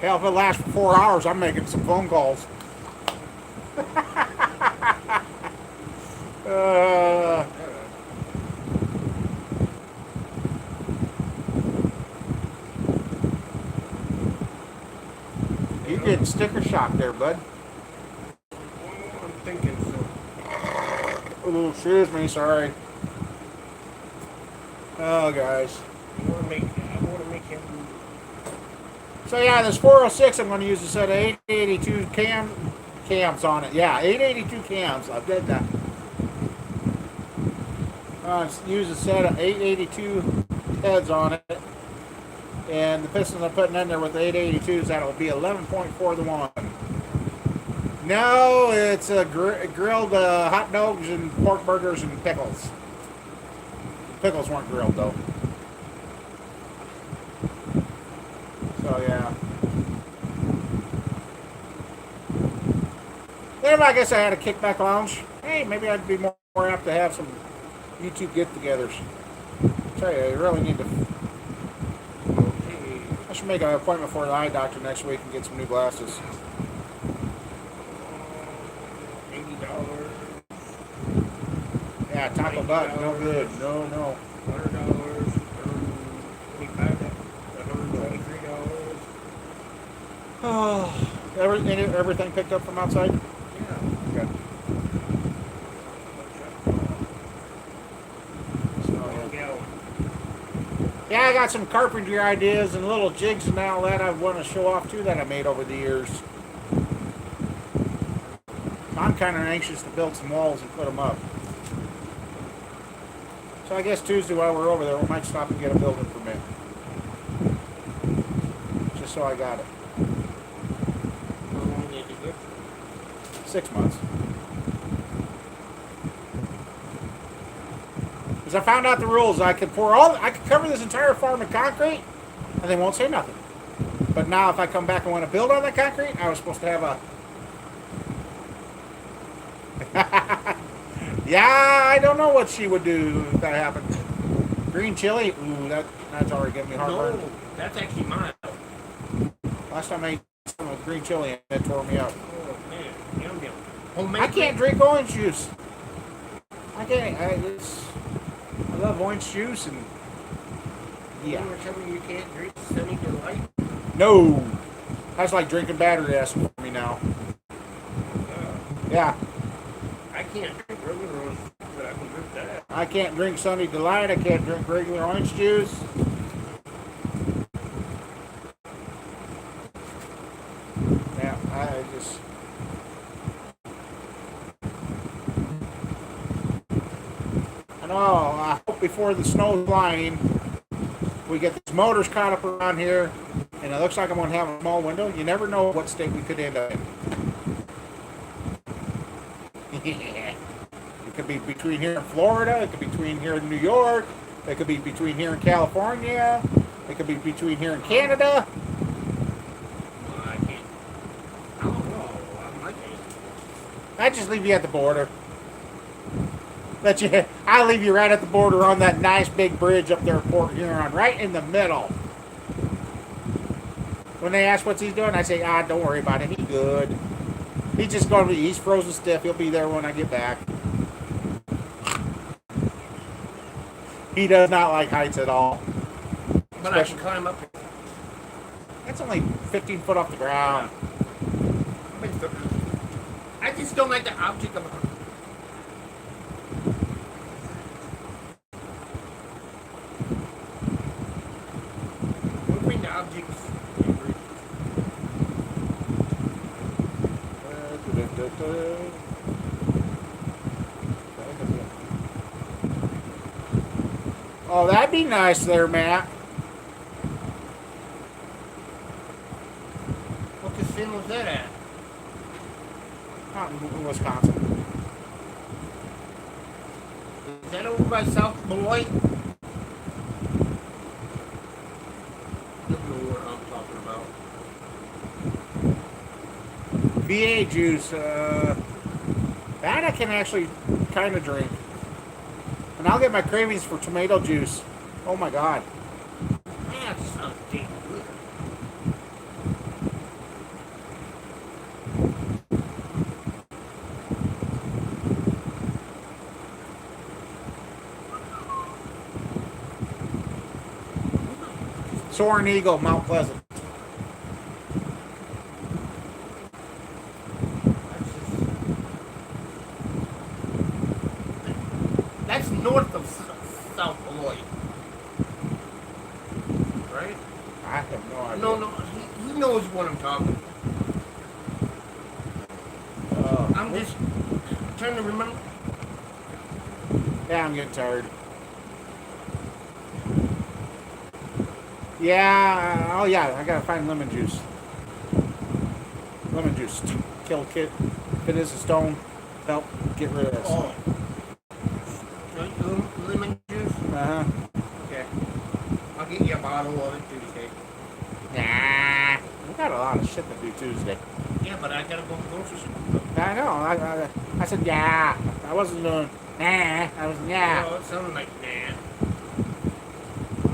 Hell, if it lasts for 4 hours, I'm making some phone calls. You getting sticker shock there, bud. I'm thinking so. Oh, excuse me, sorry. Oh, guys. I want to make him. So yeah, this 406, I'm going to use a set of 882 cams on it. Yeah, 882 cams. I did that. Use a set of 882 heads on it. And the pistons I'm putting in there with the 882s, that'll be 11.4 to 1. No, it's grilled hot dogs and pork burgers and pickles. Pickles weren't grilled though. So yeah. Then I guess I had a kickback lounge. Hey, maybe I'd be more apt to have some YouTube get-togethers. Tell you, I really need to. I should make an appointment for the eye doctor next week and get some new glasses. $80. Yeah, taco butt, no good. No. $100. $123. Oh, everything picked up from outside? Yeah. Okay. Yeah, I got some carpentry ideas and little jigs and all that I want to show off too that I made over the years. I'm kind of anxious to build some walls and put them up. So I guess Tuesday while we're over there, we might stop and get a building permit. Just so I got it. How long did you get? 6 months. Because I found out the rules. I could cover this entire farm in concrete, and they won't say nothing. But now, if I come back and want to build on that concrete, I was supposed to have a. Yeah, I don't know what she would do if that happened. Green chili, ooh, that's already giving me heartburn. No, that's actually mild. Last time I ate something with green chili, and it tore me up. Oh man, yum yum. Homemade I can't drink orange juice. I can't. I love orange juice and yeah. You were telling me you can't drink Sunny Delight? No, that's like drinking battery acid for me now. Yeah, I can't drink regular ones, but I can drink that. I can't drink Sunny Delight. I can't drink regular orange juice. Yeah, I just. I know. I hope before the snow's flying, we get these motors caught up around here, and it looks like I'm going to have a small window. You never know what state we could end up in. It could be between here in Florida. It could be between here in New York. It could be between here in California. It could be between here in Canada. I can't. I don't know. I can't. I just leave you at the border. I leave you right at the border on that nice big bridge up there at Port Huron, right in the middle. When they ask what he's doing, I say, don't worry about it. He's good. He's frozen stiff. He'll be there when I get back. He does not like heights at all. But I can climb up. That's only 15 foot off the ground. I just don't like the object of moving the objects. Oh, that'd be nice there, Matt. What casino was that at? Out in Wisconsin. Is that over by South Beloit? I don't know what I'm talking about. VA juice, that I can actually kind of drink. And I'll get my cravings for tomato juice. Oh my God. That sounds damn good. Soaring Eagle, Mount Pleasant. That's north of South Beloit. Right? I have no idea. No, he knows what I'm talking about. I'm just trying to remember. Yeah, I'm getting tired. Yeah, yeah, I gotta find lemon juice. Lemon juice. Kill kid. If it is a stone, help get rid of this. Oh. Lemon juice? Uh-huh. Okay. I'll get you a bottle of it Tuesday. Nah. We got a lot of shit to do Tuesday. Yeah, but I gotta go grocery shopping. I know. I said, yeah. I wasn't doing, nah. I was, yeah. Oh, it sounded like nah.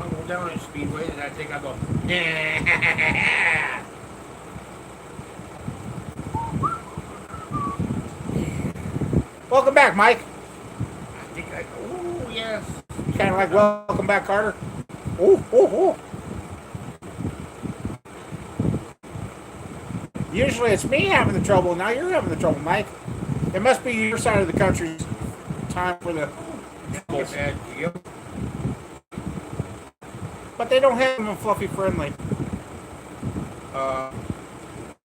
I'll go down at Speedway and I think I'll go, nah. Welcome back, Mike. I think I go, ooh, yes. Kind of like welcome back, Carter. Ooh, ooh, ooh. Usually it's me having the trouble. Now you're having the trouble, Mike. It must be your side of the country's time for the troubles. Bad deal. But they don't have them in Fluffy Friendly.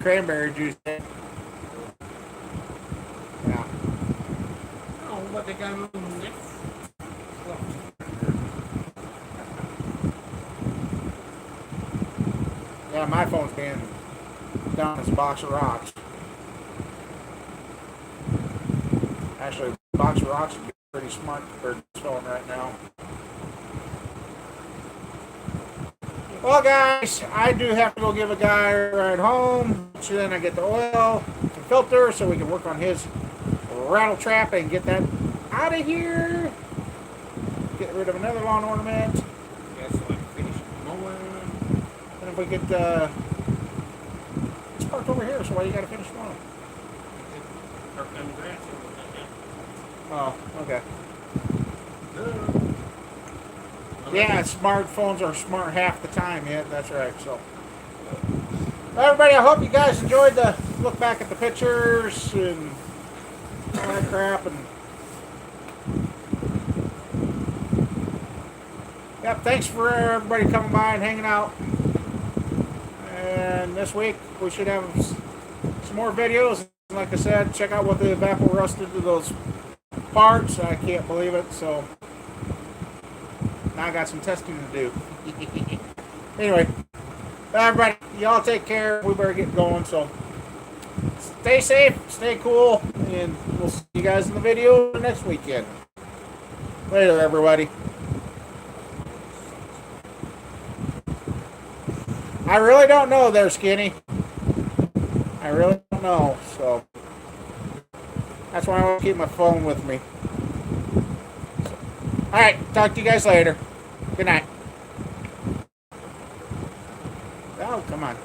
Cranberry juice. Yeah. Oh, but they got them next. Yeah, my phone's being down this box of rocks. Actually, the box of rocks would be pretty smart compared to this phone right now. Well, guys, I do have to go give a guy a ride home. So then I get the oil and filter so we can work on his rattle trap and get that out of here. Get rid of another lawn ornament. Yeah, so I can finish mowing. And if we get it's parked over here, so why you gotta finish mowing? Park on the grass. Oh, okay. Duh. Yeah, smartphones are smart half the time. Yeah, that's right. So, everybody, I hope you guys enjoyed the look back at the pictures and all that crap. And yep, thanks for everybody coming by and hanging out. And this week we should have some more videos. Like I said, check out what the evapor rusted to those parts. I can't believe it. So. Now I got some testing to do. Anyway, everybody, y'all take care. We better get going. So stay safe, stay cool, and we'll see you guys in the video next weekend. Later, everybody. I really don't know there, Skinny. I really don't know, so that's why I want to keep my phone with me. Alright, talk to you guys later. Good night. Oh, come on.